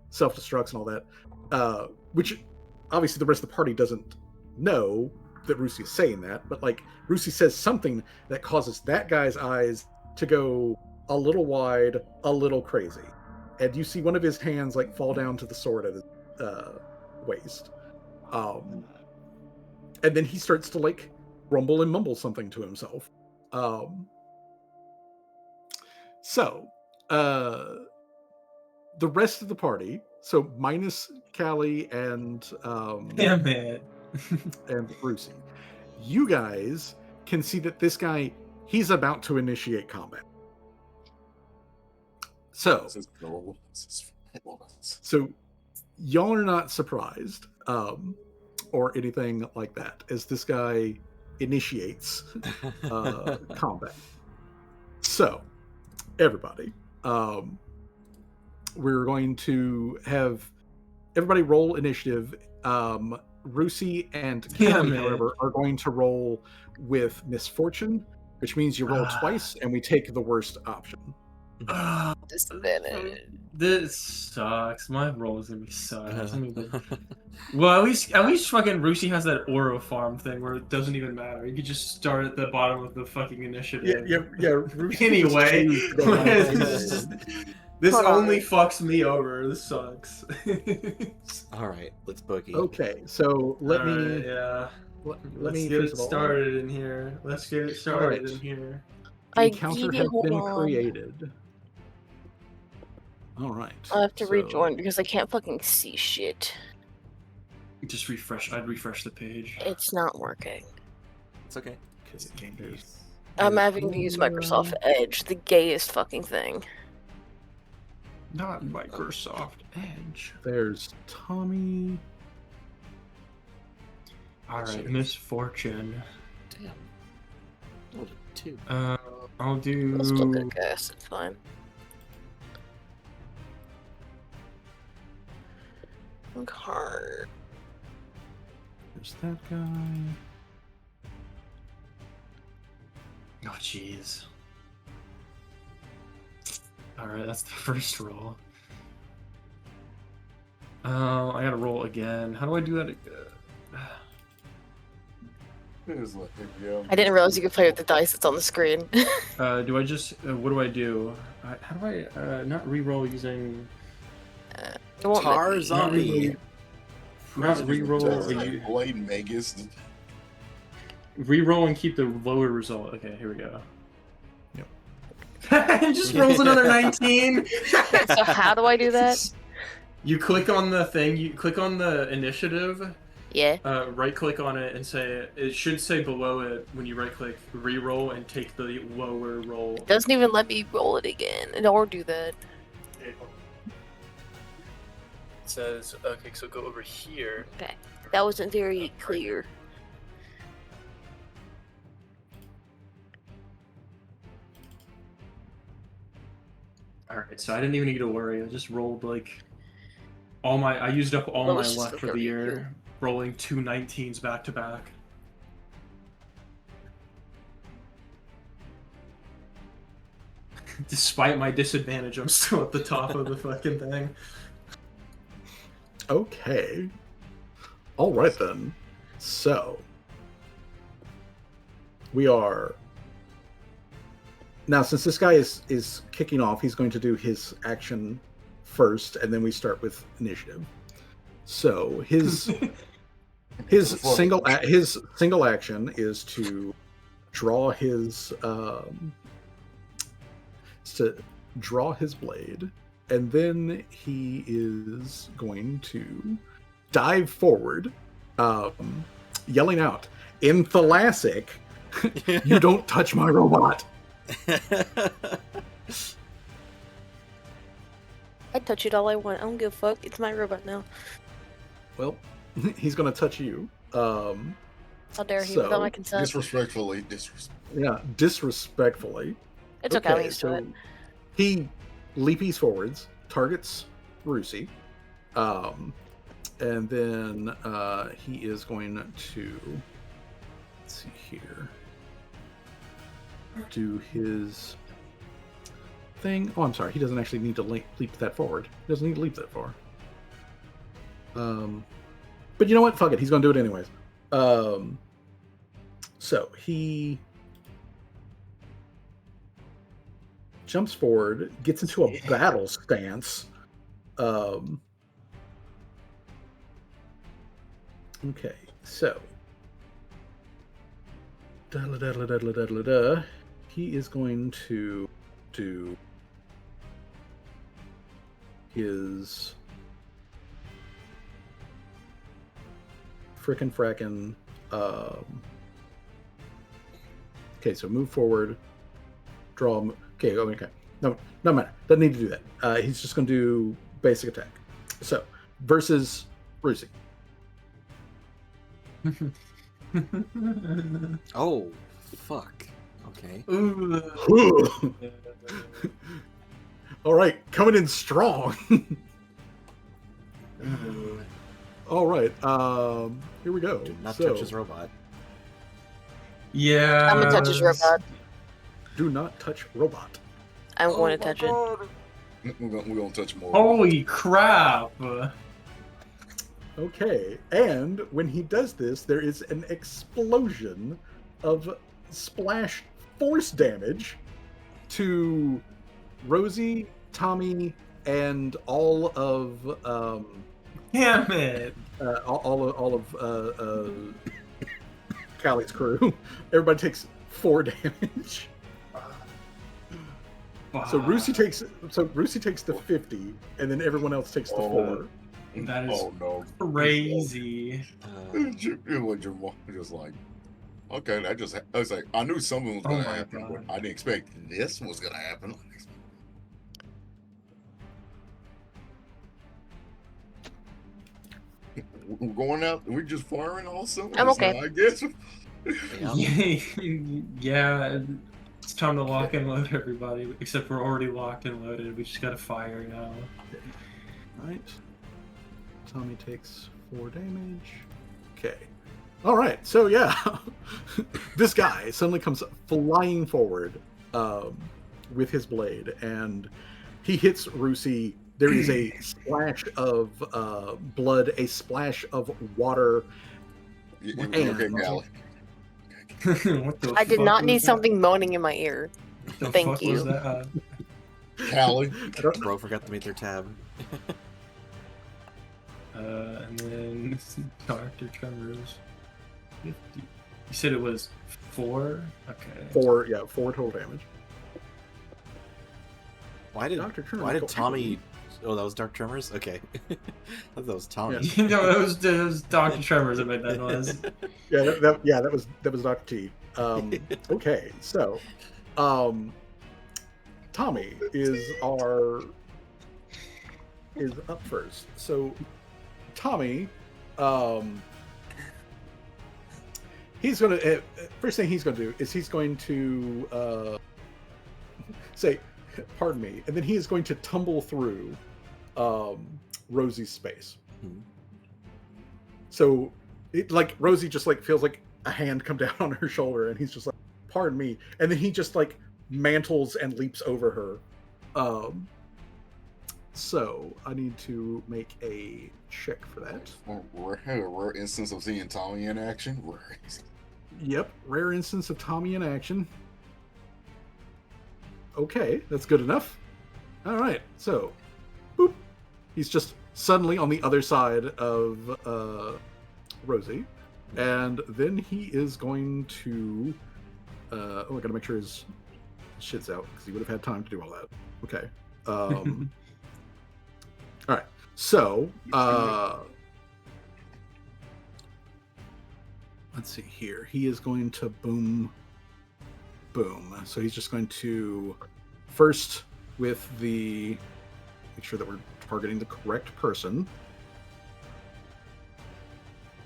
self-destructs and all that, which obviously the rest of the party doesn't know that Rusi is saying that, but like Rusi says something that causes that guy's eyes to go a little wide, a little crazy, and you see one of his hands like fall down to the sword at his waist. And then he starts to like rumble and mumble something to himself. So the rest of the party, so minus Callie and damn it. and Brucey, you guys can see that this guy, he's about to initiate combat. So y'all are not surprised or anything like that as this guy initiates combat. So everybody, we're going to have everybody roll initiative. Rusi and Callie, however, are going to roll with misfortune, which means you roll twice and we take the worst option. This sucks. My roll is gonna be sucks. Well, at least fucking Rusi has that Oro farm thing where it doesn't even matter. You could just start at the bottom of the fucking initiative. Yeah. Anyway, this only fucks me over. This sucks. All right, let's boogie. Okay, so let me get it started in here. Let's get it started in here. The encounter has been created. All right. I'll have to rejoin because I can't fucking see shit. Just refresh. I'd refresh the page. It's not working. It's okay. I'm having to use Microsoft Edge, the gayest fucking thing. Not Microsoft Edge. There's Tommy. Alright, misfortune. Damn. Oh, 2. I'll do. I'll still get gas, it's fine. Hard. There's that guy. Oh, jeez. Alright, that's the first roll. I gotta roll again. How do I do that again? I didn't realize you could play with the dice that's on the screen. Do I just... what do I do? How do I not re-roll using... Tar zombie. Not re-roll. Blade Magus. Re-roll and keep the lower result. Okay, here we go. It just rolls another 19. So how do I do that? You click on the thing. You click on the initiative, Yeah. Right click on it and say it should say below it when you right click re-roll and take the lower roll. It doesn't even let me roll it again or do that. It says, okay, so go over here. Okay. That wasn't very clear. Alright, so I didn't even need to worry. I just rolled like I used up all my luck for the year, rolling 2 19s back to back. Despite my disadvantage, I'm still at the top of the fucking thing. Okay. All right then. So we are now, since this guy is kicking off, he's going to do his action first, and then we start with initiative. So his single action is to draw his blade, and then he is going to dive forward, yelling out in Thalassic, "You don't touch my robot!" I touch it all I want. I don't give a fuck. It's my robot now. Well, he's going to touch you. How dare he without my consent? Disrespectfully. Yeah, disrespectfully. It's okay. I'm used to it. He leapies forwards, targets Rusi, and then he is going to, let's see here, do his thing. Oh, I'm sorry. He doesn't actually need to leap that forward. He doesn't need to leap that far. But you know what? Fuck it. He's going to do it anyways. So he jumps forward, gets into a battle stance. Okay, so he is going to do his frackin' okay, so move forward, draw. Okay. No matter. Doesn't need to do that. He's just going to do basic attack. So versus Rusi. Oh, fuck. Okay. All right, coming in strong. All right, here we go. Do not touch his robot. Yeah. I'm gonna touch his robot. Do not touch robot. I'm going to touch it. We're gonna touch more. Holy crap! Okay, and when he does this, there is an explosion of splash force damage to Rosie, Tommy, and all of Damn it! all of Callie's crew. Everybody takes 4 damage. So Rusi takes the 50, and then everyone else takes the 4. That is no. crazy. It was just like, okay, I was like, I knew something was gonna happen, God. but I didn't expect this was gonna happen. We're going out. We're just firing also. I'm okay. I guess. Yeah, it's time to lock and load everybody. Except we're already locked and loaded. We just gotta fire now. Right. Tommy takes 4 damage. Okay. All right. So yeah, this guy suddenly comes flying forward with his blade, and he hits Rusi. There is a splash of blood, a splash of water. Okay, Callie. What the I did fuck not was need that? something moaning in my ear. What the Thank fuck you. was that? Callie. Bro forgot to make their tab. And then Dr. Tremors. 50. You said it was 4? Okay. 4 total damage. Why did Dr. Turner, Why did go- Tommy Oh, that was Dark Tremors? Okay. I thought that was Tommy. Yeah. No, it was Dr. Tremors that made that noise. Yeah, that was Dr. T. Okay, so Tommy is up first. So Tommy, he's gonna first thing he's gonna do is he's going to say, "Pardon me," and then he is going to tumble through Rosie's space. Hmm. So, like Rosie just like feels like a hand come down on her shoulder, and he's just like, "Pardon me," and then he just like mantles and leaps over her. So I need to make a check for that. Rare instance of seeing Tommy in action. Yep, rare instance of Tommy in action. Okay, that's good enough. All right, so, boop. He's just suddenly on the other side of Rosie, and then he is going to. I gotta make sure his shit's out because he would have had time to do all that. Okay. All right. So, let's see here. He is going to boom. So he's just going to first with the make sure that we're targeting the correct person.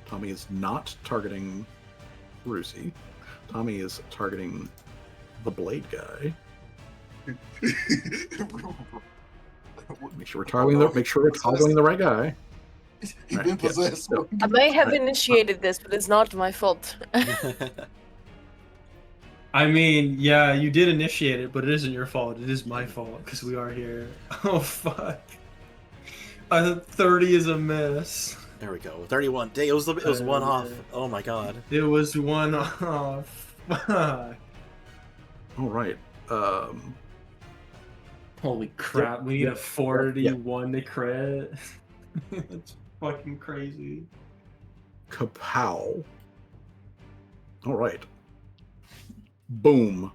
Tommy is not targeting Rusi. Tommy is targeting the blade guy. Make sure we're toggling the right guy. He's been possessed. Yeah. I may have initiated this, but it's not my fault. I mean, yeah, you did initiate it, but it isn't your fault. It is my fault because we are here. Oh fuck! 30 is a miss. There we go. 31. Dang, it was one off. Oh my god. It was one off. Fuck. All right. Holy crap! We need a 41 to crit. It's fucking crazy. Kapow. All right. Boom.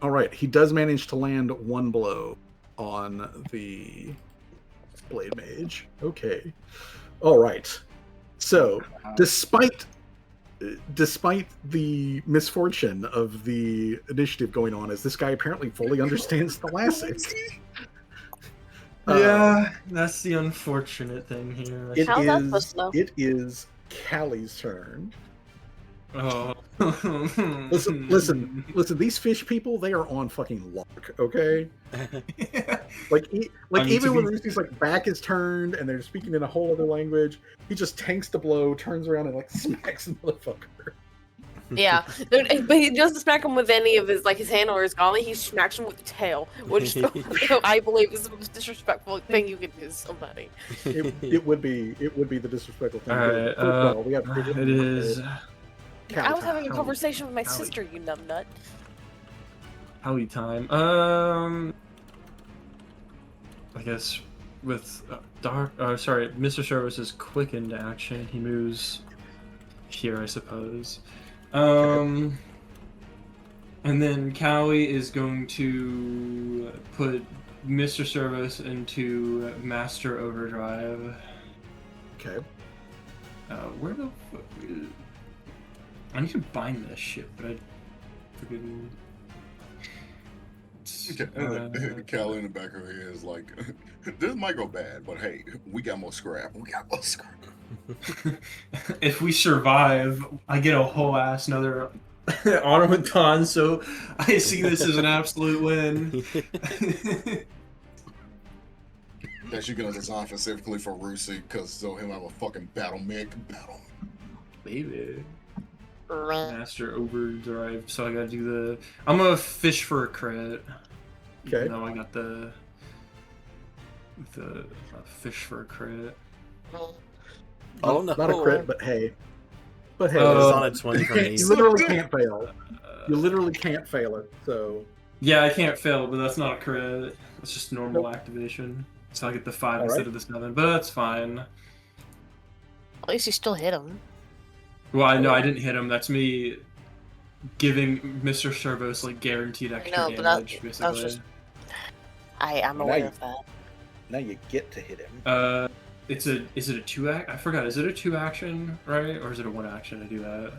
All right. He does manage to land one blow on the blade mage. Okay. All right. So, despite the misfortune of the initiative going on, as this guy apparently fully understands the Thalassic. Yeah, that's the unfortunate thing here. How's that supposed to know? It is Callie's turn. Oh. Listen. These fish people, they are on fucking lock. Okay. Even when Roosty's like back is turned and they're speaking in a whole other language, he just tanks the blow, turns around and like smacks the motherfucker. Yeah, but he doesn't smack him with any of his his hand or his gauntlet. He smacks him with the tail, which I believe is the most disrespectful thing you can do to somebody. It would be the disrespectful thing. All right, it is. I was having a conversation with my sister, you numbnut. Howie time. I guess with Mr. Service is quick into action. He moves here, I suppose. And then Cowie is going to put Mr. Service into Master Overdrive. Okay. Where the fuck is... I need to bind this shit, but I freaking... Cal in the back of her head is like, this might go bad, but hey, we got more scrap. If we survive, I get a whole ass another automaton, so I see this as an absolute win. That you're gonna design specifically for Rusi, because so him have a fucking battle. Baby. Master Overdrive, so I gotta do the... I'm gonna fish for a crit. Okay. No, I got the fish for a crit. Oh no! Not a crit, but hey. It's on a 20 from you literally can't fail. You literally can't fail it. So. Yeah, I can't fail, but that's not a crit. It's just normal activation. So I get the 5 instead of the 7, but that's fine. At least you still hit him. Well, I know I didn't hit him. That's me giving Mr. Servos guaranteed extra damage, basically. I'm aware of that. now you get to hit him. Is it a 2-act? I forgot. Is it a 2-action, right? Or is it a 1-action to do that?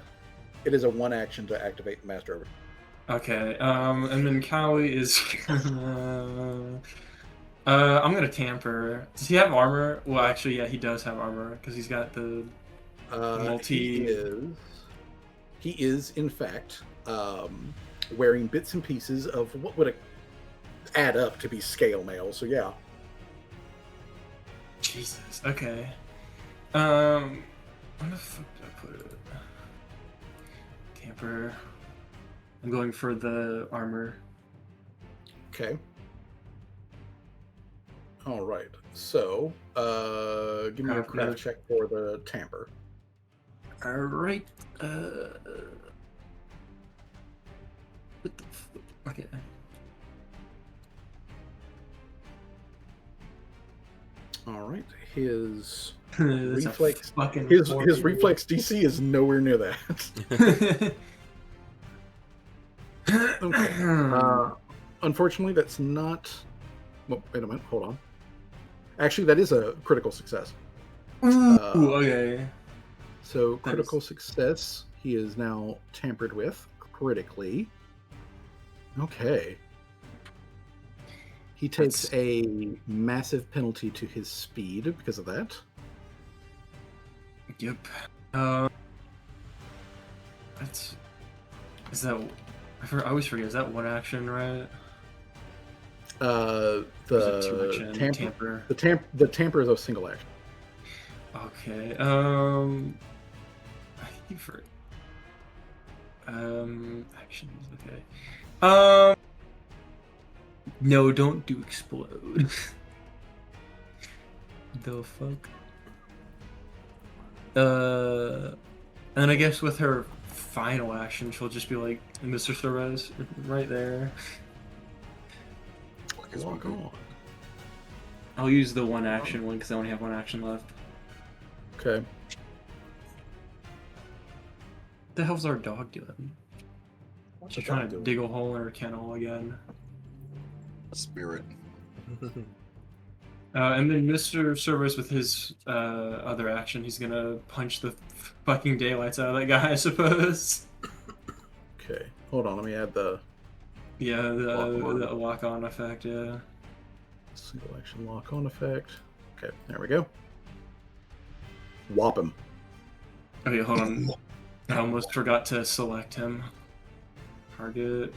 It is a 1-action to activate Master Over. Okay. And then Cowie is. I'm gonna tamper. Does he have armor? Well, actually, yeah, he does have armor because he's got the multi. He is in fact wearing bits and pieces of what would add up to be scale mail. So yeah. Jesus. Okay. Where the fuck did I put it? Tamper. I'm going for the armor. Okay. All right. So, give me a craft check for the tamper. All right. What the fuck? Okay. All right. His reflex. His reflex DC is nowhere near that. Okay. Unfortunately, that's not. Well, wait a minute. Hold on. Actually, that is a critical success. Okay. So critical success. He is now tampered with critically. Okay. He takes a massive penalty to his speed because of that. Yep. Is that? I always forget. Is that 1-action, right? The tamper. The tamper is a single action. Okay. I think for actions. Okay. No, don't do explode. The fuck. And I guess with her final action, she'll just be like, Mr. Sorez, right there. Walk on. I'll use the 1-action one because I only have 1 action left. Okay. What the hell's our dog doing? She's trying to dig a hole in her kennel again. Spirit. And then Mr. Cerberus with his other action, he's gonna punch the fucking daylights out of that guy, I suppose. Okay, hold on. Let me add the. Yeah, the lock-on effect. Yeah. Single action lock-on effect. Okay, there we go. Whop him. Okay, hold on. I almost forgot to select him. Target.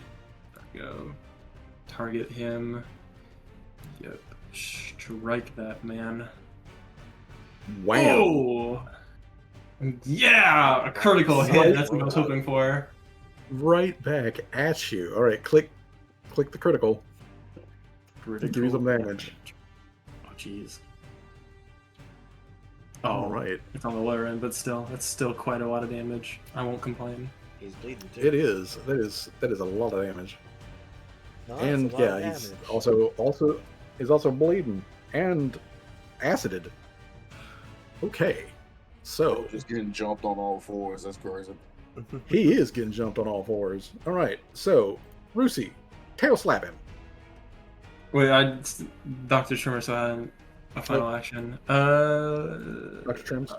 There we go. Target him. Yep. Strike that man. Wow. Oh! Yeah! A critical hit. That's what I was hoping for. Right back at you. All right, click the critical. Give you some damage. Oh, jeez. All right. It's on the lower end, but still, that's still quite a lot of damage. I won't complain. He's bleeding too. It is. That is a lot of damage. No, And yeah, he's also bleeding and acided. Okay, so just getting jumped on all fours. That's crazy. he is getting jumped on all fours. All right, so Rusi, tail slap him. Wait, Dr. Trimmer said a final action. Dr. Trims.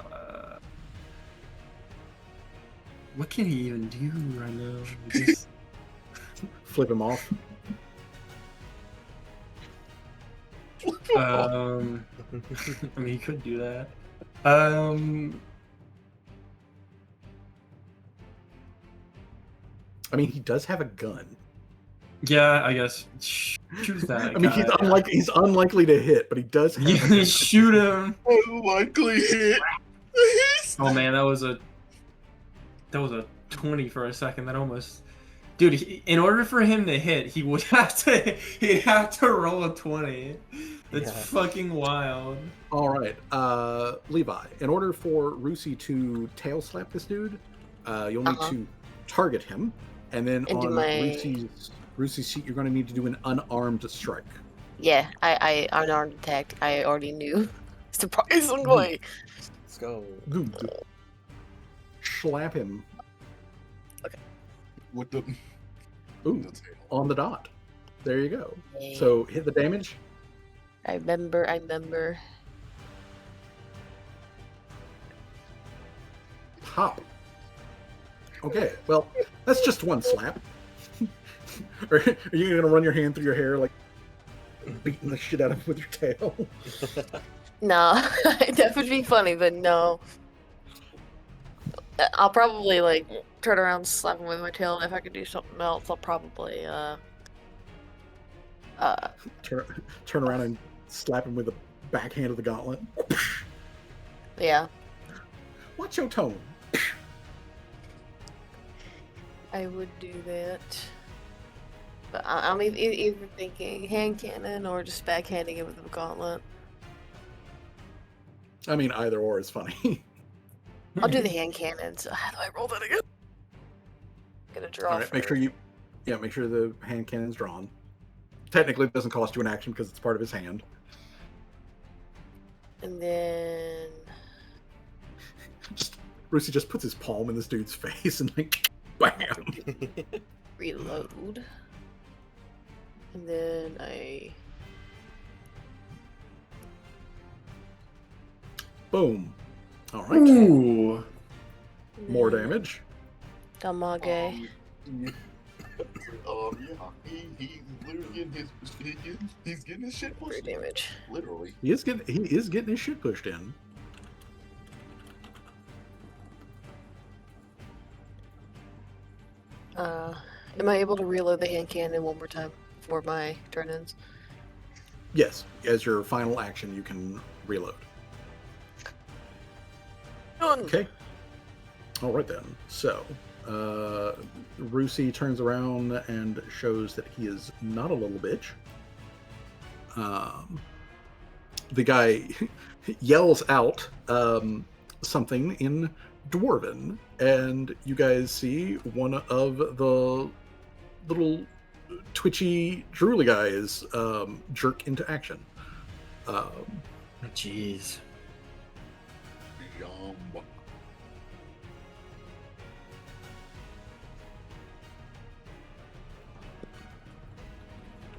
What can he even do right now? Just... Flip him off. I mean, he could do that. I mean, he does have a gun. Yeah, I guess. Shoot that. I mean, he's unlikely to hit, but he does have a gun. Shoot him. Unlikely hit. Oh man, that was a 20 for a second. That almost, dude. In order for him to hit, he'd have to roll a 20. That's fucking wild. All right, Levi. In order for Rusi to tail slap this dude, you'll need to target him, and then on Rusi's sheet, you're going to need to do an unarmed strike. Yeah, I unarmed attack. I already knew. Surprisingly. Let's go. Slap him. Okay. With the on the dot. There you go. Yay. So hit the damage. I remember. Pop. Okay, well, that's just one slap. Are you gonna run your hand through your hair like beating the shit out of it with your tail? No, that would be funny, but no. I'll probably like turn around and slap him with my tail, and if I could do something else, I'll probably turn around and slap him with the backhand of the gauntlet. Yeah. What's your tone? I would do that. But I'm either thinking hand cannon or just backhanding it with the gauntlet. I mean, either or is funny. I'll do the hand cannon. So how do I roll that again? Get a draw. All right, make sure the hand cannon's drawn. Technically, it doesn't cost you an action because it's part of his hand. And then Rusey just puts his palm in this dude's face and like, bam. Reload. And then Boom. All right. Ooh. More damage. Damage. Yeah. He's literally he's getting his shit pushed. 3 damage. Literally. He is getting his shit pushed in. Am I able to reload the hand cannon one more time before my turn ends? Yes, as your final action, you can reload. Done. Okay. All right then. So, Rusey turns around and shows that he is not a little bitch. The guy yells out something in Dwarven, and you guys see one of the little twitchy drooly guys jerk into action. Jeez.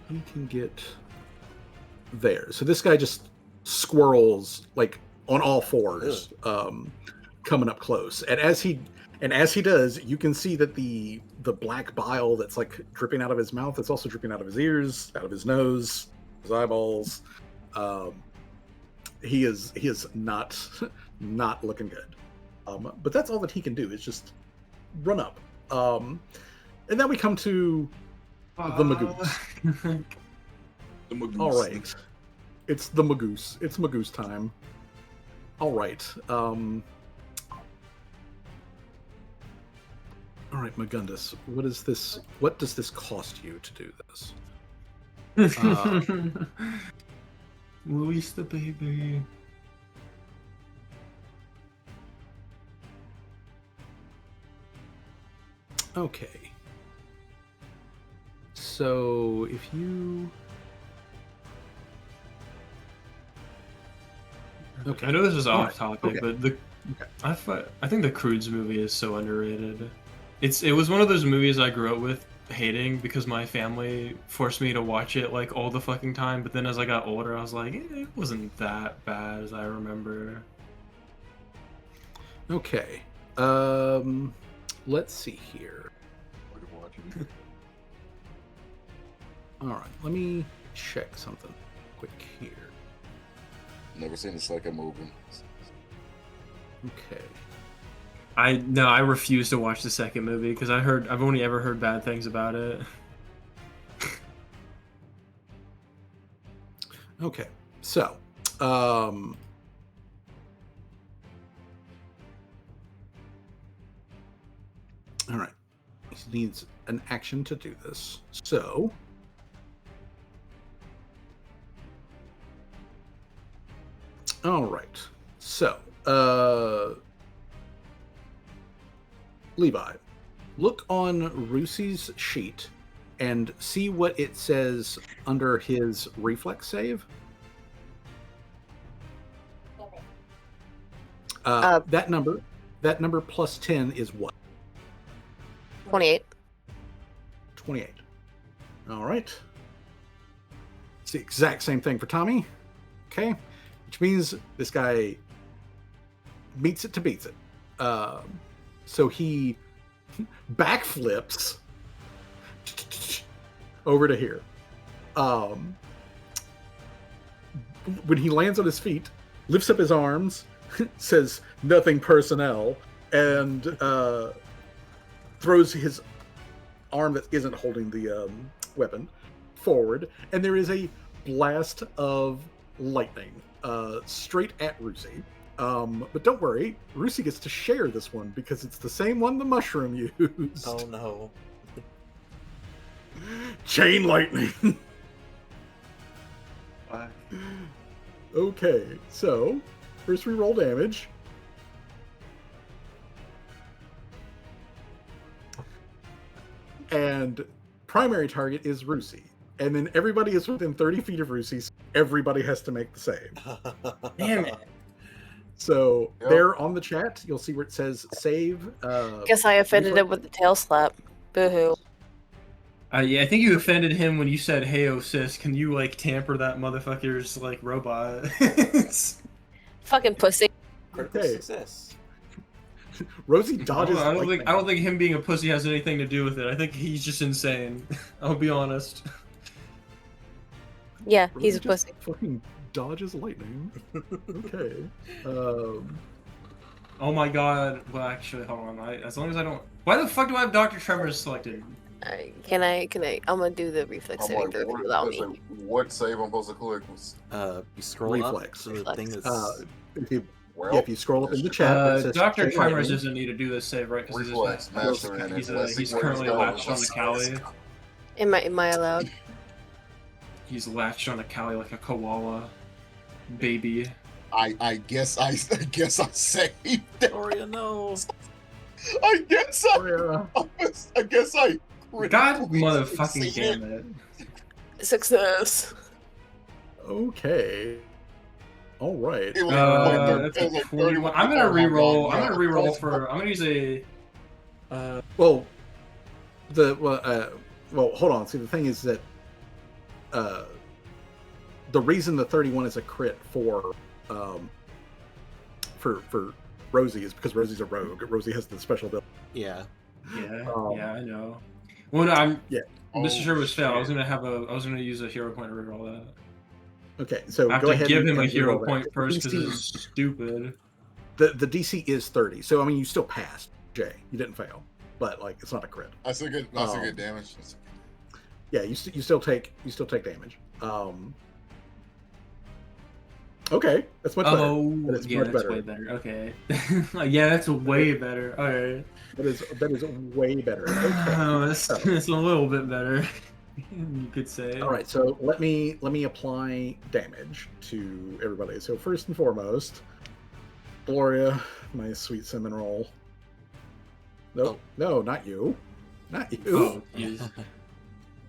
He can get there. So this guy just squirrels like on all fours, coming up close. And as he does, you can see that the black bile that's like dripping out of his mouth, it's also dripping out of his ears, out of his nose, his eyeballs. He is not looking good. But that's all that he can do is just run up. And then we come to the Magoose. The Magoose. All right. It's the Magoose. It's Magoose time. All right. All right, Magundus. What does this cost you to do this? Release the baby. Okay. So if you... Okay. I know this is off right. topic, Okay. but I think the Croods movie is so underrated. It was one of those movies I grew up with hating because my family forced me to watch it like all the fucking time. But then as I got older, I was like, it wasn't that bad as I remember. Okay. Let's see here. All right. Let me check something quick here. Never seen a second movie. Okay. I refuse to watch the second movie because I've only ever heard bad things about it. Okay. So, all right. He needs an action to do this. So, all right. So, Levi, look on Rusey's sheet and see what it says under his reflex save. That number plus 10 is what? 28. 28. All right. It's the exact same thing for Tommy. Okay, which means this guy meets it to beats it. So he backflips over to here. When he lands on his feet, lifts up his arms, says nothing personnel, and throws his arm that isn't holding the weapon forward, and there is a blast of lightning straight at Rusi. But don't worry, Rusi gets to share this one because it's the same one the mushroom used. Oh no. Chain lightning. Okay, so first we roll damage. And primary target is Rusi. And then everybody is within 30 feet of Rusi, so everybody has to make the save. Damn it. So there on the chat, you'll see where it says save. Guess I offended him with the tail slap. Boo-hoo. Yeah, I think you offended him when you said, "Hey, oh sis, can you like tamper that motherfucker's like robot?" Fucking pussy. Critical success. Rosie dodges. I don't think him being a pussy has anything to do with it. I think he's just insane. I'll be honest. Yeah, Rosie he's a just pussy. fucking dodges lightning. Okay. Oh my god. Well, actually, hold on. As long as I don't. Why the fuck do I have Dr. Trevor selected? Can I? I'm gonna do the reflex saving throw without me. What save I'm supposed to click? You scroll Reflex. up to the thing that's... If you scroll up in the chat, it says Dr. chain Tremors lightning. doesn't need to do this save, right? Reflex, master, and He's currently latched on the Cali. Am I allowed? He's latched on a Cali like a koala baby. I guess I saved it. Gloria, no. I guess I God motherfucking damn it. Success. Okay. All right. That's a 21. I'm gonna reroll. I'm gonna use a. Well, hold on. See, the thing is that the reason the 31 is a crit for Rosie is because Rosie's a rogue. Rosie has the special ability. Yeah. Yeah, I know. Well, no, Yeah. Mr. Sure was fail. I was gonna use a hero point to reroll that. Okay, so I have go to ahead give and him a hero reroll point that. first because it's stupid. The DC is 30, so I mean you still passed, Jay. You didn't fail, but like it's not a crit. That's a good damage. Yeah, you still take damage. Okay, that's much better. Oh, That's yeah, much that's better. way better. Okay. Yeah, that's way better. All right. That is way better. Okay. Oh, that's a little bit better. You could say. All right, so let me apply damage to everybody. So first and foremost, Gloria, my sweet cinnamon roll. Nope, no, not you, not you. Oh, jeez.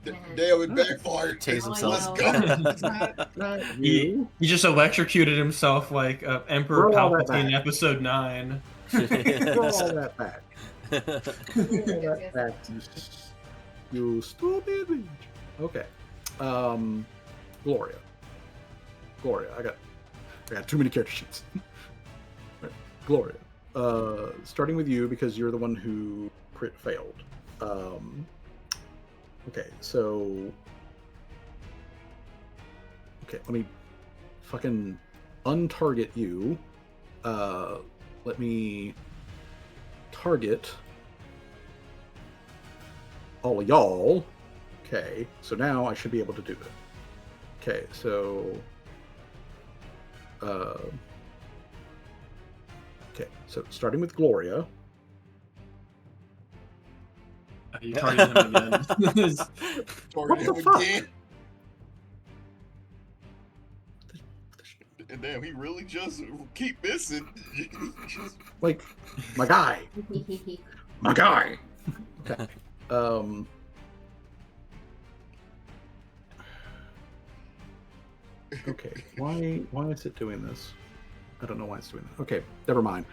Damn, it backfired. Tase himself. Let's go. Not you. He just electrocuted himself like Emperor Roll all that Palpatine in back. Episode 9. Throw all that back. Throw all that back. You stupid bitch. Okay. Gloria. I got too many character sheets. Right. Gloria. Starting with you because you're the one who crit failed. Okay, so let me fucking untarget you. Let me target all of y'all. Okay, so now I should be able to do it. Okay, so starting with Gloria. You targeted him again. What the fuck? Damn, he really just keep missing. Like, my guy. My guy. Okay. Okay. Why is it doing this? I don't know why it's doing that. Okay, never mind.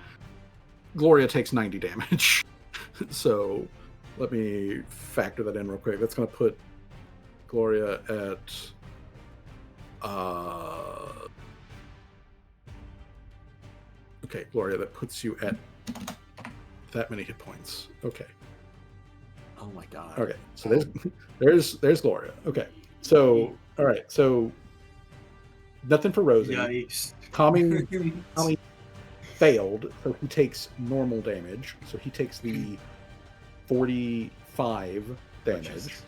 Gloria takes 90 damage. So let me factor that in real quick. That's going to put Gloria at Okay, Gloria, that puts you at that many hit points. Okay. Oh my god. Okay, so there's Gloria. Okay, so all right, so nothing for Rosie. Yikes. Tommy failed, so he takes normal damage. So he takes the 45 damage.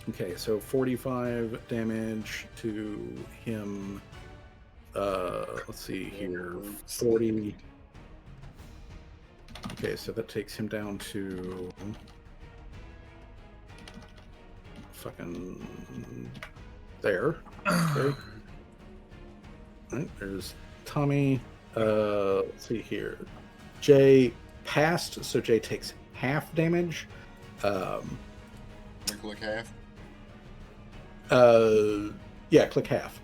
Okay, so 45 damage to him. Let's see here, 40. Okay, so that takes him down to fucking there. Okay. All right, there's Tommy. Let's see here. Jay passed, so Jay takes half damage. Click half. Yeah, click half.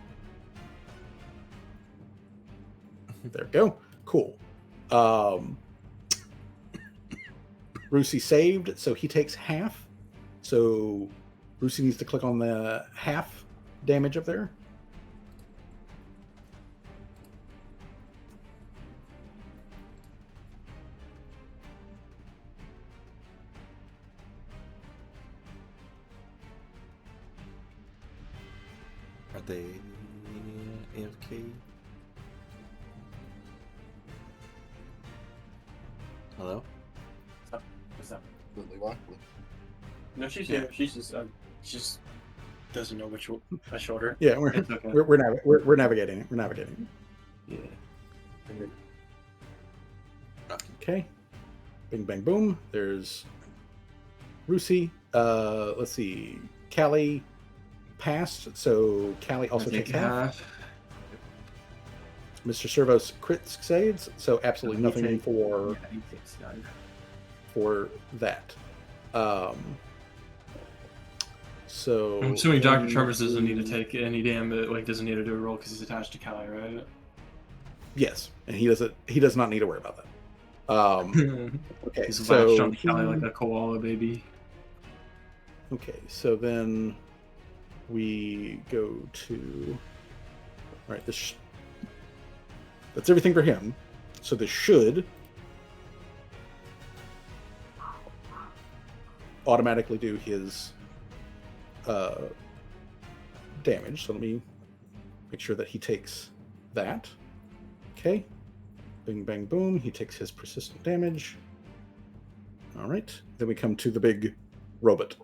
There we go. Cool. Rusi saved, so he takes half. So Rusi needs to click on the half damage up there. Are they AFK? Hello? What's up? What? No, she's here. She's just doesn't know which I showed her. Yeah, we're It's okay. we're navigating it. We're navigating it. Yeah. Okay. Bing bang boom. There's Rusi. Let's see. Callie passed, so Callie also takes half. Mr. Servos crit saves, so absolutely nothing for that. So I'm assuming Dr. Travers doesn't need to take any damage, like doesn't need to do a roll because he's attached to Callie, right? Yes, and he does not need to worry about that. Okay, He's so latched on Callie like a koala baby. Okay, so then we go to all right. That's everything for him. So this should automatically do his damage. So let me make sure that he takes that. Okay. Bing, bang, boom. He takes his persistent damage. All right. Then we come to the big robot.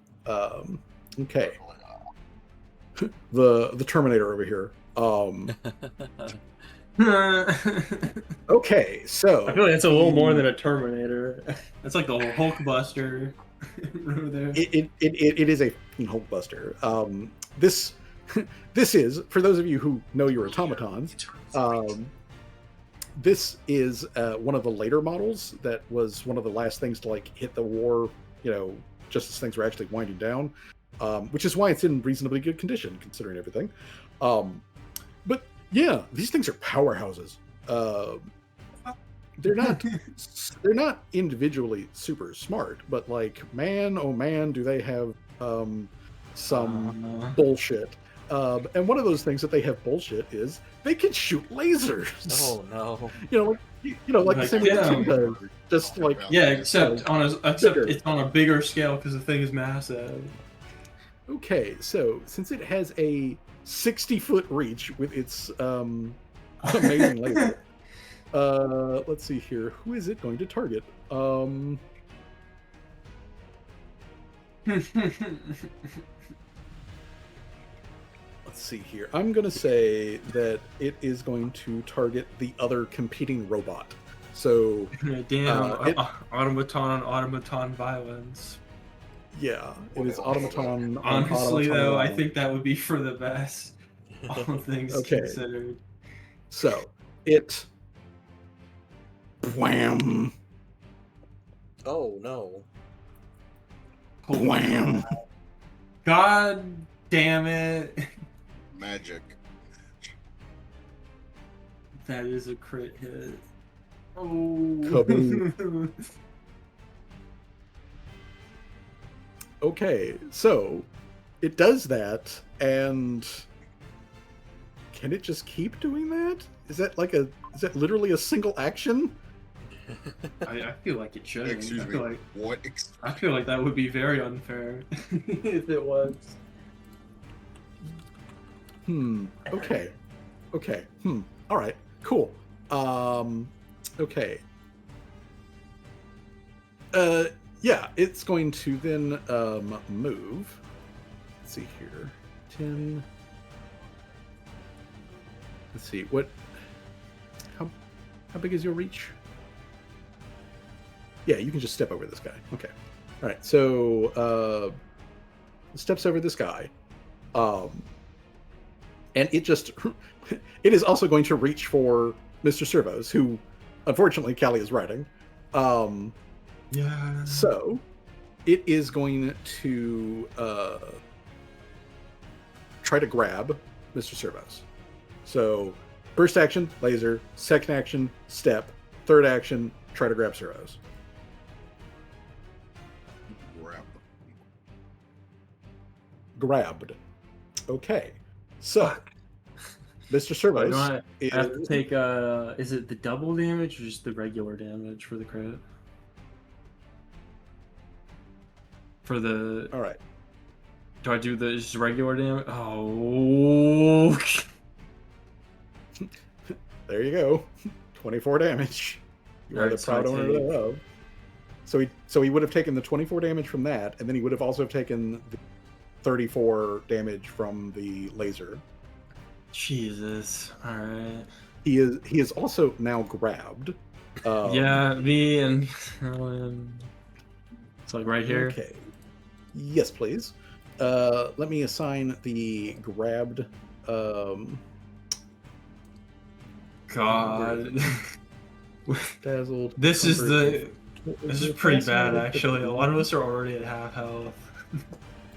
Okay. The Terminator over here. Okay, so I feel like it's a little more than a Terminator. It's like the whole Hulkbuster over there. It is a Hulkbuster. This is, for those of you who know your automatons, this is one of the later models that was one of the last things to like hit the war, just as things were actually winding down, which is why it's in reasonably good condition considering everything. But yeah, these things are powerhouses. They're not individually super smart, but like, man, oh man, do they have some bullshit. And one of those things that they have bullshit is they can shoot lasers. Oh no! Like the same way the does. Just like except it's on a bigger scale because the thing is massive. Okay, so since it has a 60-foot reach with its amazing laser, let's see here. Who is it going to target? Let's see here. I'm going to say that it is going to target the other competing robot. So, automaton on automaton violence. Yeah, it is automaton. Honestly, though, I think that would be for the best. All things considered. So it. Wham! Oh no! Wham! God damn it! Magic. That is a crit hit. Oh. Kaboom. Okay, so it does that, and can it just keep doing that? Is that Is that literally a single action? I feel like it should. Excuse me. Like, What? I feel like that would be very unfair if it was. Okay. Okay. All right. Cool. Okay. Yeah, it's going to then move. Let's see here. 10. Let's see. How big is your reach? Yeah, you can just step over this guy. Okay. All right. So steps over this guy. And it just it is also going to reach for Mr. Servos, who unfortunately Callie is riding. Yeah. So it is going to try to grab Mr. Servos. So first action, laser. Second action, step. Third action, try to grab Servos. Grabbed. Okay. So Mr. Servos I have to take is it the double damage or just the regular damage for the crit? For the all right. Do I do the just regular damage? Oh. There you go. 24 damage. You are the proud owner thereof. So he would have taken the 24 damage from that, and then he would have also taken the 34 damage from the laser. Jesus. All right. He is also now grabbed. Yeah, me and it's like right here. Okay. Yes, please. Let me assign the grabbed. God. Dazzled. This is pretty bad, Dazzled, actually. A lot of us are already at half health.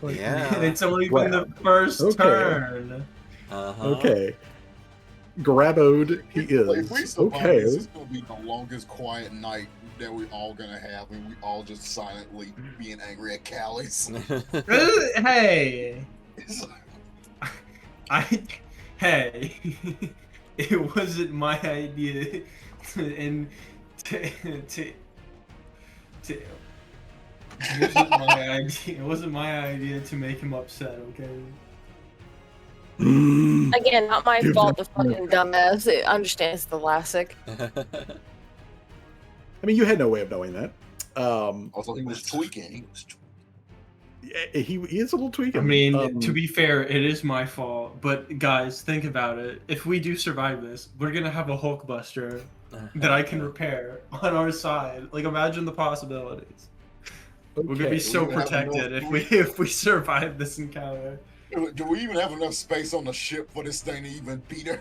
Yeah. And it's only been the first turn. Okay. Graboed he is. If we survive, okay. this is going to be the longest quiet night that we're all going to have, and we all just silently being angry at Callie's. Hey! Hey! It wasn't my idea it wasn't my idea to make him upset, okay? Again, not my fault. The fucking dumbass it understands the Lassic. I mean, you had no way of knowing that. Also, he was tweaking. He is a little tweaking. I mean, to be fair, it is my fault. But guys, think about it. If we do survive this, we're gonna have a Hulkbuster that I can repair on our side. Like, imagine the possibilities. Okay. We're gonna be so protected if we survive this encounter. Do we even have enough space on the ship for this thing to even beat her?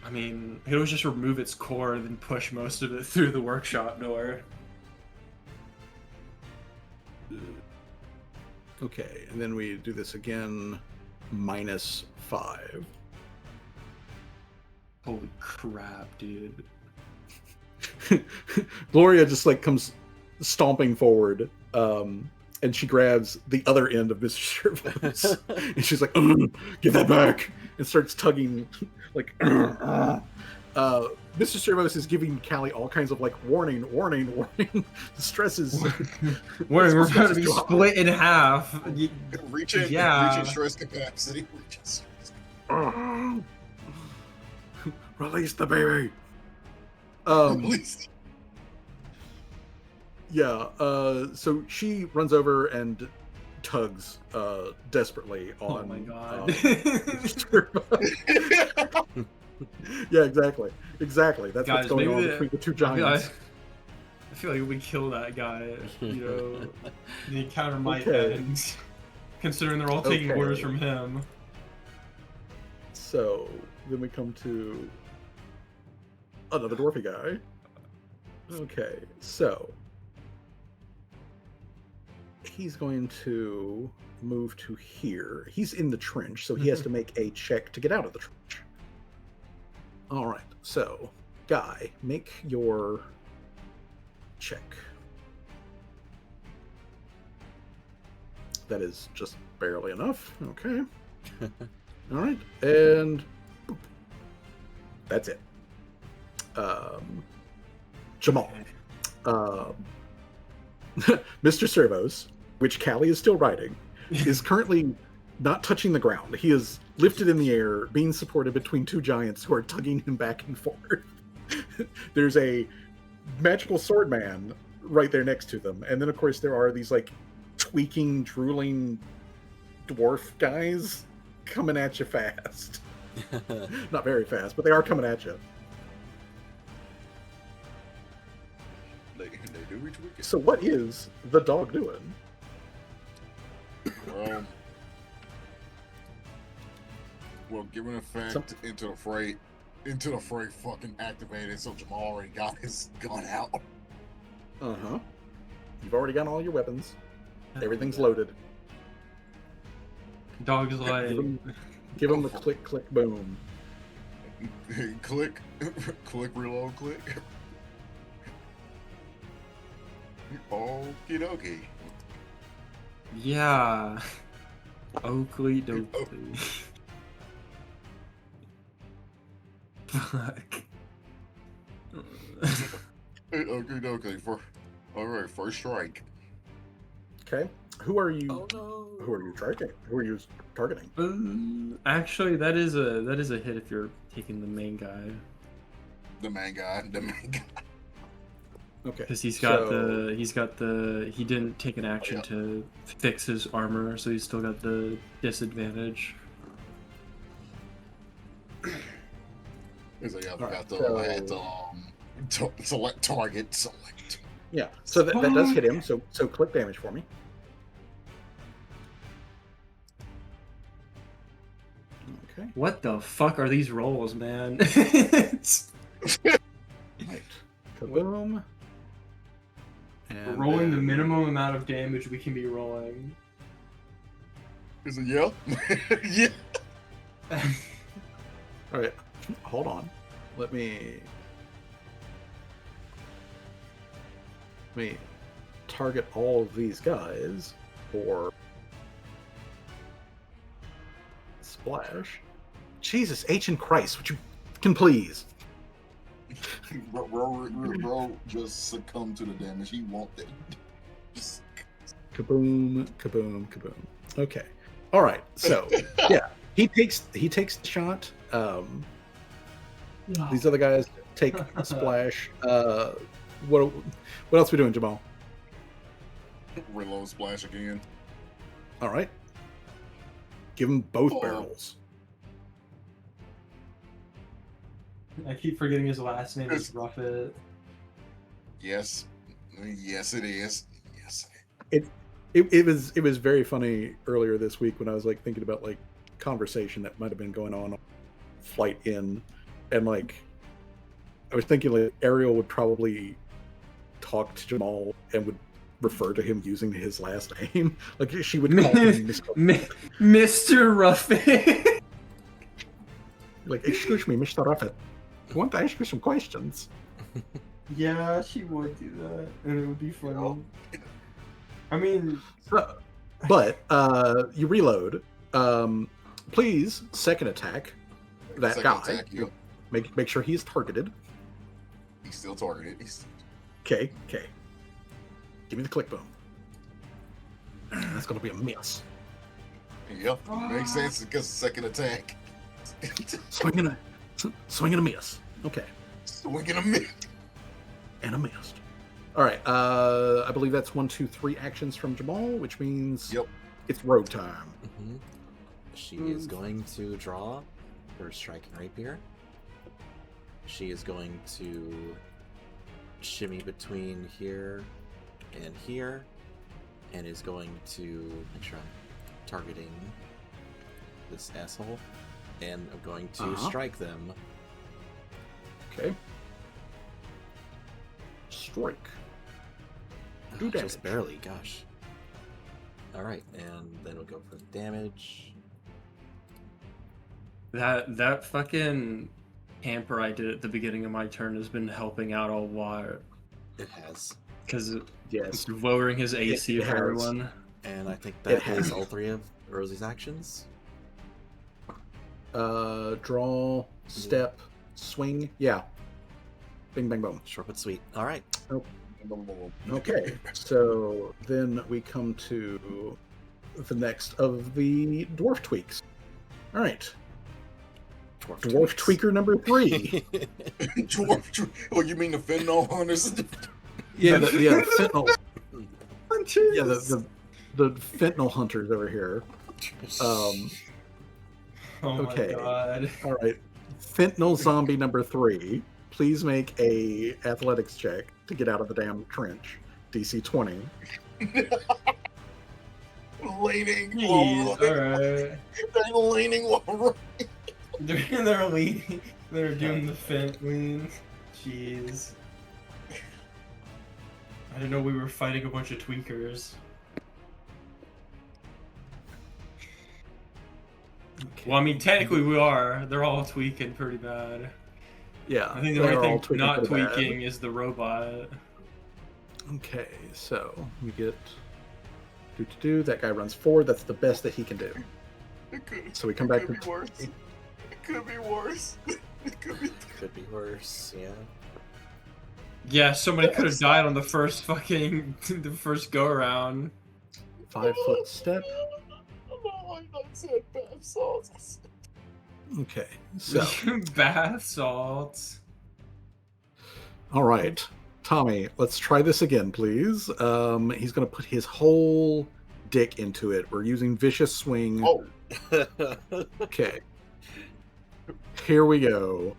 I mean, it'll just remove its core and then push most of it through the workshop door. Okay, and then we do this again. -5. Holy crap, dude. Gloria just like comes stomping forward, and she grabs the other end of Mr. Servos, and she's like, "Give that back!" and starts tugging, like. Mr. Servos is giving Callie all kinds of like warning. The stress is. Warning, we're about to be split in half. Reaching stress capacity. Release the baby. Yeah. So she runs over and tugs desperately on. Oh my god. Yeah, exactly. That's Guys, what's going on between the two giants. I feel like we kill that guy. You know, the encounter might end, considering they're all taking orders from him. So then we come to another dwarfy guy. Okay, so he's going to move to here. He's in the trench, so he has to make a check to get out of the trench. All right, so Guy, make your check. That is just barely enough. Okay. All right, and boop. That's it. Jamal. Mr. Servos, which Callie is still riding, is currently not touching the ground. He is lifted in the air, being supported between two giants who are tugging him back and forth. There's a magical sword man right there next to them. And then, of course, there are these, like, tweaking, drooling dwarf guys coming at you fast. Not very fast, but they are coming at you. They do reach wicked. So what is the dog doing? Well, given the fact into the fray fucking activated, so Jamal already got his gun out. Uh-huh. You've already got all your weapons. Everything's loaded. Dog's like... Give him the click, click, boom. Click, click, reload, click. Okie dokie. Yeah. Oakley dokley. Fuck. Okie dokie. Alright, first strike. Okay. Who are you? Oh no. Who are you targeting? Who are you targeting? Actually, that is a hit if you're taking the main guy. The main guy. Okay. Because he didn't take an action to fix his armor, so he's still got the disadvantage. I had to select target, select. Yeah, so that does hit him, so click damage for me. Okay. What the fuck are these rolls, man? Right. Kaboom. We're And rolling the minimum amount of damage we can be rolling. Is it yeah? Yeah. All right, hold on. Let me target all of these guys for splash. Jesus H and Christ, would you can please? Bro just succumbed to the damage. He won't. Just Kaboom, kaboom, kaboom. Okay. All right. So yeah, he takes the shot. These other guys take a splash. What else are we doing, Jamal? reload splash again. All right. Give him both barrels. I keep forgetting his last name is Ruffet. Yes. Yes, it is. Yes. It was very funny earlier this week when I was like thinking about like conversation that might have been going on flight in, and like I was thinking like Ariel would probably talk to Jamal and would refer to him using his last name. Like she would call him Mr. Ruffet. Like, excuse me, Mr. Ruffet. I want to ask you some questions. Yeah, she would do that, and it would be funny. I mean, but you reload. Please second attack that Second guy. attack, yep. Make sure he's targeted. He's still targeted. Okay. Give me the click boom. That's gonna be a miss. Yep, makes sense because second attack. Swing and a miss. Okay. Swing and a miss. And a missed. All right. I believe that's 1, 2, 3 actions from Jamal, which means it's rogue time. Mm-hmm. She is going to draw her striking rapier. She is going to shimmy between here and here, and is going to make sure I'm targeting this asshole, and I'm going to strike them. Okay. Strike. Do damage. Just barely, gosh. Alright, and then we'll go for damage. that fucking hamper I did at the beginning of my turn has been helping out a lot. It has. Because Yes. it's lowering his AC It for has. everyone. And I think that is all three of Rosie's actions. Draw, step, swing. Yeah. Bing, bang, boom. Short but sweet. All right. Okay, so then we come to the next of the dwarf tweaks. All right. Dwarf tweaker number 3. Oh, you mean the fentanyl hunters? Yeah, the fentanyl. Yeah, the fentanyl hunters over here. Oh okay. my god. All right. Fentanyl zombie number 3. Please make a athletics check to get out of the damn trench. DC 20. Leaning. Jeez, alright. They're leaning while running. They're leaning. They're doing the fent lean. Jeez. I didn't know we were fighting a bunch of tweakers. Okay. Well, I mean, technically we are. They're all tweaking pretty bad. Yeah. I think the only thing not tweaking is the robot. Okay, so we get that guy runs forward. That's the best that he can do. So we come back to worse. It could be worse. It could be worse. Yeah. Yeah, somebody could have died on the first go around. 5-foot step. Okay, so bath salts. All right, Tommy, let's try this again, please. He's gonna put his whole dick into it. We're using vicious swing. Oh. Okay. Here we go.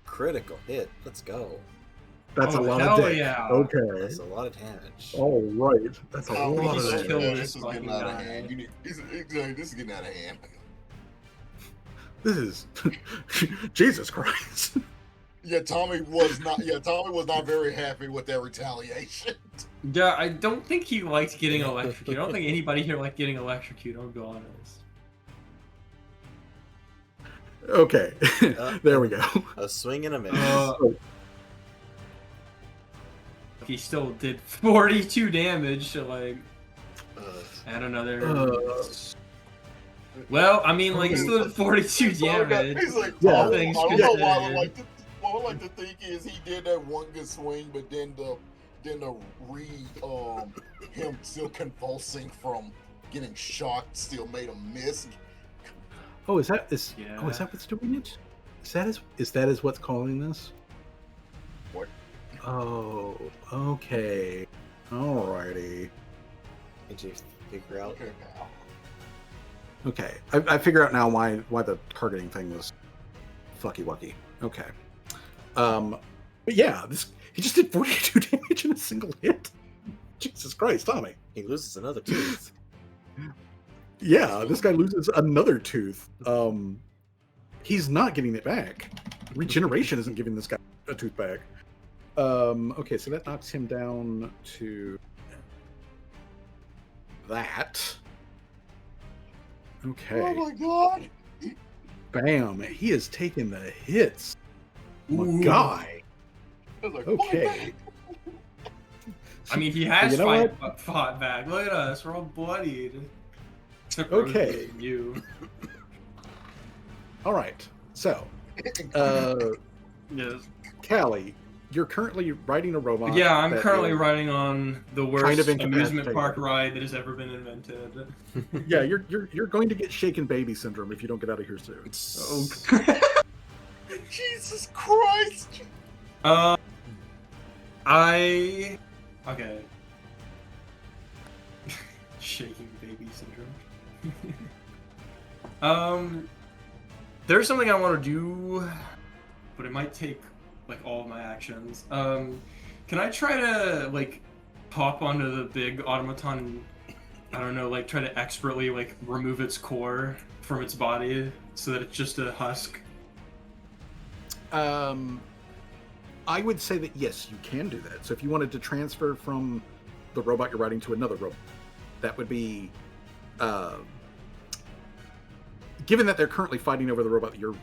Critical hit. Let's go. That's a lot of dick. Yeah. Okay. That's a lot of damage. All right. That's a lot of just damage. kill This is getting out of hand. This is getting out of hand. This is Jesus Christ. Yeah, Tommy was not very happy with that retaliation. Yeah, I don't think he liked getting electrocuted. I don't think anybody here liked getting electrocuted, I'll be honest. Okay. There we go. A swing and a miss. He still did 42 damage to, like, I don't know, well, I mean, like, he still did 42 damage. He's like, all things considered. What I like to think is he did that one good swing, but then him still convulsing from getting shocked still made him miss. Oh, is that what's doing it? Is that what's calling this? What? Oh, okay. Alrighty. Did you figure out? Okay. I figure out now why the targeting thing was fucky wucky. Okay. But yeah, he just did 42 damage in a single hit. Jesus Christ, Tommy. He loses another tooth. Yeah, this guy loses another tooth. He's not getting it back. Regeneration isn't giving this guy a tooth back. Okay, so that knocks him down to that. Okay. Oh my god! Bam! He is taking the hits. Ooh. My guy. Like, okay. I mean, he has You know fought back. Look at us, we're all bloodied. Okay. You. All right. So, Yes. Callie, you're currently riding a robot. Yeah, I'm that currently is- riding on the worst kind of amusement incapacitated. park ride that has ever been invented. Yeah, you're going to get shaken baby syndrome if you don't get out of here soon. Oh. Jesus Christ! Okay. Shaking baby syndrome. There's something I want to do, but it might take like all of my actions. Can I try to like hop onto the big automaton? I don't know, like try to expertly like remove its core from its body so that it's just a husk. I would say that yes, you can do that. So if you wanted to transfer from the robot you're riding to another robot, that would be, given that they're currently fighting over the robot that you're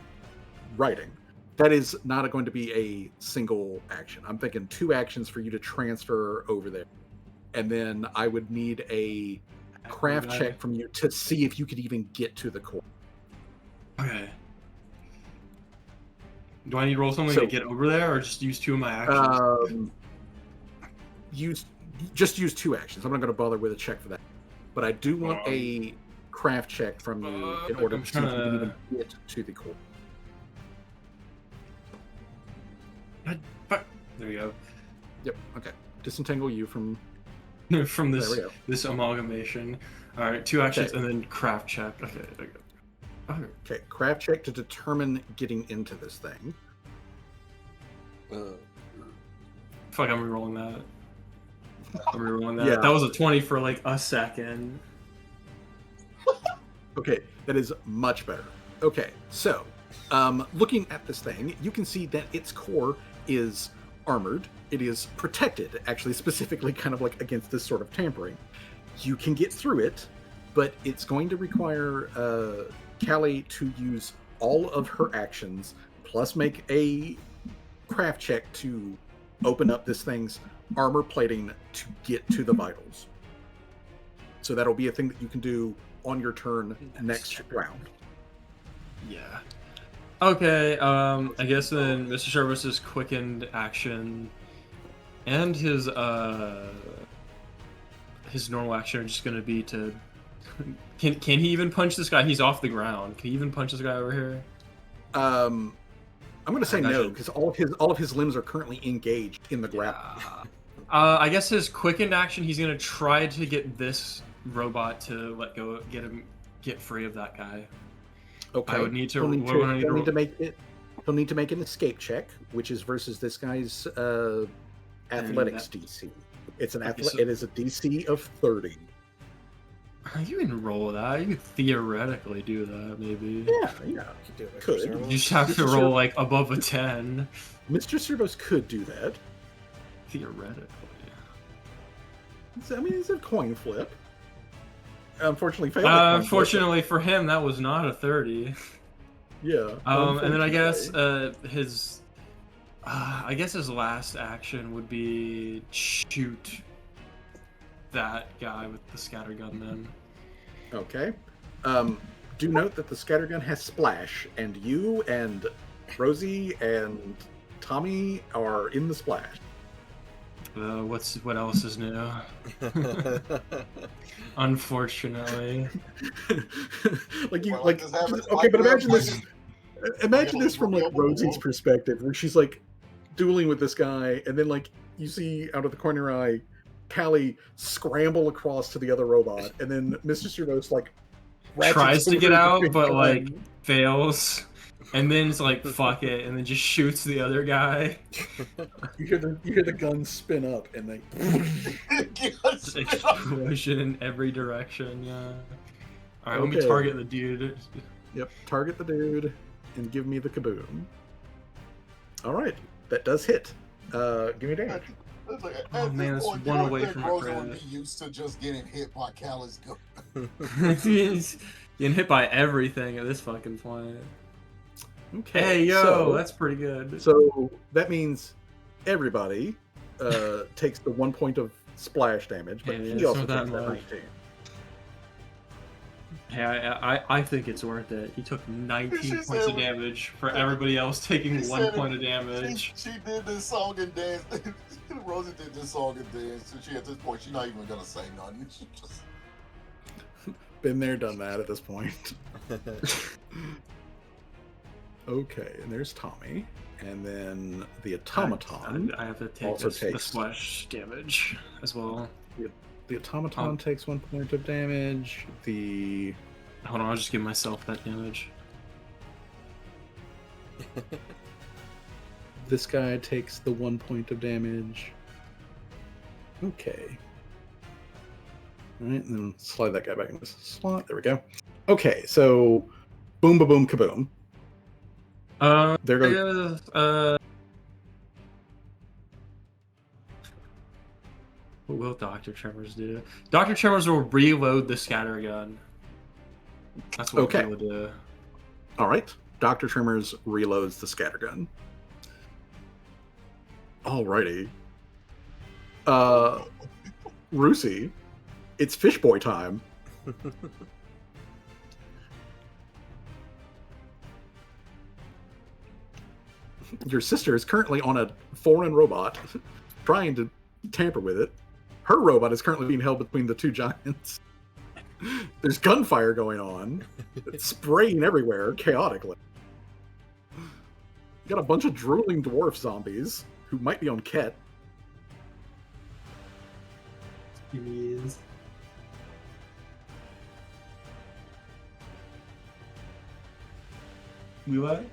riding, that is not going to be a single action. I'm thinking 2 actions for you to transfer over there. And then I would need a craft check from you to see if you could even get to the core. Okay. Do I need to roll something to get over there, or just use 2 of my actions? Use 2 actions. I'm not going to bother with a check for that, but I do want a craft check from you in order to see if you can even get to the core. There you go. Yep. Okay. Disentangle you from from this amalgamation. All right, 2 actions and then craft check. Okay. There you go. Okay. Craft check to determine getting into this thing. Fuck, I'm rerolling that. Yeah. That was a 20 for like a second. Okay, that is much better. Okay, so looking at this thing, you can see that its core is armored. It is protected, actually, specifically kind of like against this sort of tampering. You can get through it, but it's going to require Callie to use all of her actions, plus make a craft check to open up this thing's armor plating to get to the vitals. So that'll be a thing that you can do on your turn next round. Yeah. Okay, I guess then Mr. Service's quickened action and his normal action are just gonna be to can he even punch this guy? He's off the ground. Can he even punch this guy over here? I'm gonna say no, because all of his limbs are currently engaged in the grapple. I guess his quickened action, he's gonna try to get this robot to let go, get free of that guy. Okay. I would need to. He'll need to make it. He'll need to make an escape check, which is versus this guy's athletics DC. It's an It is a DC of 30. You can roll that. You could theoretically do that, maybe. Yeah, you could do it. Could. You just have to roll like above a 10. Mr. Servos could do that. Theoretically. I mean, it's a coin flip. Unfortunately, failed. Unfortunately for him, that was not a 30. Yeah. And then I guess his last action would be shoot that guy with the scattergun. Then. Okay. Do note that the scattergun has splash, and you and Rosie and Tommy are in the splash. What else is new? Unfortunately. Okay, but imagine this. Imagine this from like Rosie's perspective, where she's like dueling with this guy, and then like you see out of the corner of your eye, Callie scramble across to the other robot, and then Mr. Servos like tries to get out, but like fails. And then it's like, fuck it, and then just shoots the other guy. You hear the gun spin up, and then just explosion in every direction. Yeah. All right, let me target the dude. Yep, target the dude, and give me the kaboom. All right, that does hit. Give me damage. Oh man, it's one away from a crit. Would be used to just getting hit by Callie's gun. He's getting hit by everything at this fucking point. Okay. Hey, yo, that's pretty good. So that means everybody takes the 1 point of splash damage, but he also takes that 19. Hey, I think it's worth it. He took 19 points of damage for everybody else taking 1 point of damage. She did this song and dance. Rosie did this song and dance. So at this point, she's not even gonna say nothing. She just been there, done that at this point. Okay, and there's Tommy, and then the automaton. I have to take the splash damage as well. The automaton takes 1 point of damage. Hold on, I'll just give myself that damage. This guy takes the 1 point of damage. Okay. All right, and then slide that guy back into the slot. There we go. Okay, so boom, ba boom, kaboom. There goes. What will Dr. Tremors do? Dr. Tremors will reload the scattergun. That's what he will do. All right. Dr. Tremors reloads the scattergun. Alrighty. Rusi, it's fish boy time. Your sister is currently on a foreign robot, trying to tamper with it. Her robot is currently being held between the two giants. There's gunfire going on. It's spraying everywhere, chaotically. You got a bunch of drooling dwarf zombies who might be on Ket. Yes. Levi?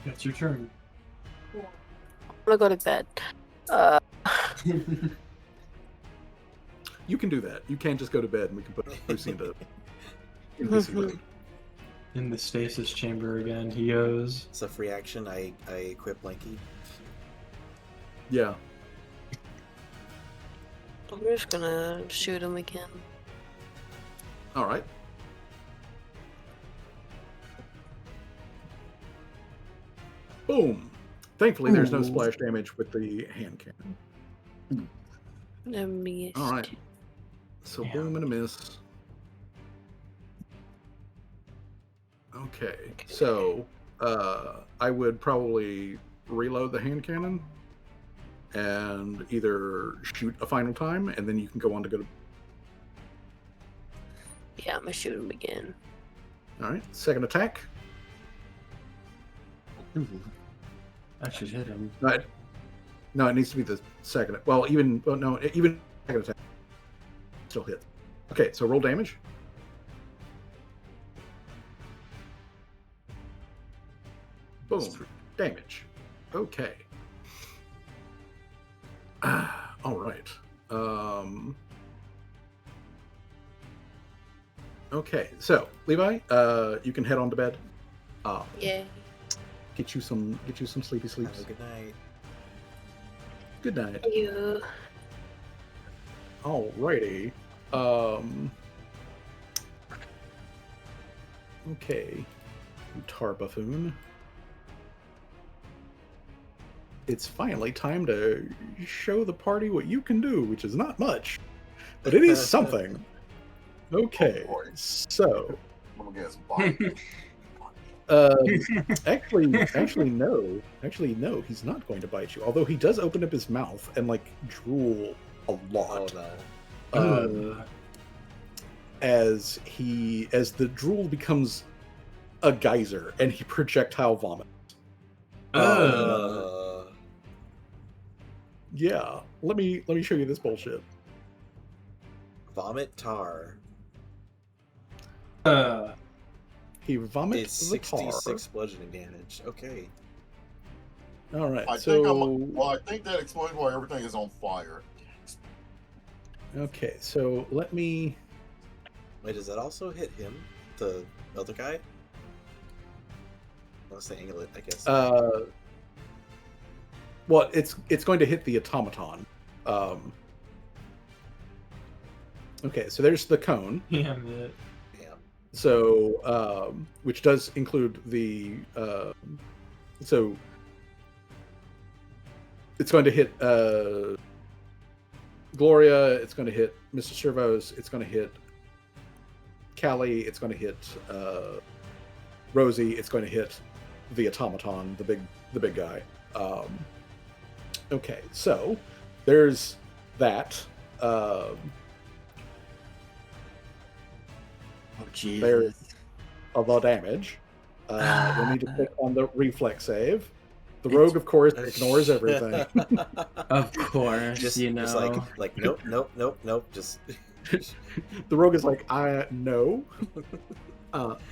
It's your turn. I'm gonna go to bed. You can do that. You can just go to bed and we can put Lucy into In the stasis chamber again, he goes. It's a free action. I equip Lanky. Yeah. I'm just gonna shoot him again. All right. Boom. Thankfully, there's no splash damage with the hand cannon. I missed. All right. So boom and a miss. Okay. So I would probably reload the hand cannon and either shoot a final time, and then you can go on to go to. Yeah, I'm gonna shoot him again. All right. Second attack. I should hit him. No, it needs to be the second. Well, even second attack still hit. Okay, so roll damage. Boom, damage. Okay. All right. Okay, so Levi, you can head on to bed. Yeah. Get you some sleepy sleeps. Have a good night. Good night. Thank you. Alrighty. Okay. Tar Buffoon. It's finally time to show the party what you can do, which is not much, but it is something. Okay, so. I'm gonna guess bite. Actually, no. He's not going to bite you. Although he does open up his mouth and like drool a lot. Oh, no. As the drool becomes a geyser and he projectile vomits. Yeah. Let me show you this bullshit. Vomit tar. He vomits It's the tar. 66 bludgeoning damage. Okay. All right. I think that explains why everything is on fire. Okay, so let me. Wait, does that also hit him? The other guy? Let's say angle it, I guess. Well, it's going to hit the automaton. Okay, so there's the cone. Damn it. So, which does include the. So, it's going to hit Gloria. It's going to hit Mr. Servos. It's going to hit Callie. It's going to hit Rosie. It's going to hit the automaton, the big guy. Okay, so there's that. Oh, Jesus. There's the damage. You'll need to click on the reflex save. The rogue, of course, ignores everything. Of course, just like nope. Just The rogue is like, no.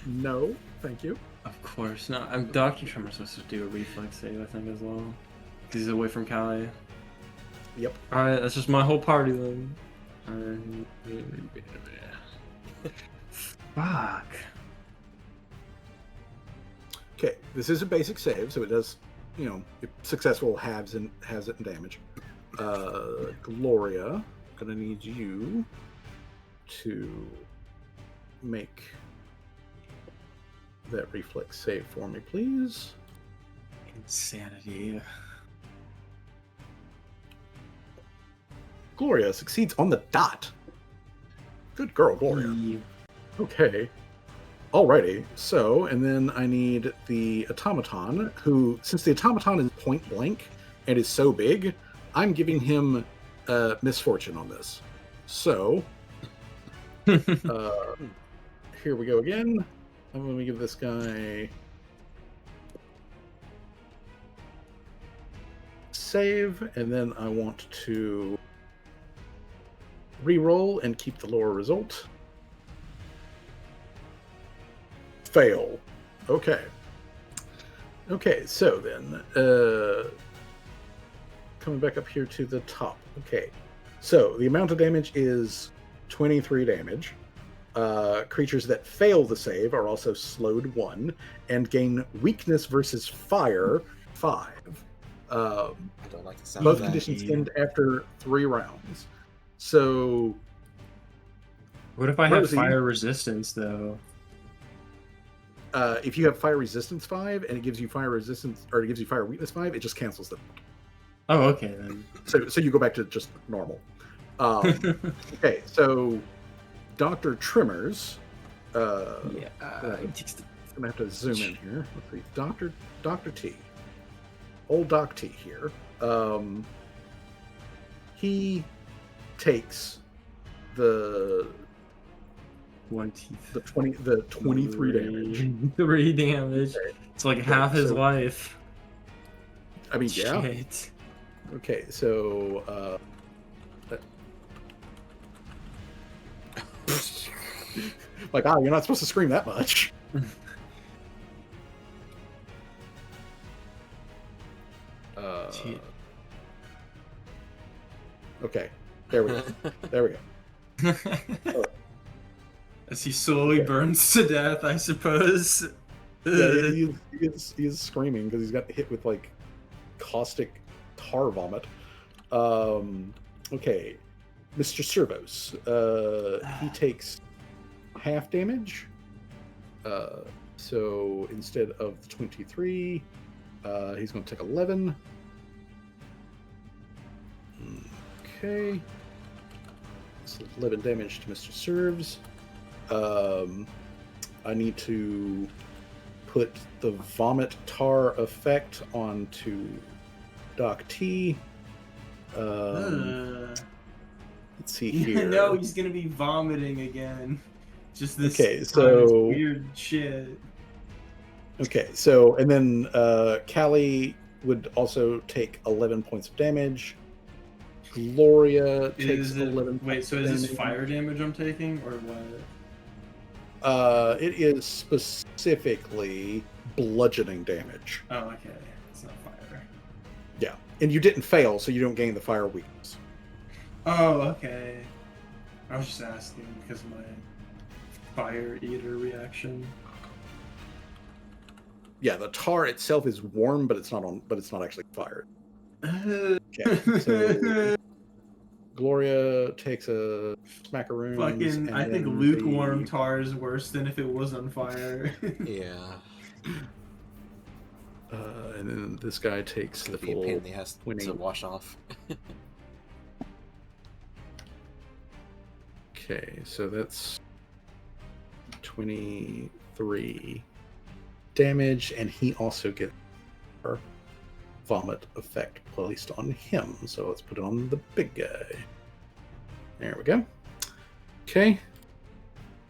No, thank you. Of course. No, Dr. Tremor's supposed to do a reflex save, I think, as well. Because he's away from Callie. Yep. Alright, that's just my whole party then. Fuck. Okay, this is a basic save, so it does, if successful, has it in damage. Gloria, gonna need you to make that reflex save for me, please. Insanity. Gloria succeeds on the dot. Good girl, Gloria. Okay. Alrighty, so, and then I need the automaton, who, since the automaton is point blank and is so big, I'm giving him misfortune on this. So, here we go again. I'm going to give this guy save, and then I want to re-roll and keep the lower result. Fail. Okay. Okay, so then, coming back up here to the top. Okay, so the amount of damage is 23 damage. Creatures that fail the save are also slowed 1 and gain weakness versus fire 5. I don't like the sound Both of that. conditions end after 3 rounds. So, What if I have Rosie, fire resistance though? if you have fire resistance 5 and it gives you fire resistance, or it gives you fire weakness 5, it just cancels them. Oh, okay then. So you go back to just normal. Okay, so Dr. Trimmers. Yeah. I'm gonna have to zoom in here. Let's see, Dr. T, old Doc T here. He takes the 23 damage. 3 damage. Okay. It's like half his so- life. I mean, yeah. Shit. Okay, so like, you're not supposed to scream that much. Okay, there we go. There we go. As he slowly burns to death, I suppose. Yeah, he is screaming because he's got hit with like caustic tar vomit. Okay, Mr. Servos. He takes half damage. So instead of the 23, he's going to take 11. Okay. So 11 damage to Mr. Serves. I need to put the vomit tar effect onto Doc T. Let's see here. No, he's gonna be vomiting again. Just this so weird shit. Okay, so and then Callie would also take 11 points of damage. Gloria takes 11. Wait, so is this fire damage I'm taking, or what? It is specifically bludgeoning damage. Oh, okay. It's not fire. Yeah, and you didn't fail, so you don't gain the fire weakness. Oh, okay. I was just asking because of my fire eater reaction. Yeah, the tar itself is warm, but it's not actually fired. Okay, so Gloria takes a smackaroon. Fucking, I think lukewarm tar is worse than if it was on fire. Yeah. And then this guy takes the full pain in the ass to wash off. Okay, so that's 23 damage, and he also gets our vomit effect placed on him. So let's put it on the big guy. There we go. Okay.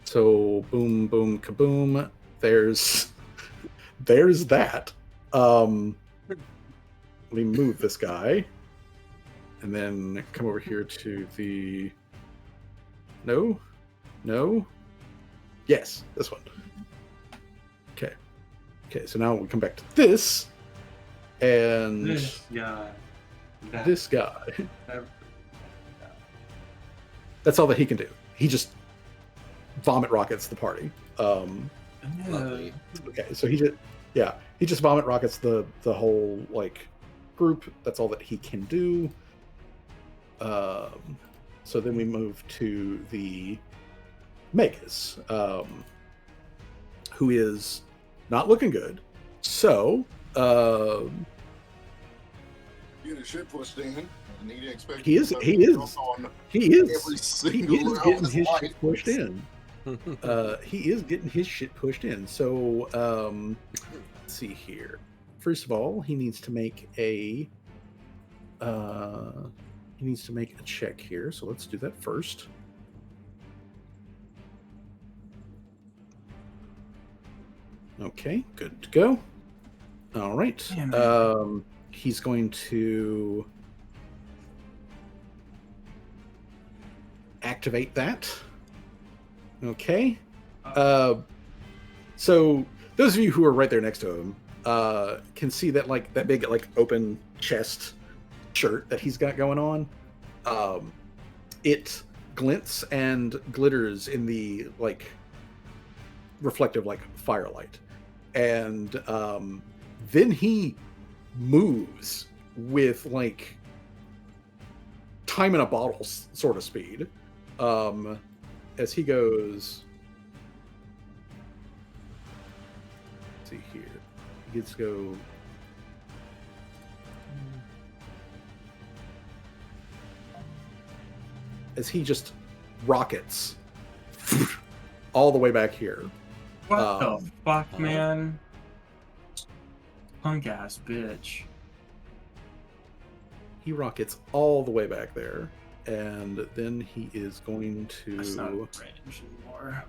So boom, boom, kaboom. There's that. Let me move this guy, and then come over here to the. No. Yes, this one. Okay. So now we come back to this, and This guy. this guy. That's all that he can do. He just vomit rockets the party. Lovely. Okay, so he just vomit rockets the whole like group. That's all that he can do. So then we move to the Magus, who is not looking good. So Get his shit pushed in. And he is every single getting his shit pushed in. he is getting his shit pushed in. So let's see here. First of all, he needs to make a check here. So let's do that first. Okay, good to go. All right. He's going to activate that. Okay. So those of you who are right there next to him can see that that big open chest shirt that he's got going on. It glints and glitters in the reflective firelight, and then he moves with time in a bottle sort of speed as he goes. Let's see here, he gets to go as he just rockets all the way back here. What the fuck, man? Punk ass bitch. He rockets all the way back there, and then he is going to. That's not range anymore.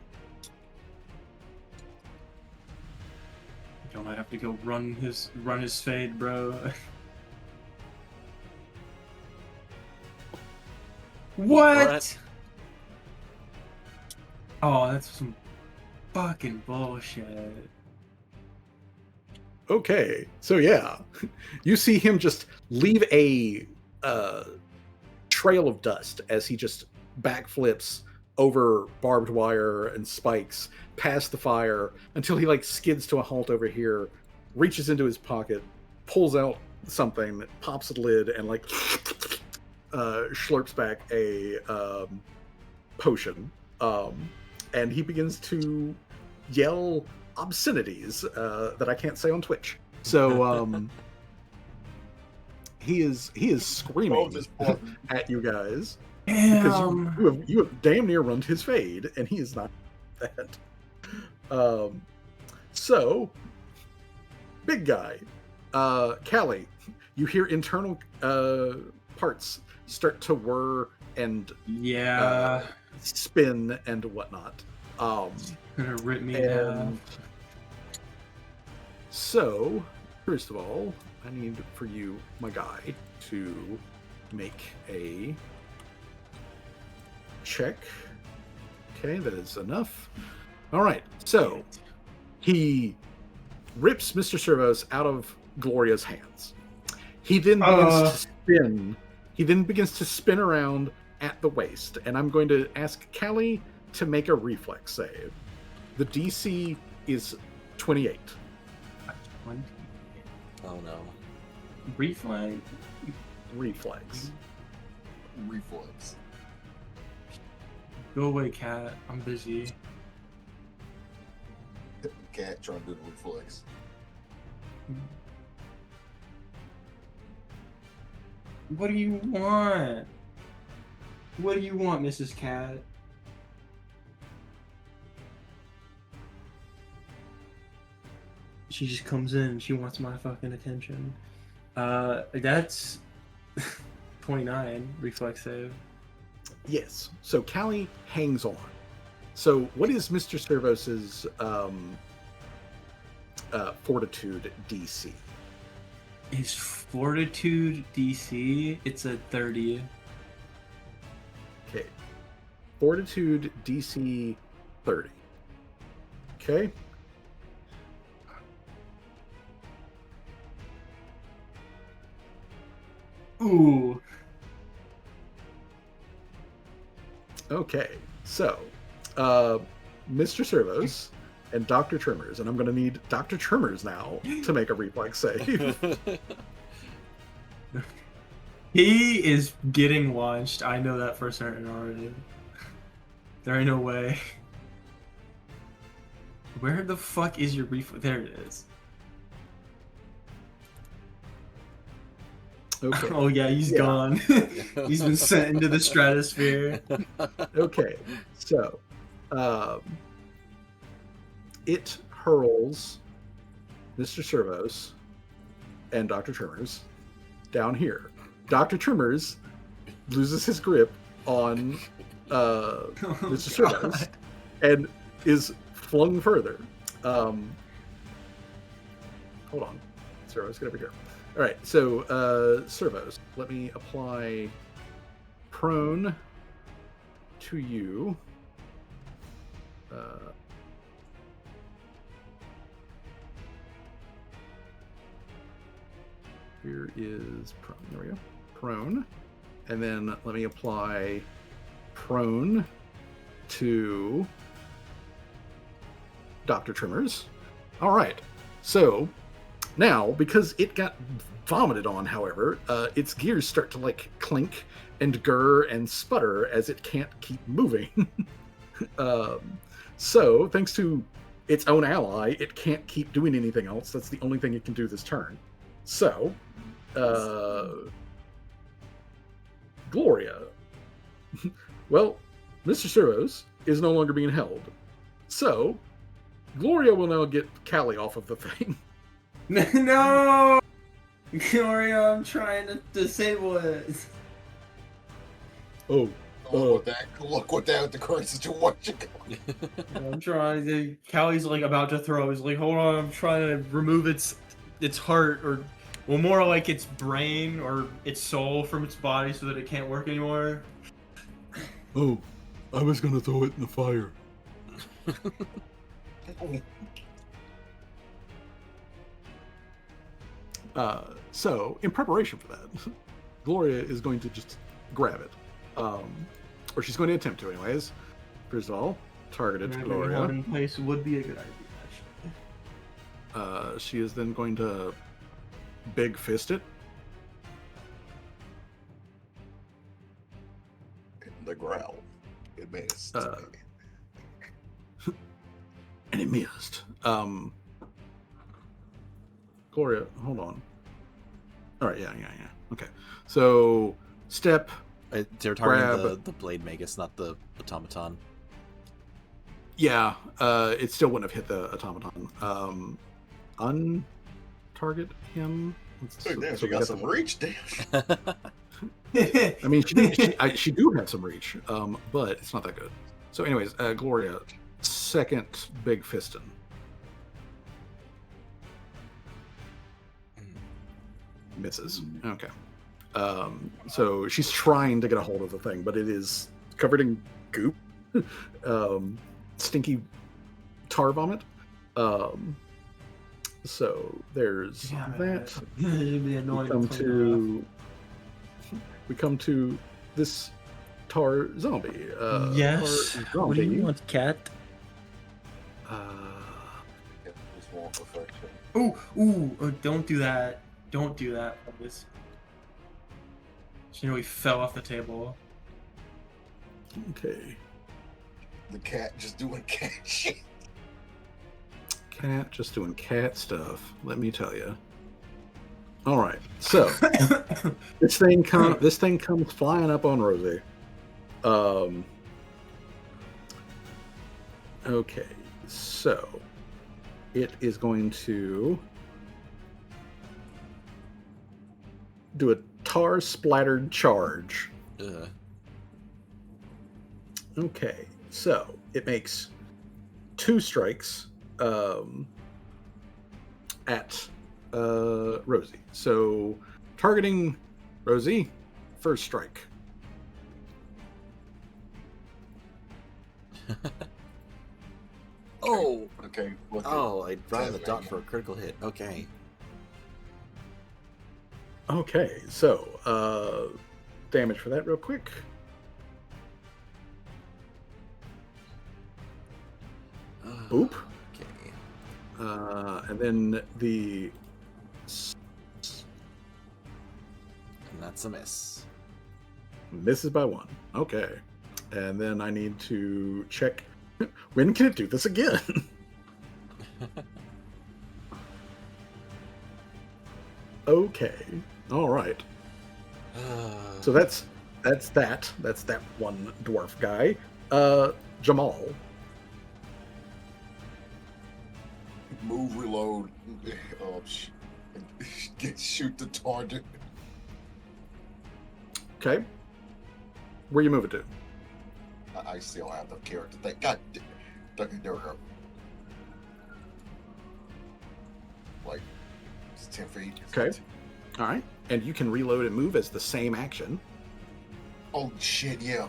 Don't I have to go run his fade, bro? What? Oh, that's some fucking bullshit. Okay, so yeah, you see him just leave a trail of dust as he just backflips over barbed wire and spikes past the fire until he skids to a halt over here, reaches into his pocket, pulls out something, pops the lid, and slurps back a potion, and he begins to yell obscenities that I can't say on Twitch. So he is screaming at you guys because you have damn near run his fade, and he is not that. So big guy, Callie, you hear internal parts start to whir and spin and whatnot. Gonna rip me down. So, first of all, I need for you, my guy, to make a check. Okay, that is enough. All right, so he rips Mr. Servos out of Gloria's hands. He then begins to spin. He then begins to spin around at the waist, and I'm going to ask Callie to make a reflex save. The DC is 28. Oh no. Reflex. Go away, cat. I'm busy. Cat trying to do the reflex. What do you want? What do you want, Mrs. Cat? She just comes in and she wants my fucking attention. That's 29 reflex save. Yes. So Callie hangs on. So what is Mr. Servos's fortitude DC? His fortitude DC, it's a 30. Okay. Fortitude DC 30. Okay. Ooh. Okay. So, Mr. Servos and Dr. Trimmers, and I'm going to need Dr. Trimmers now to make a reflex save. He is getting launched. I know that for certain already. There ain't no way. Where the fuck is your reflex? There it is. Okay. Oh yeah, he's gone. He's been sent into the stratosphere. Okay. So, It hurls Mr. Servos and Dr. Trimmers down here. Dr. Trimmers loses his grip on Mr. Servos and is flung further. Hold on. Servos, get over here. All right, so Servos, let me apply prone to you. Here is prone. There we go. Prone. And then let me apply prone to Dr. Trimmers. All right. So now, because it got vomited on, however, its gears start to like clink and gurr and sputter as it can't keep moving. So thanks to its own ally, it can't keep doing anything else. That's the only thing it can do this turn. So, Gloria. Well, Mr. Servos is no longer being held. So, Gloria will now get Callie off of the thing. No! Gloria, I'm trying to disable it. Oh. Look what that the current situation. I'm trying to. Callie's like about to throw. He's like, hold on, I'm trying to remove its heart, or well, more like its brain or its soul from its body so that it can't work anymore. Oh, I was gonna throw it in the fire. So, in preparation for that, Gloria is going to just grab it. Or she's going to attempt to, anyways. First of all, targeted Gloria. Holding place would be a good idea, actually. She is then going to big fist it. The growl. It missed. And it missed. Gloria, hold on. All right, yeah. Okay. So, step. They're targeting the Blade Magus, not the automaton. Yeah, it still wouldn't have hit the automaton. Untarget him. Damn, she got some reach, damn. I mean, she do have some reach, but it's not that good. So, anyways, Gloria, second big fistin. Misses. Okay. So she's trying to get a hold of the thing, but it is covered in goop, stinky tar vomit. So there's that. We come to this tar zombie. Yes. Tar zombie. What do you want, cat? Ooh! Don't do that. Don't do that. You know, he fell off the table. Okay. The cat just doing cat shit. Cat just doing cat stuff. Let me tell you. All right. So this thing comes flying up on Rosie. Okay. So it is going to do a tar splattered charge. Okay, so it makes 2 strikes at Rosie. So targeting Rosie, first strike. Oh! Okay. I brought the dot for a critical hit. Okay. Okay, so damage for that real quick. Boop. Okay. And then the... And that's a miss. Misses by 1. Okay. And then I need to check... When can it do this again? Okay. All right. So that's that one dwarf guy. Jamal, Move, reload. Shoot the target. Okay. Where you move it to? I still have the character thing. God damn. There we go. Like, it's 10 feet. Okay. All right. And you can reload and move as the same action. Oh, shit, yeah.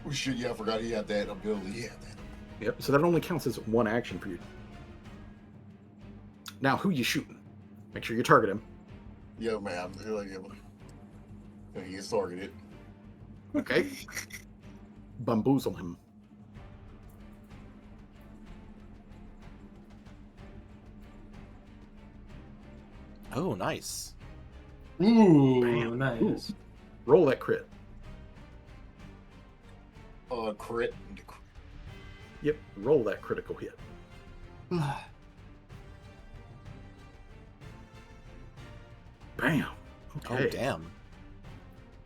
Oh, shit, yeah, I forgot he had that ability. Yeah, that. Yep. So that only counts as one action for you. Now, who you shooting? Make sure you target him. Yeah, man. He gets targeted. Okay. Bamboozle him. Oh, nice. Ooh, Bam. nice. Ooh. Roll that crit. Crit. Yep. Roll that critical hit. Bam. Okay. Oh, damn.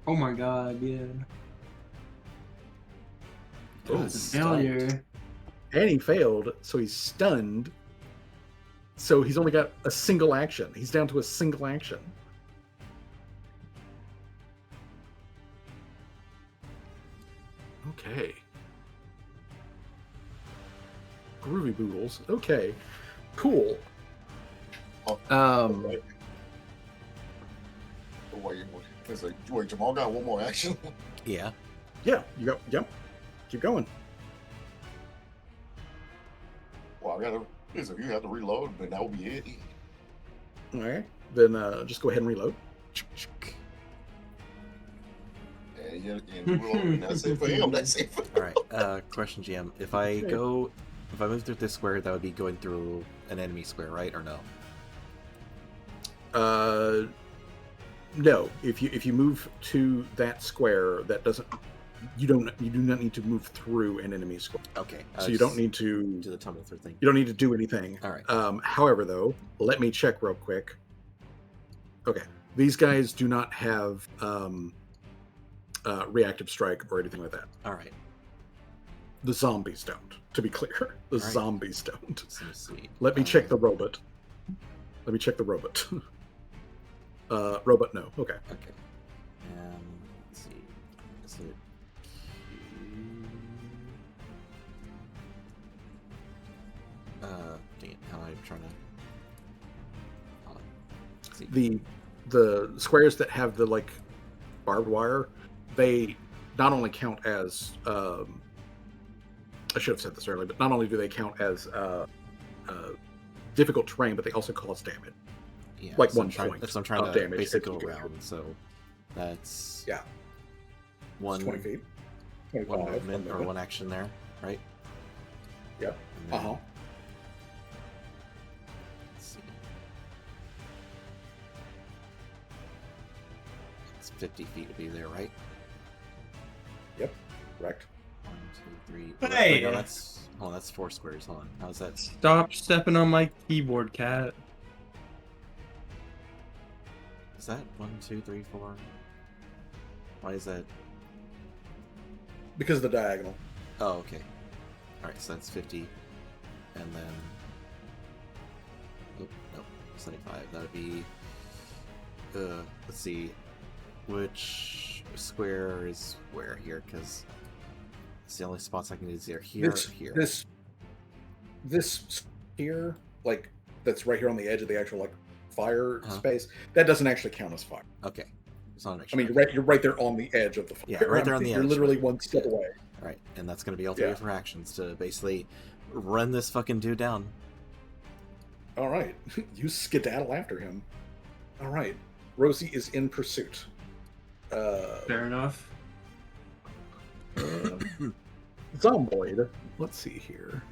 Oh my god, yeah. Oh, It's a failure. And he failed, so he's stunned. So he's only got a single action. He's down to a single action. Okay. Groovy Boodles. Okay. Cool. Wait, Jamal got one more action? Yeah. Yeah, you go. Yep. Keep going. Well, if you have to reload, then that will be it. All right. Then just go ahead and reload. And reload, that's it for him. That's it for him. All right. Question, GM. If I move through this square, that would be going through an enemy square, right? Or no? No. If you move to that square, that doesn't. You do not need to move through an enemy square. Okay. So you don't need to do the tumble through thing. You don't need to do anything. All right. However, though, let me check real quick. Okay, these guys do not have reactive strike or anything like that. All right. The zombies don't. To be clear, the All right. zombies don't. So let's see. Let me check the robot. Let me check the robot. Robot, no. Okay. Okay. Let's see. Is it dang it, how am I trying to... Hold on. Let's see. The squares that have the like barbed wire, they not only count as I should have said this earlier, but not only do they count as difficult terrain, but they also cause damage. Yeah, like so one I'm trying, point so I'm trying of to damage basically if go you do. around, so that's Yeah. one, 20 feet. one 25, movement or one action there, right? Yep. And then, Uh-huh. let's see. It's 50 feet to be there, right? Yep. Correct. 1, 2, 3. Hey! No, that's 4 squares. Hold on. How's that? Stop stepping on my keyboard, cat. Is that 1, 2, 3, 4? Why is that? Because of the diagonal. Oh, okay. Alright, so that's 50. And then... Oh, no. 75. That would be... let's see. Which square is where here? Because it's the only spots I can do is here, here. This here, like, that's right here on the edge of the actual, like, fire Uh-huh. space, that doesn't actually count as fire. Okay. Just want to make I sure. mean, you're right there on the edge of the fire. Yeah, right there on the You're edge, literally right. one step away. Alright, and that's going to be all 3 Yeah. of her actions to basically run this fucking dude down. All right. You skedaddle after him. All right. Rosie is in pursuit. Fair enough. Zomboid. Let's see here.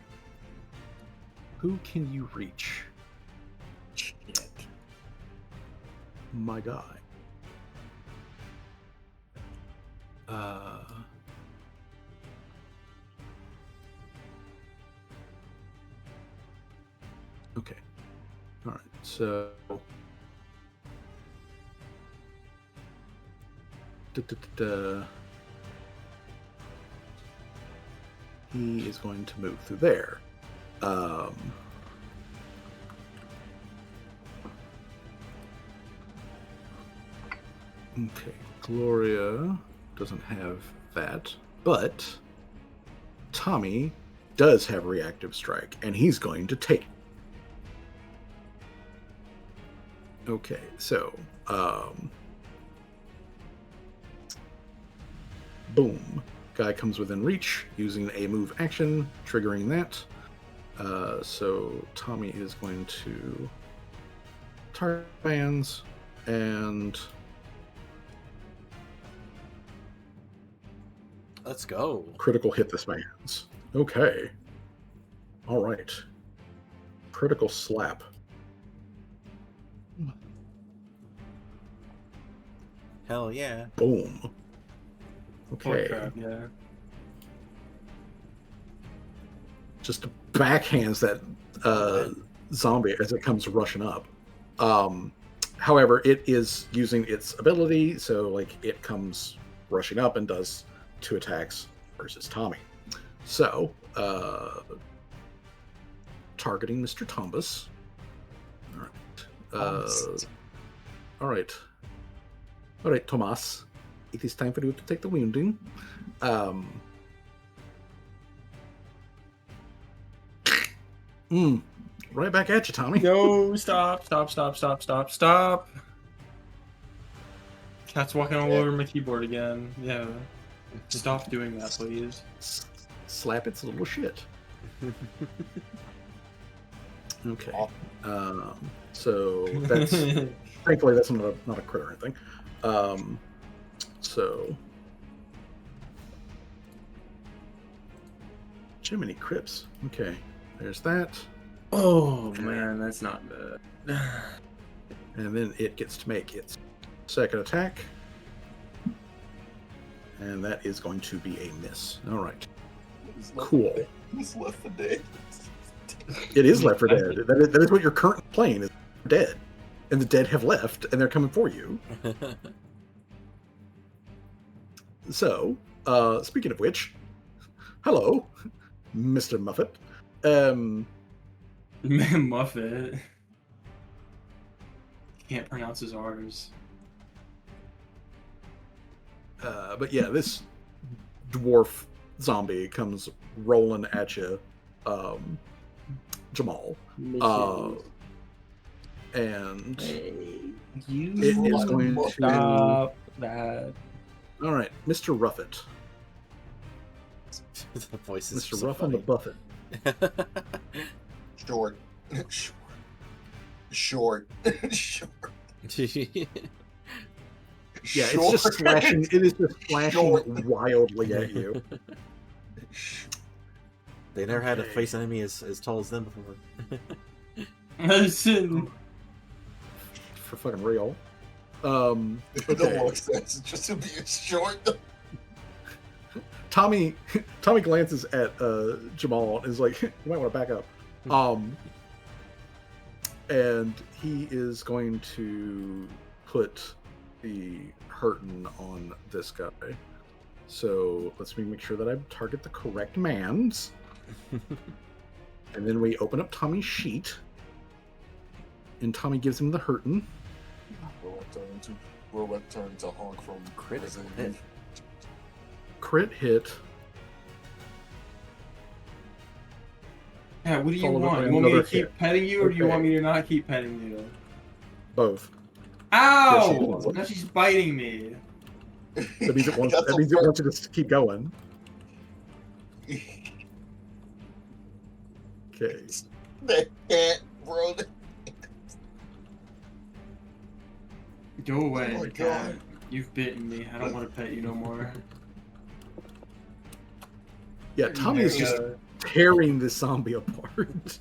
Who can you reach? Shit. My guy. Okay. All right. So. He is going to move through there. Okay, Gloria doesn't have that, but Tommy does have reactive strike, and he's going to take it. Okay, so boom. Guy comes within reach using a move action, triggering that. So Tommy is going to target bands and let's go. Critical hit this man's. Okay. All right. Critical slap. Hell yeah. Boom. Okay. Crap, yeah. Just backhands that zombie as it comes rushing up. However, it is using its ability, so like it comes rushing up and does 2 attacks versus Tommy. So, targeting Mr. Tombus. All right. All right, Tomas. It is time for you to take the wounding. Right back at you, Tommy. No, stop. Cat's walking all over my keyboard again. Yeah. Stop doing that, please. Slap its little shit. Okay. So that's thankfully that's not a crit or anything. So Jiminy Crips. Okay, there's that. Oh man, that's not bad. And then it gets to make its second attack. And that is going to be a miss. All right. Cool. It's Left 4 Dead. It is Left 4 Dead. That is what you're currently playing, is dead. And the dead have left, and they're coming for you. So, speaking of which, hello, Mr. Muffet. Muffet. Can't pronounce his R's. But yeah, this dwarf zombie comes rolling at you, Jamal. And You it is going to stop that. All right, Mr. Ruffet. The voice is Mr. so Ruff on the funny. Buffet. Short. Yeah, it's just slashing. It is just slashing wildly at you. They never had a face enemy as tall as them before. Listen. For fucking real. No Okay. more sense. Just to be short. Tommy glances at Jamal and is like, "You might want to back up." And he is going to put the hurtin on this guy. So let's make sure that I target the correct mans. And then we open up Tommy's sheet, and Tommy gives him the hurtin. We're about to turn to Honk from Critical Resident hit. Evil. Crit hit. Yeah, what do you Followed want? by You want me to another keep hit. petting you, or do you Okay. want me to not keep petting you? Both. Ow! Yes, you do. Now she's biting me. That means it wants you to just keep going. Okay. That cat, bro. Go away, Oh my cat. God. You've bitten me. I don't want to pet you no more. Yeah, Tommy is just tearing this zombie apart.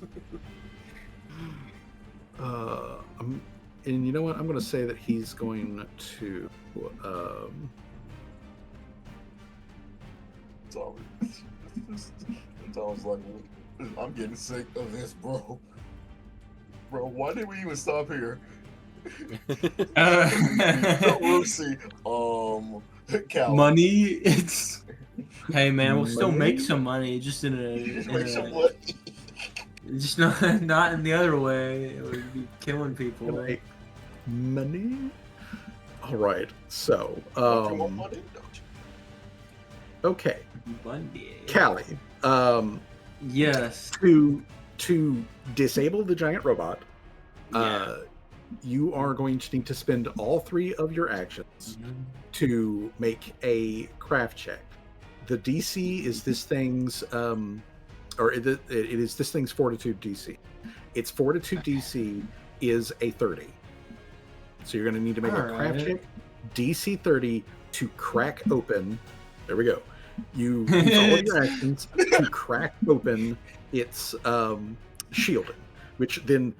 And you know what? I'm going to say that he's going to. Tom's like, I'm getting sick of this, bro. Bro, why did we even stop here? Lucy, Cal. Money? It's. Hey man, we'll still Money? make some money, just in Make some a money. Just not in the other way. It would be killing people. Like money. All right. So, okay, Monday. Callie. Yes. To disable the giant robot, you are going to need to spend all 3 of your actions to make a craft check. The DC is this thing's, it is this thing's fortitude DC. Its fortitude DC is a 30. So you're going to need to make a craft check, DC 30, to crack open. There we go. You use all of your actions to crack open its shielding, which then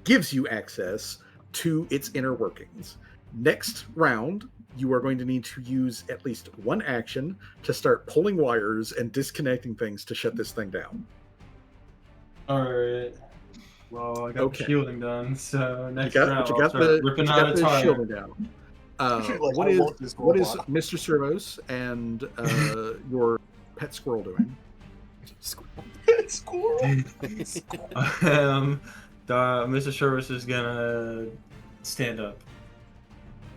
gives you access to its inner workings. Next round, you are going to need to use at least 1 action to start pulling wires and disconnecting things to shut this thing down. Alright. Well, I got the shielding done, so next round I'll start ripping out a tire. Shielding down. What is Mr. Servos and your pet squirrel doing? Squirrel. Mr. Service is gonna stand up.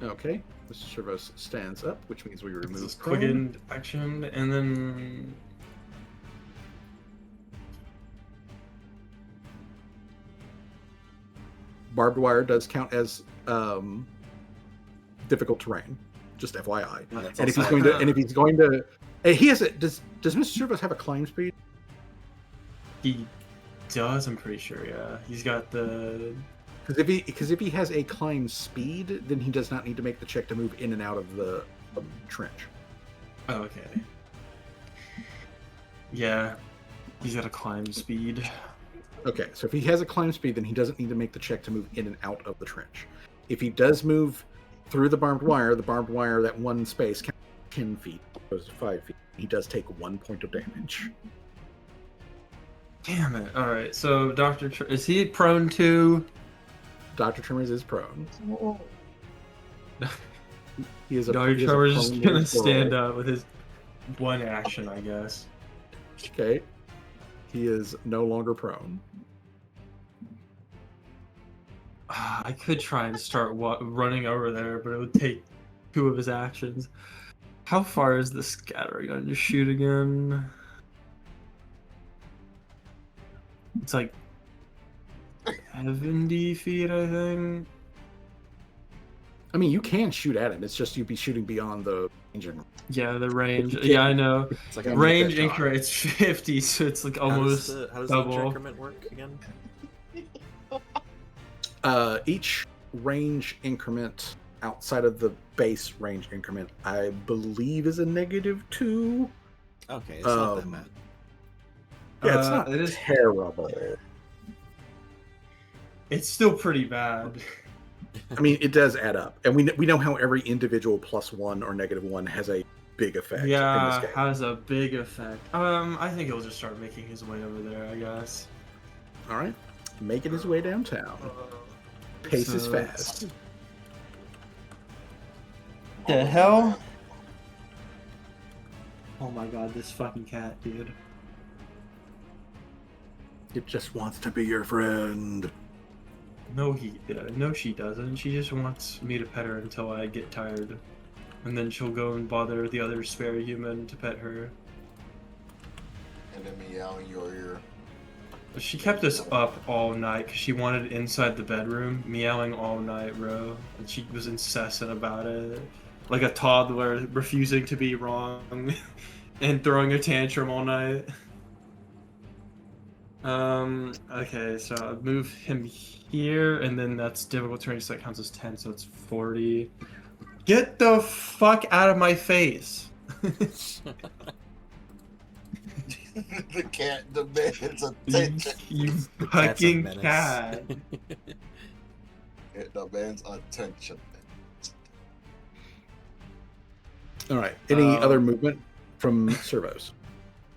Okay, Mr. Servos stands up, which means we remove quickened action, and then barbed wire does count as difficult terrain. Just FYI. And if he's going to, he has it. Does Mr. Servos have a climb speed? He does. I'm pretty sure. Yeah, he's got the. Because if he has a climb speed, then he does not need to make the check to move in and out of the trench. Oh, okay. Yeah, he's got a climb speed. Okay, so if he has a climb speed, then he doesn't need to make the check to move in and out of the trench. If he does move through the barbed wire, that one space counts 10 feet, goes to 5 feet. He does take 1 point of damage. Damn it! All right, so is he prone to? Dr. Tremors is prone. He is Dr. Tremors is gonna stand up with his 1 action, I guess. Okay. He is no longer prone. I could try and start running over there, but it would take 2 of his actions. How far is the scattering on your shoot again? It's like 70 feet, I think. I mean, you can shoot at him. It's just you'd be shooting beyond the range. Yeah, the range. Yeah, I know. It's like range increments 50, so it's like almost how does double. the increment work again? Each range increment outside of the base range increment, I believe, is a -2. Okay, it's not that bad. Yeah, it's not. It is terrible. It's still pretty bad. I mean, it does add up, and we know how every individual +1 or -1 has a big effect. Yeah, in this game. has a big effect. I think he'll just start making his way over there, I guess. All right, making his way downtown. Pace is fast. The hell? Oh my god, this fucking cat, dude. It just wants to be your friend. No, she doesn't. She just wants me to pet her until I get tired. And then she'll go and bother the other spare human to pet her. And then meow in your ear. She kept us up all night because she wanted inside the bedroom, meowing all night, bro. And she was incessant about it. Like a toddler refusing to be wrong and throwing a tantrum all night. Okay, so I'll move him here, and then that's difficult terrain, so that counts as 10, so it's 40. Get the fuck out of my face! The cat demands attention. You fucking cat. It demands attention. All right. Any other movement from Servos?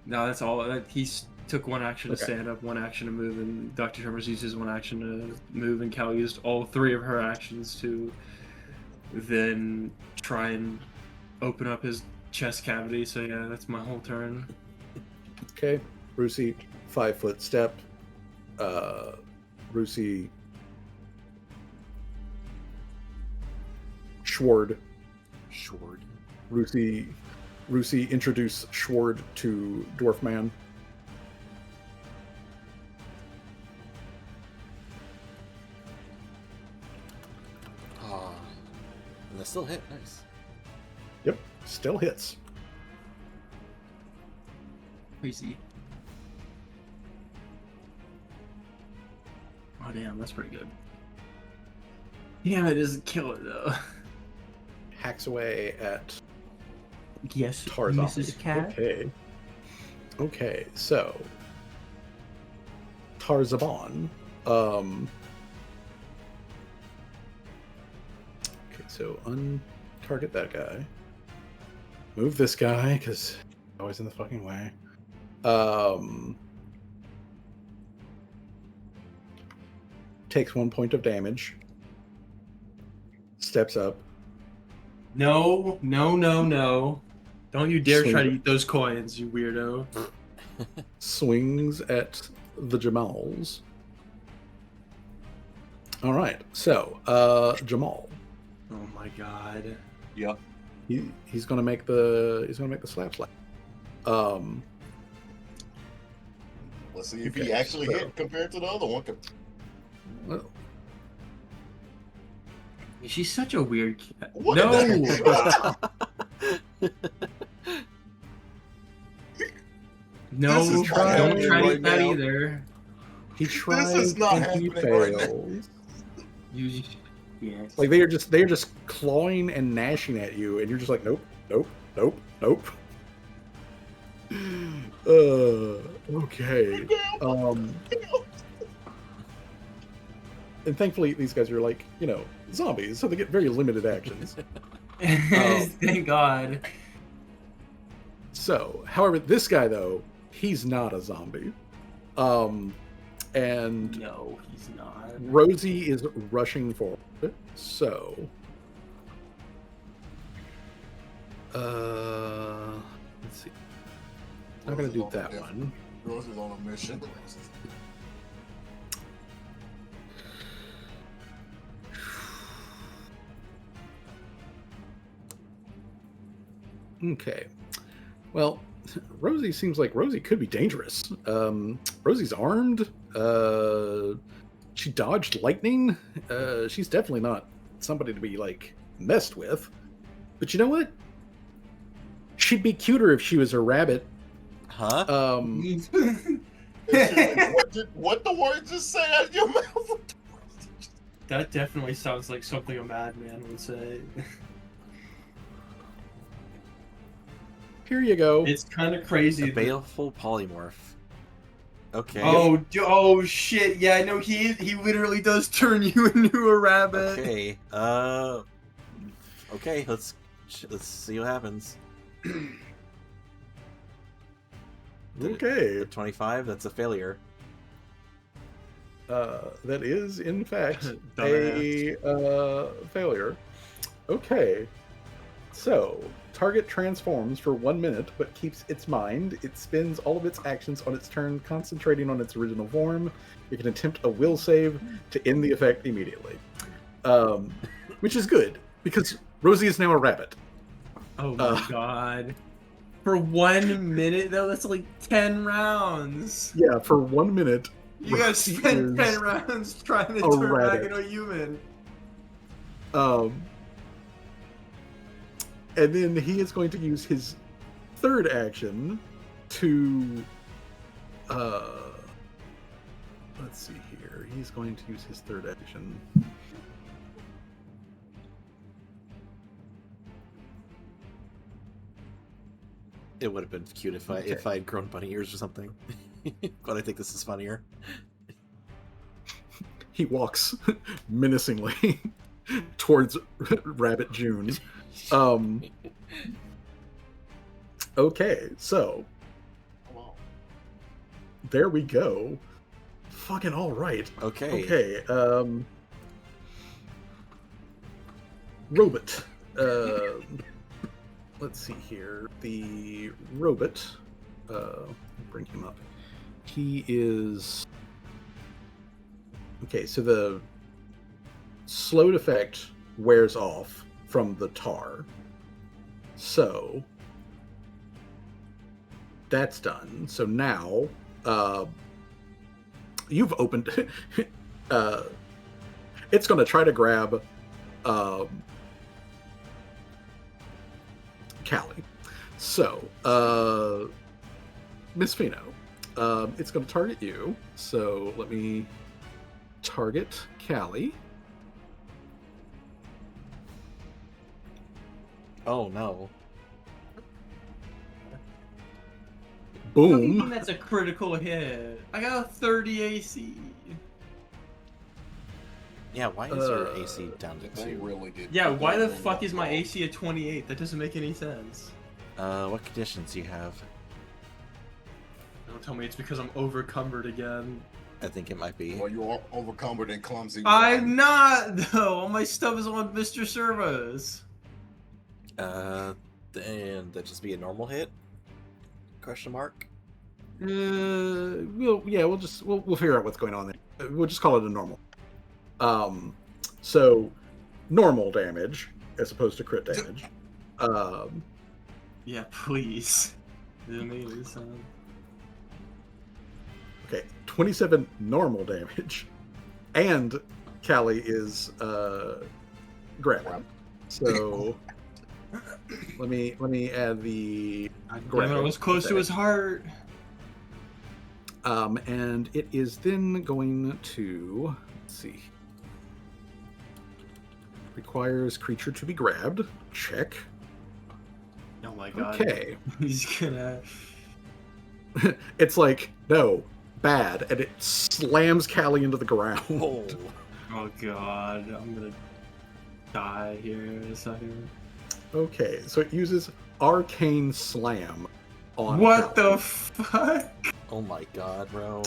No, that's all. He's took 1 action to stand up, 1 action to move, and Dr. Tremors uses 1 action to move, and Cal used all 3 of her actions to then try and open up his chest cavity. So yeah, that's my whole turn. Okay, Brucey, 5-foot step. Rusi Schward. Rusi introduce Schward to Dwarfman. And that still hit. Nice. Yep, still hits. Crazy. Oh damn, that's pretty good. Damn, it doesn't kill it though. Hacks away at Yes, Tarzan. Mrs. Cat. Okay, so Tarzan. Okay, so untarget that guy. Move this guy because always in the fucking way. Takes 1 point of damage. Steps up. No. Don't you dare Swing. try to eat those coins, you weirdo. Swings at the Jamals. All right, so Jamal. Oh my god. Yep. He's gonna make the slap. Let's see if Okay, he actually so- hit compared to the other one. Well, She's such a weird cat. What No! No, This is not don't happening try to right eat that now. either. he tries is not and he happening right now. fails. Yes. Like they are just clawing and gnashing at you, and you're just like, nope. Okay. And thankfully, these guys are like, zombies, so they get very limited actions. Thank God. So, however, this guy though, he's not a zombie. And No, he's not. Rosie is rushing forward. So, let's see. I'm not gonna do that one. Rose is on a mission. Okay. Well, Rosie seems like Rosie could be dangerous. Rosie's armed. She dodged lightning. She's definitely not somebody to be like messed with. But you know what? She'd be cuter if she was a rabbit. Huh? What the word just say out of your mouth? That definitely sounds like something a madman would say. Here you go. It's kind of crazy. A baleful polymorph. Okay. Oh shit! Yeah, I know he literally does turn you into a rabbit. Okay. Okay. Let's see what happens. Okay. 25. That's a failure. That is, in fact, Dumbass. a failure. Okay. So, target transforms for 1 minute, but keeps its mind. It spends all of its actions on its turn, concentrating on its original form. You can attempt a will save to end the effect immediately. Which is good, because Rosie is now a rabbit. Oh my god. For 1 minute though, that's like 10 rounds. Yeah, for 1 minute. You gotta Rosie spend is 10 rounds trying to a turn back rabbit. into a human. And then he is going to use his third action to let's see here. He's going to use his third action. It would have been cute if I had grown bunny ears or something. But I think this is funnier. He walks menacingly towards Rabbit June. Okay, so there we go. Fucking all right. Okay. Okay. Robot. Let's see here. The robot. Bring him up. He is Okay, so the slowed effect wears off from the tar. So that's done. So now you've opened it's going to try to grab Callie. So Miss Fino, it's going to target you. So let me target Callie. Oh no. Boom. How do you think that's a critical hit? I got a 30 AC. Yeah, why is your AC down to They 2? really did. Yeah, put why that the in fuck the is my wall. AC at 28? That doesn't make any sense. What conditions do you have? Don't tell me it's because I'm overcumbered again. I think it might be. Well, you are overcumbered and clumsy. I'm not, though. All my stuff is on Mr. Servos. Then that just be a normal hit? Question mark? We'll figure out what's going on there. We'll just call it a normal. So normal damage as opposed to crit damage. Yeah, please. Okay, 27 normal damage, and Callie is grabbing. So let me add the Damn it, I was close to his heart. And it is then going to, let's see, requires creature to be grabbed. Check. Oh my god. Okay. He's gonna. It's like, no, bad, and it slams Callie into the ground. Oh. Oh god, I'm gonna die here in a second. Okay, so it uses Arcane Slam on What Callie. the fuck? Oh my god, bro.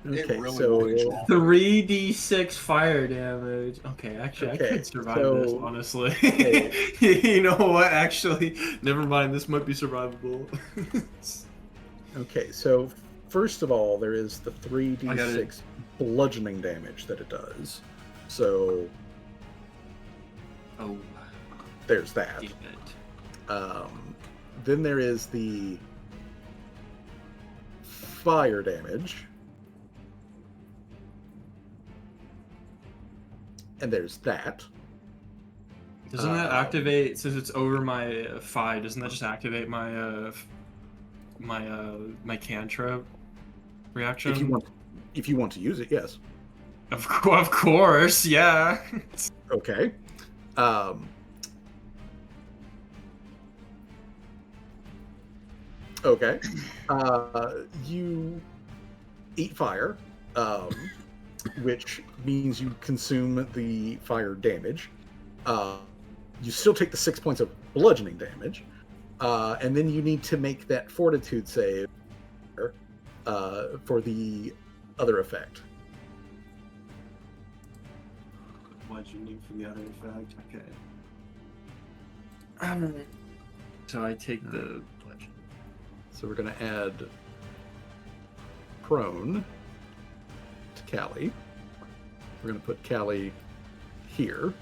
Okay, really so wanted you. 3d6 fire damage. Okay, actually, Okay, I could survive so- this, honestly. okay. You know what? Actually, never mind. This might be survivable. Okay, so first of all, there is the I got 3d6 bludgeoning damage that it does. So Oh, there's that. damn it. Then there is the fire damage. And there's that. Doesn't that activate, since it's over my 5, doesn't that just activate my my cantrip reaction? If you want to use it, yes. Of course, yeah. Okay. Okay. You eat fire, which means you consume the fire damage. You still take the 6 points of bludgeoning damage, and then you need to make that fortitude save for the other effect. What'd you need for the other effect? Okay. So I take the bludgeon. So we're going to add prone to Callie. We're going to put Callie here.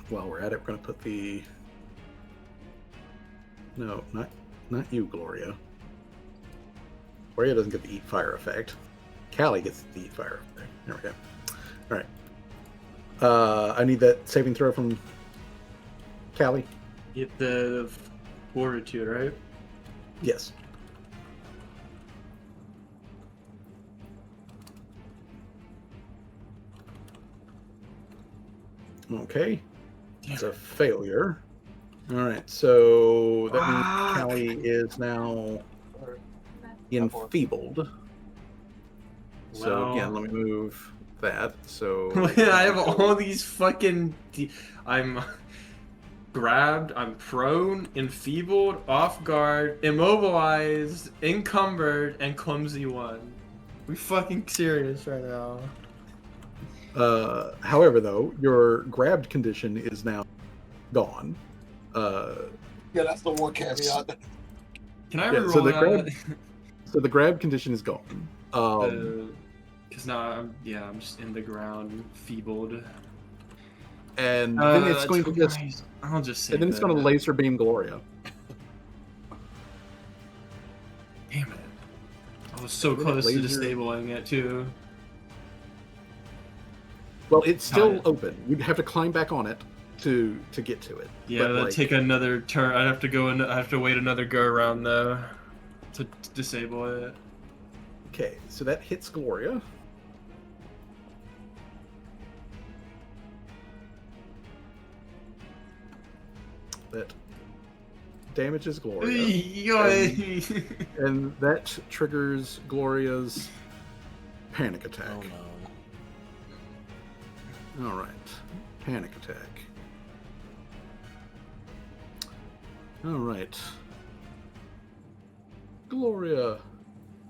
While we're at it, we're going to put the... No, not you, Gloria. Gloria doesn't get the eat fire effect. Callie gets the eat fire effect. There we go. All right. I need that saving throw from Callie. Get the fortitude, right? Yes. Okay. It's a failure. All right, so that means Callie is now enfeebled. So again, let me move that. So I have all these fucking. I'm grabbed, I'm prone, enfeebled, off guard, immobilized, encumbered, and clumsy one. We fucking serious right now. However, though, your grabbed condition is now gone. Yeah, that's the one caveat. Can I Yeah, reroll so the that? grab, so the grab condition is gone. Because now I'm just in the ground, feebled. And then it's going to just. I'll just say. And then it's going to laser beam Gloria. Damn it! I was so close to disabling it too. Well, it's still open. You'd have to climb back on it to get to it. Yeah, that'd take another turn. I'd have to go and I have to wait another go around though to disable it. Okay, so that hits Gloria. That damages Gloria. And that triggers Gloria's panic attack. Oh no. Alright. Panic attack. Alright. Gloria.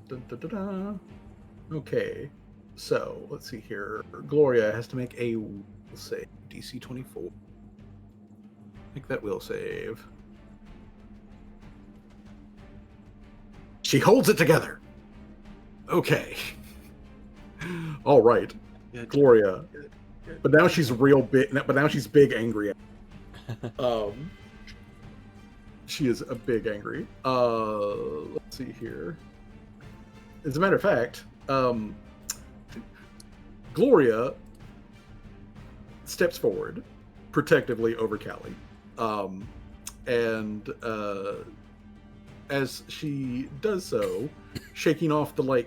Dun, dun, dun, dun. Okay. So, let's see here. Gloria has to make a, let's say, DC 24. Make that will save. She holds it together. Okay. All right. Gloria. But now she's real big. But now she's big angry. She is a big angry. Let's see here. As a matter of fact, Gloria steps forward protectively over Callie. And as she does so, shaking off the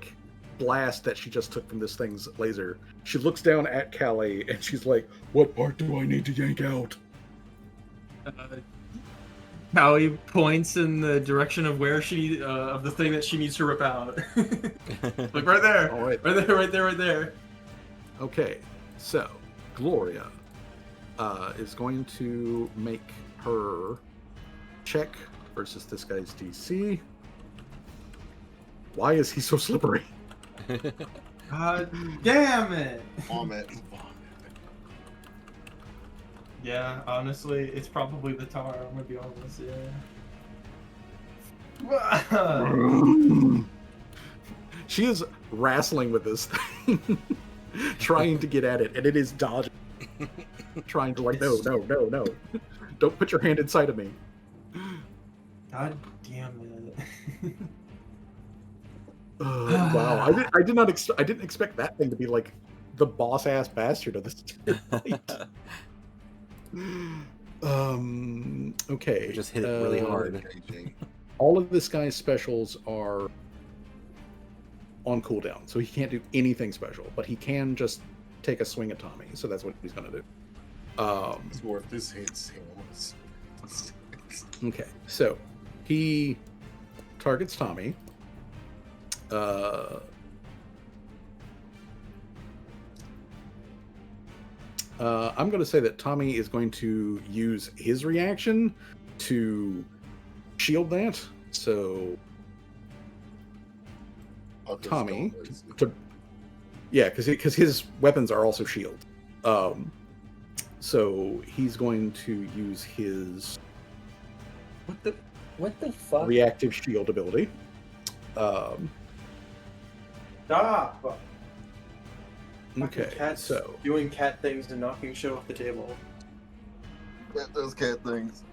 blast that she just took from this thing's laser, she looks down at Callie and she's like, "What part do I need to yank out?" Callie points in the direction of where she of the thing that she needs to rip out. Like right there. All right. Right there. Okay, so Gloria is going to make her check versus this guy's DC. Why is he so slippery? God damn it! Vomit. Yeah, honestly, it's probably the tar. I'm gonna be honest. Yeah. She is wrestling with this thing, trying to get at it, and it is dodging. Trying to no. Don't put your hand inside of me. God damn it. Wow, I didn't expect that thing to be like the boss ass bastard of this fight. Okay. We just hit it really hard. All of this guy's specials are on cooldown, so he can't do anything special, but he can just take a swing at Tommy, so that's what he's gonna do. It's worth this hits him. Okay, so he targets Tommy. I'm going to say that Tommy is going to use his reaction to shield that. So Tommy, because his weapons are also shield. So he's going to use his what the fuck? Reactive shield ability. Stop. Okay, Cats so doing cat things and knocking shit off the table. Cat does cat things.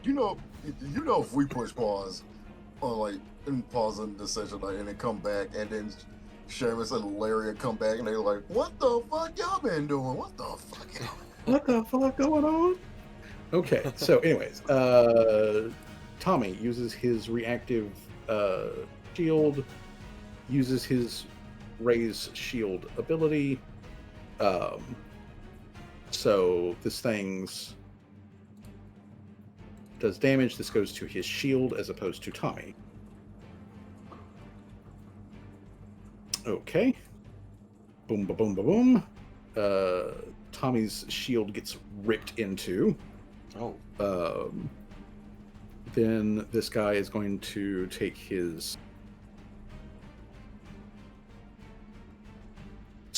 You know, if we push pause, or pause on the session, and then come back, and then Seamus and Larry come back, and they're like, "What the fuck y'all been doing? What the fuck? What the fuck going on?" Okay, so anyways, Tommy uses his reactive shield, uses his raise shield ability. So this thing's does damage. This goes to his shield as opposed to Tommy. Okay. Boom, ba boom, ba boom. Tommy's shield gets ripped into. Oh. Then this guy is going to take his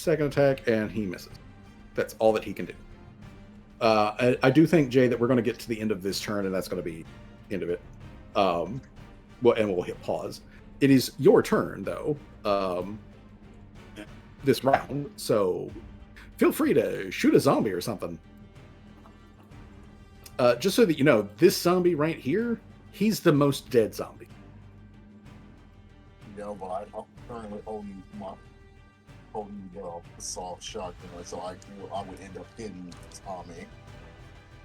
second attack, and he misses. That's all that he can do. I do think, Jay, that we're going to get to the end of this turn, and that's going to be the end of it. And we'll hit pause. It is your turn, though, this round, so feel free to shoot a zombie or something. Just so that you know, this zombie right here, he's the most dead zombie. Yeah, but I'm currently holding the assault shotgun, so I would end up hitting Tommy.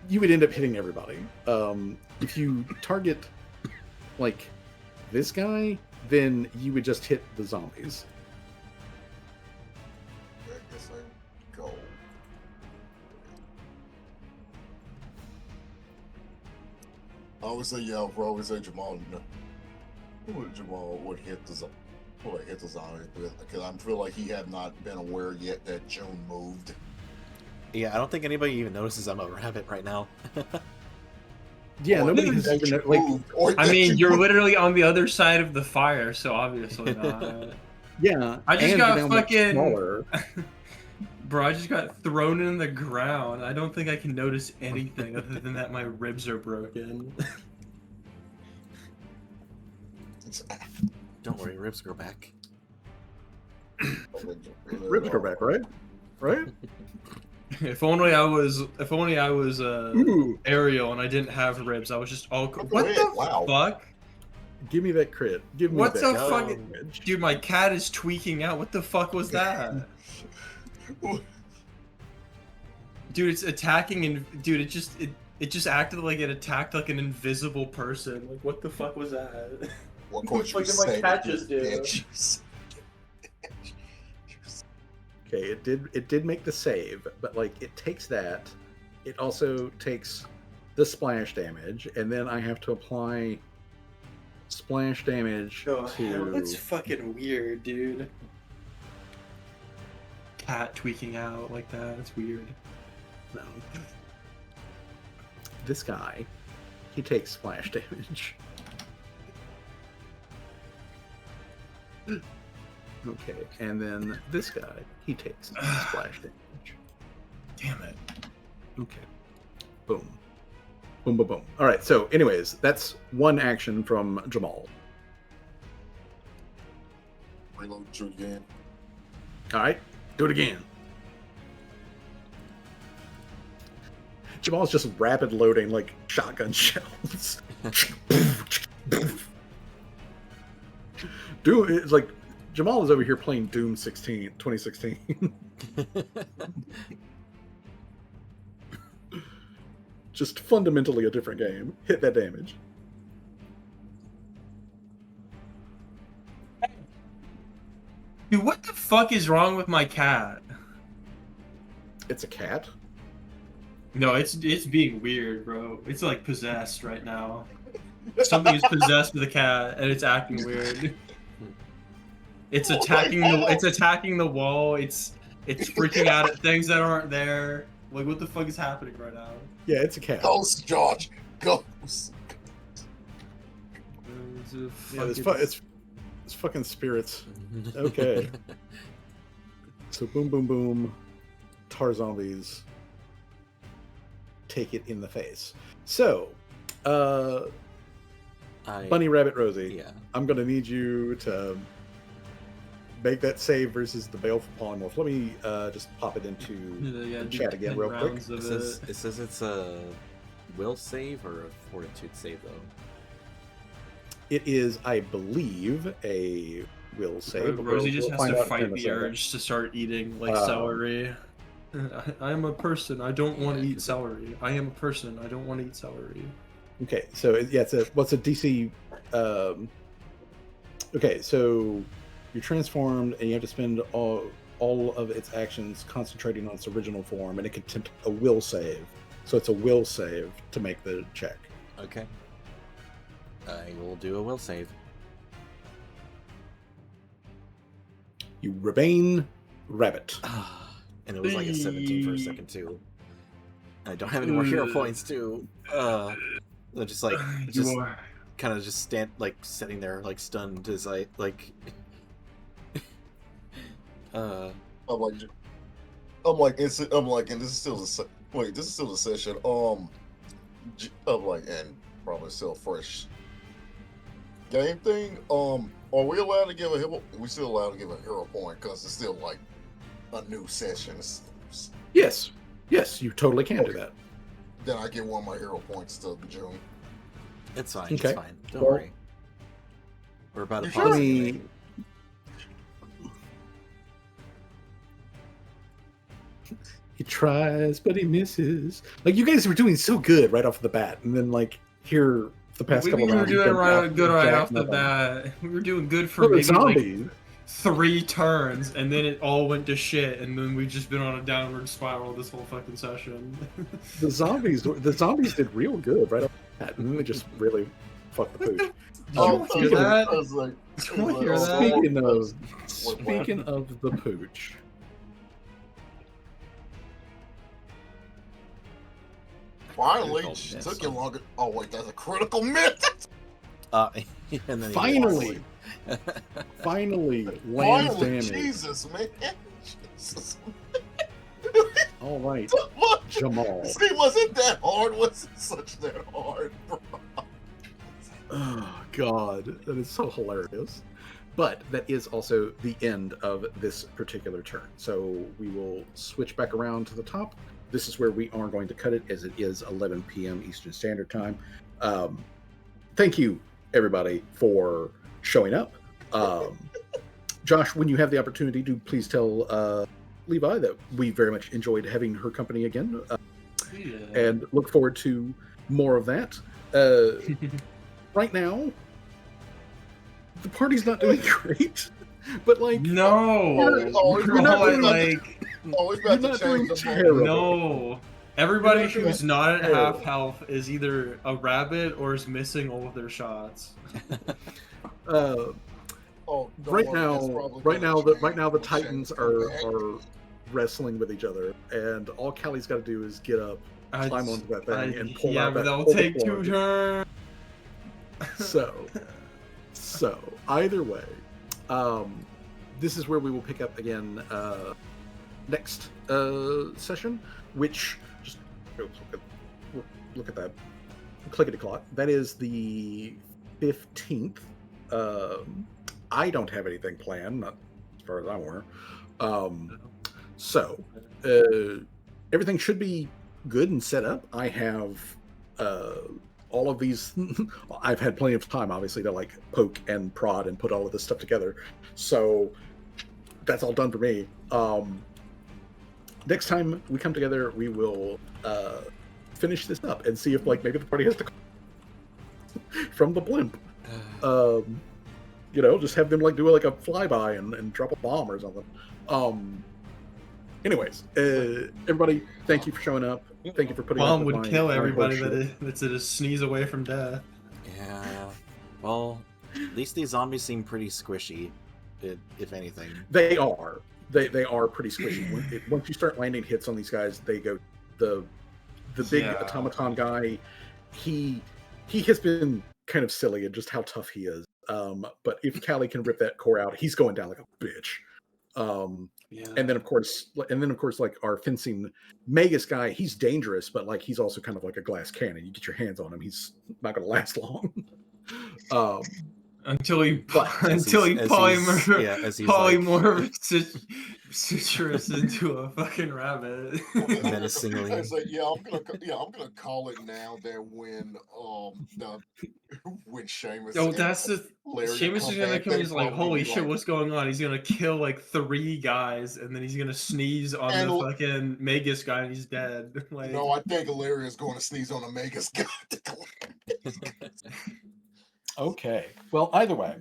You would end up hitting everybody. If you target, like, this guy, then you would just hit the zombies. I guess I go. I always say, yeah, bro, I always say Jamal, Jamal would hit the zombie with, because I feel like he had not been aware yet that June moved. Yeah, I don't think anybody even notices I'm a rabbit right now. Yeah, nobody has even, like, I mean, you're literally on the other side of the fire, so obviously not. Yeah, I just and got you're now much fucking... smaller. Bro, I just got thrown in the ground. I don't think I can notice anything other than that my ribs are broken. Don't worry, ribs grow back. Ribs go back, right? Right? If only I was Ariel and I didn't have ribs. I was just all. What the fuck? Give me that crit. Give me What that. the fuck? Dude, my cat is tweaking out. What the fuck was that? Dude, it's attacking and dude, it just acted like it attacked like an invisible person. Like, what the fuck was that? What did my cat just do? Okay, it did make the save, but like it takes that. It also takes the splash damage, and then I have to apply splash damage to. That's fucking weird, dude. Cat tweaking out like that. That's weird. No. This guy, he takes splash damage. Okay, and then this guy, he takes splash damage. Damn it. Okay. Boom. Boom, boom, boom. All right, so anyways, that's one action from Jamal. Reload you again. All right, do it again. Jamal's just rapid loading like shotgun shells. Dude, it's like Jamal is over here playing Doom 2016. Just fundamentally a different game. Hit that damage. Dude, what the fuck is wrong with my cat? It's a cat? No, it's being weird, bro. It's like possessed right now. Something is possessed with a cat, and it's acting weird. It's attacking the wall. It's freaking out at things that aren't there. Like, what the fuck is happening right now? Yeah, it's a cat. Ghost, George. Ghost. Yeah, it's fucking spirits. Okay. So boom, boom, boom. Tar zombies. Take it in the face. So, Bunny Rabbit Rosie. Yeah. I'm gonna need you to make that save versus the Baleful Polymorph. Let me just pop it into the chat again real quick. It says it's a will save or a fortitude save though. It is, I believe, a will save. Rosie just has to fight the urge to start eating like celery. I am a person. I don't want to eat celery. I am a person. I don't want to eat celery. Okay, so yeah, what's a DC? Okay, so you're transformed, and you have to spend all of its actions concentrating on its original form, and it can attempt a will save. So it's a will save to make the check. Okay. I will do a will save. You remain rabbit. And it was like a 17 for a second too. I don't have any more hero points too. Just kind of just stand like sitting there like stunned as I like I'm like, and this is still this is still the session. I'm like, and probably still fresh game thing. Are we allowed to give a hero? We still allowed to give a hero point because it's still like a new session. Yes, you totally can do that. Then I get one of my hero points to June. It's fine. Okay. It's fine. Don't worry. We're about to Sure? pause. Anyway. He tries, but he misses. Like, you guys were doing so good right off the bat, and then like here the past We couple were rounds, doing right off the nothing. bat. We were doing good for Well, the maybe zombies. like 3 turns, and then it all went to shit, and then we've just been on a downward spiral this whole fucking session. The zombies did real good right off the bat, and then they just really fucked the pooch. Oh, hear that? I was like, Don't hear that? Speaking of the pooch. Finally, took you longer. Oh wait, that's a critical miss. And then Finally lands damage. Jesus, man. Jesus. All right, Jamal. See, wasn't that hard? Wasn't such that hard, bro? Oh God, that is so hilarious. But that is also the end of this particular turn. So we will switch back around to the top. This is where we are going to cut it, as it is 11 p.m. Eastern Standard Time. Thank you, everybody, for showing up. Josh, when you have the opportunity, do please tell Levi that we very much enjoyed having her company again, and look forward to more of that. Right now, the party's not doing great, but like, No, you're not doing like. Always You're about not to change doing the terrible. No. Everybody You're not who's doing not at terrible. half health is either a rabbit or is missing all of their shots. Oh, right now the Titans are wrestling with each other, and all Callie's got to do is get up, climb onto that thing, and pull out that. They'll pull the take 2 plug. turns. So either way, this is where we will pick up again next session, which just look at that clickety clock. That is the 15th. I don't have anything planned, not as far as I'm aware. So everything should be good and set up. I have all of these. I've had plenty of time, obviously, to like poke and prod and put all of this stuff together. So that's all done for me. Next time we come together, we will finish this up and see if like maybe the party has to from the blimp. Just have them like do like a flyby and drop a bomb or something. Anyways, everybody, thank you for showing up. Thank you for putting Bomb up with would my kill everybody bullshit. that's a sneeze away from death. Yeah. Well, at least these zombies seem pretty squishy, if anything. They are. They are pretty squishy. Once you start landing hits on these guys, they go. The big automaton guy, he has been kind of silly in just how tough he is. But if Callie can rip that core out, he's going down like a bitch. And then of course, like our fencing Magus guy, he's dangerous, but like he's also kind of like a glass cannon. You get your hands on him, he's not going to last long. Until he citrus into a fucking rabbit. Menacingly. I was like, I'm gonna call it now that when Seamus. Oh, that's the Seamus is gonna come. He's like, holy shit, what's going on? He's gonna kill like 3 guys, and then he's gonna sneeze on the fucking Magus guy, and he's dead. Like, no, I think Illyria's going to sneeze on a Magus guy. Okay. Well, either way,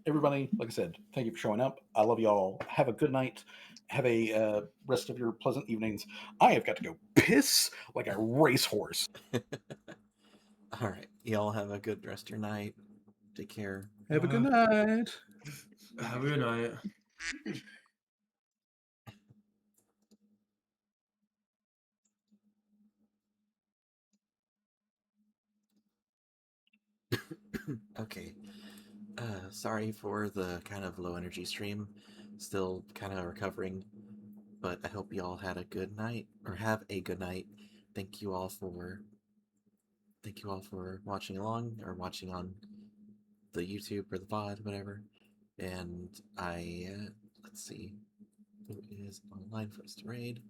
everybody, like I said, thank you for showing up. I love you all. Have a good night. Have a rest of your pleasant evenings. I have got to go piss like a racehorse. All right. Y'all have a good rest of your night. Take care. Have a good night. Have a good night. Okay. Sorry for the kind of low energy stream. still kind of recovering. But I hope you all had a good night, or have a good night. Thank you all for watching along, or watching on the YouTube or the VOD, whatever. And let's see who is online for us to raid.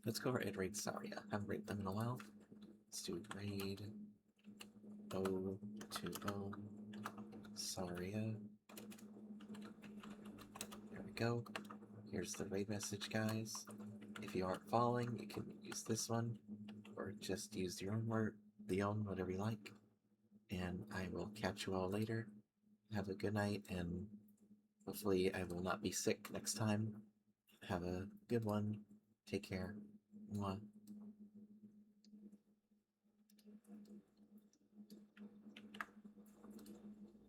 Let's go ahead and raid Saria. I haven't raided them in a while. Let's do raid 020 Saria. There we go. Here's the raid message, guys. If you aren't following, you can use this one, or just use your own word, whatever you like. And I will catch you all later. Have a good night, and hopefully I will not be sick next time. Have a good one. Take care. Mwah.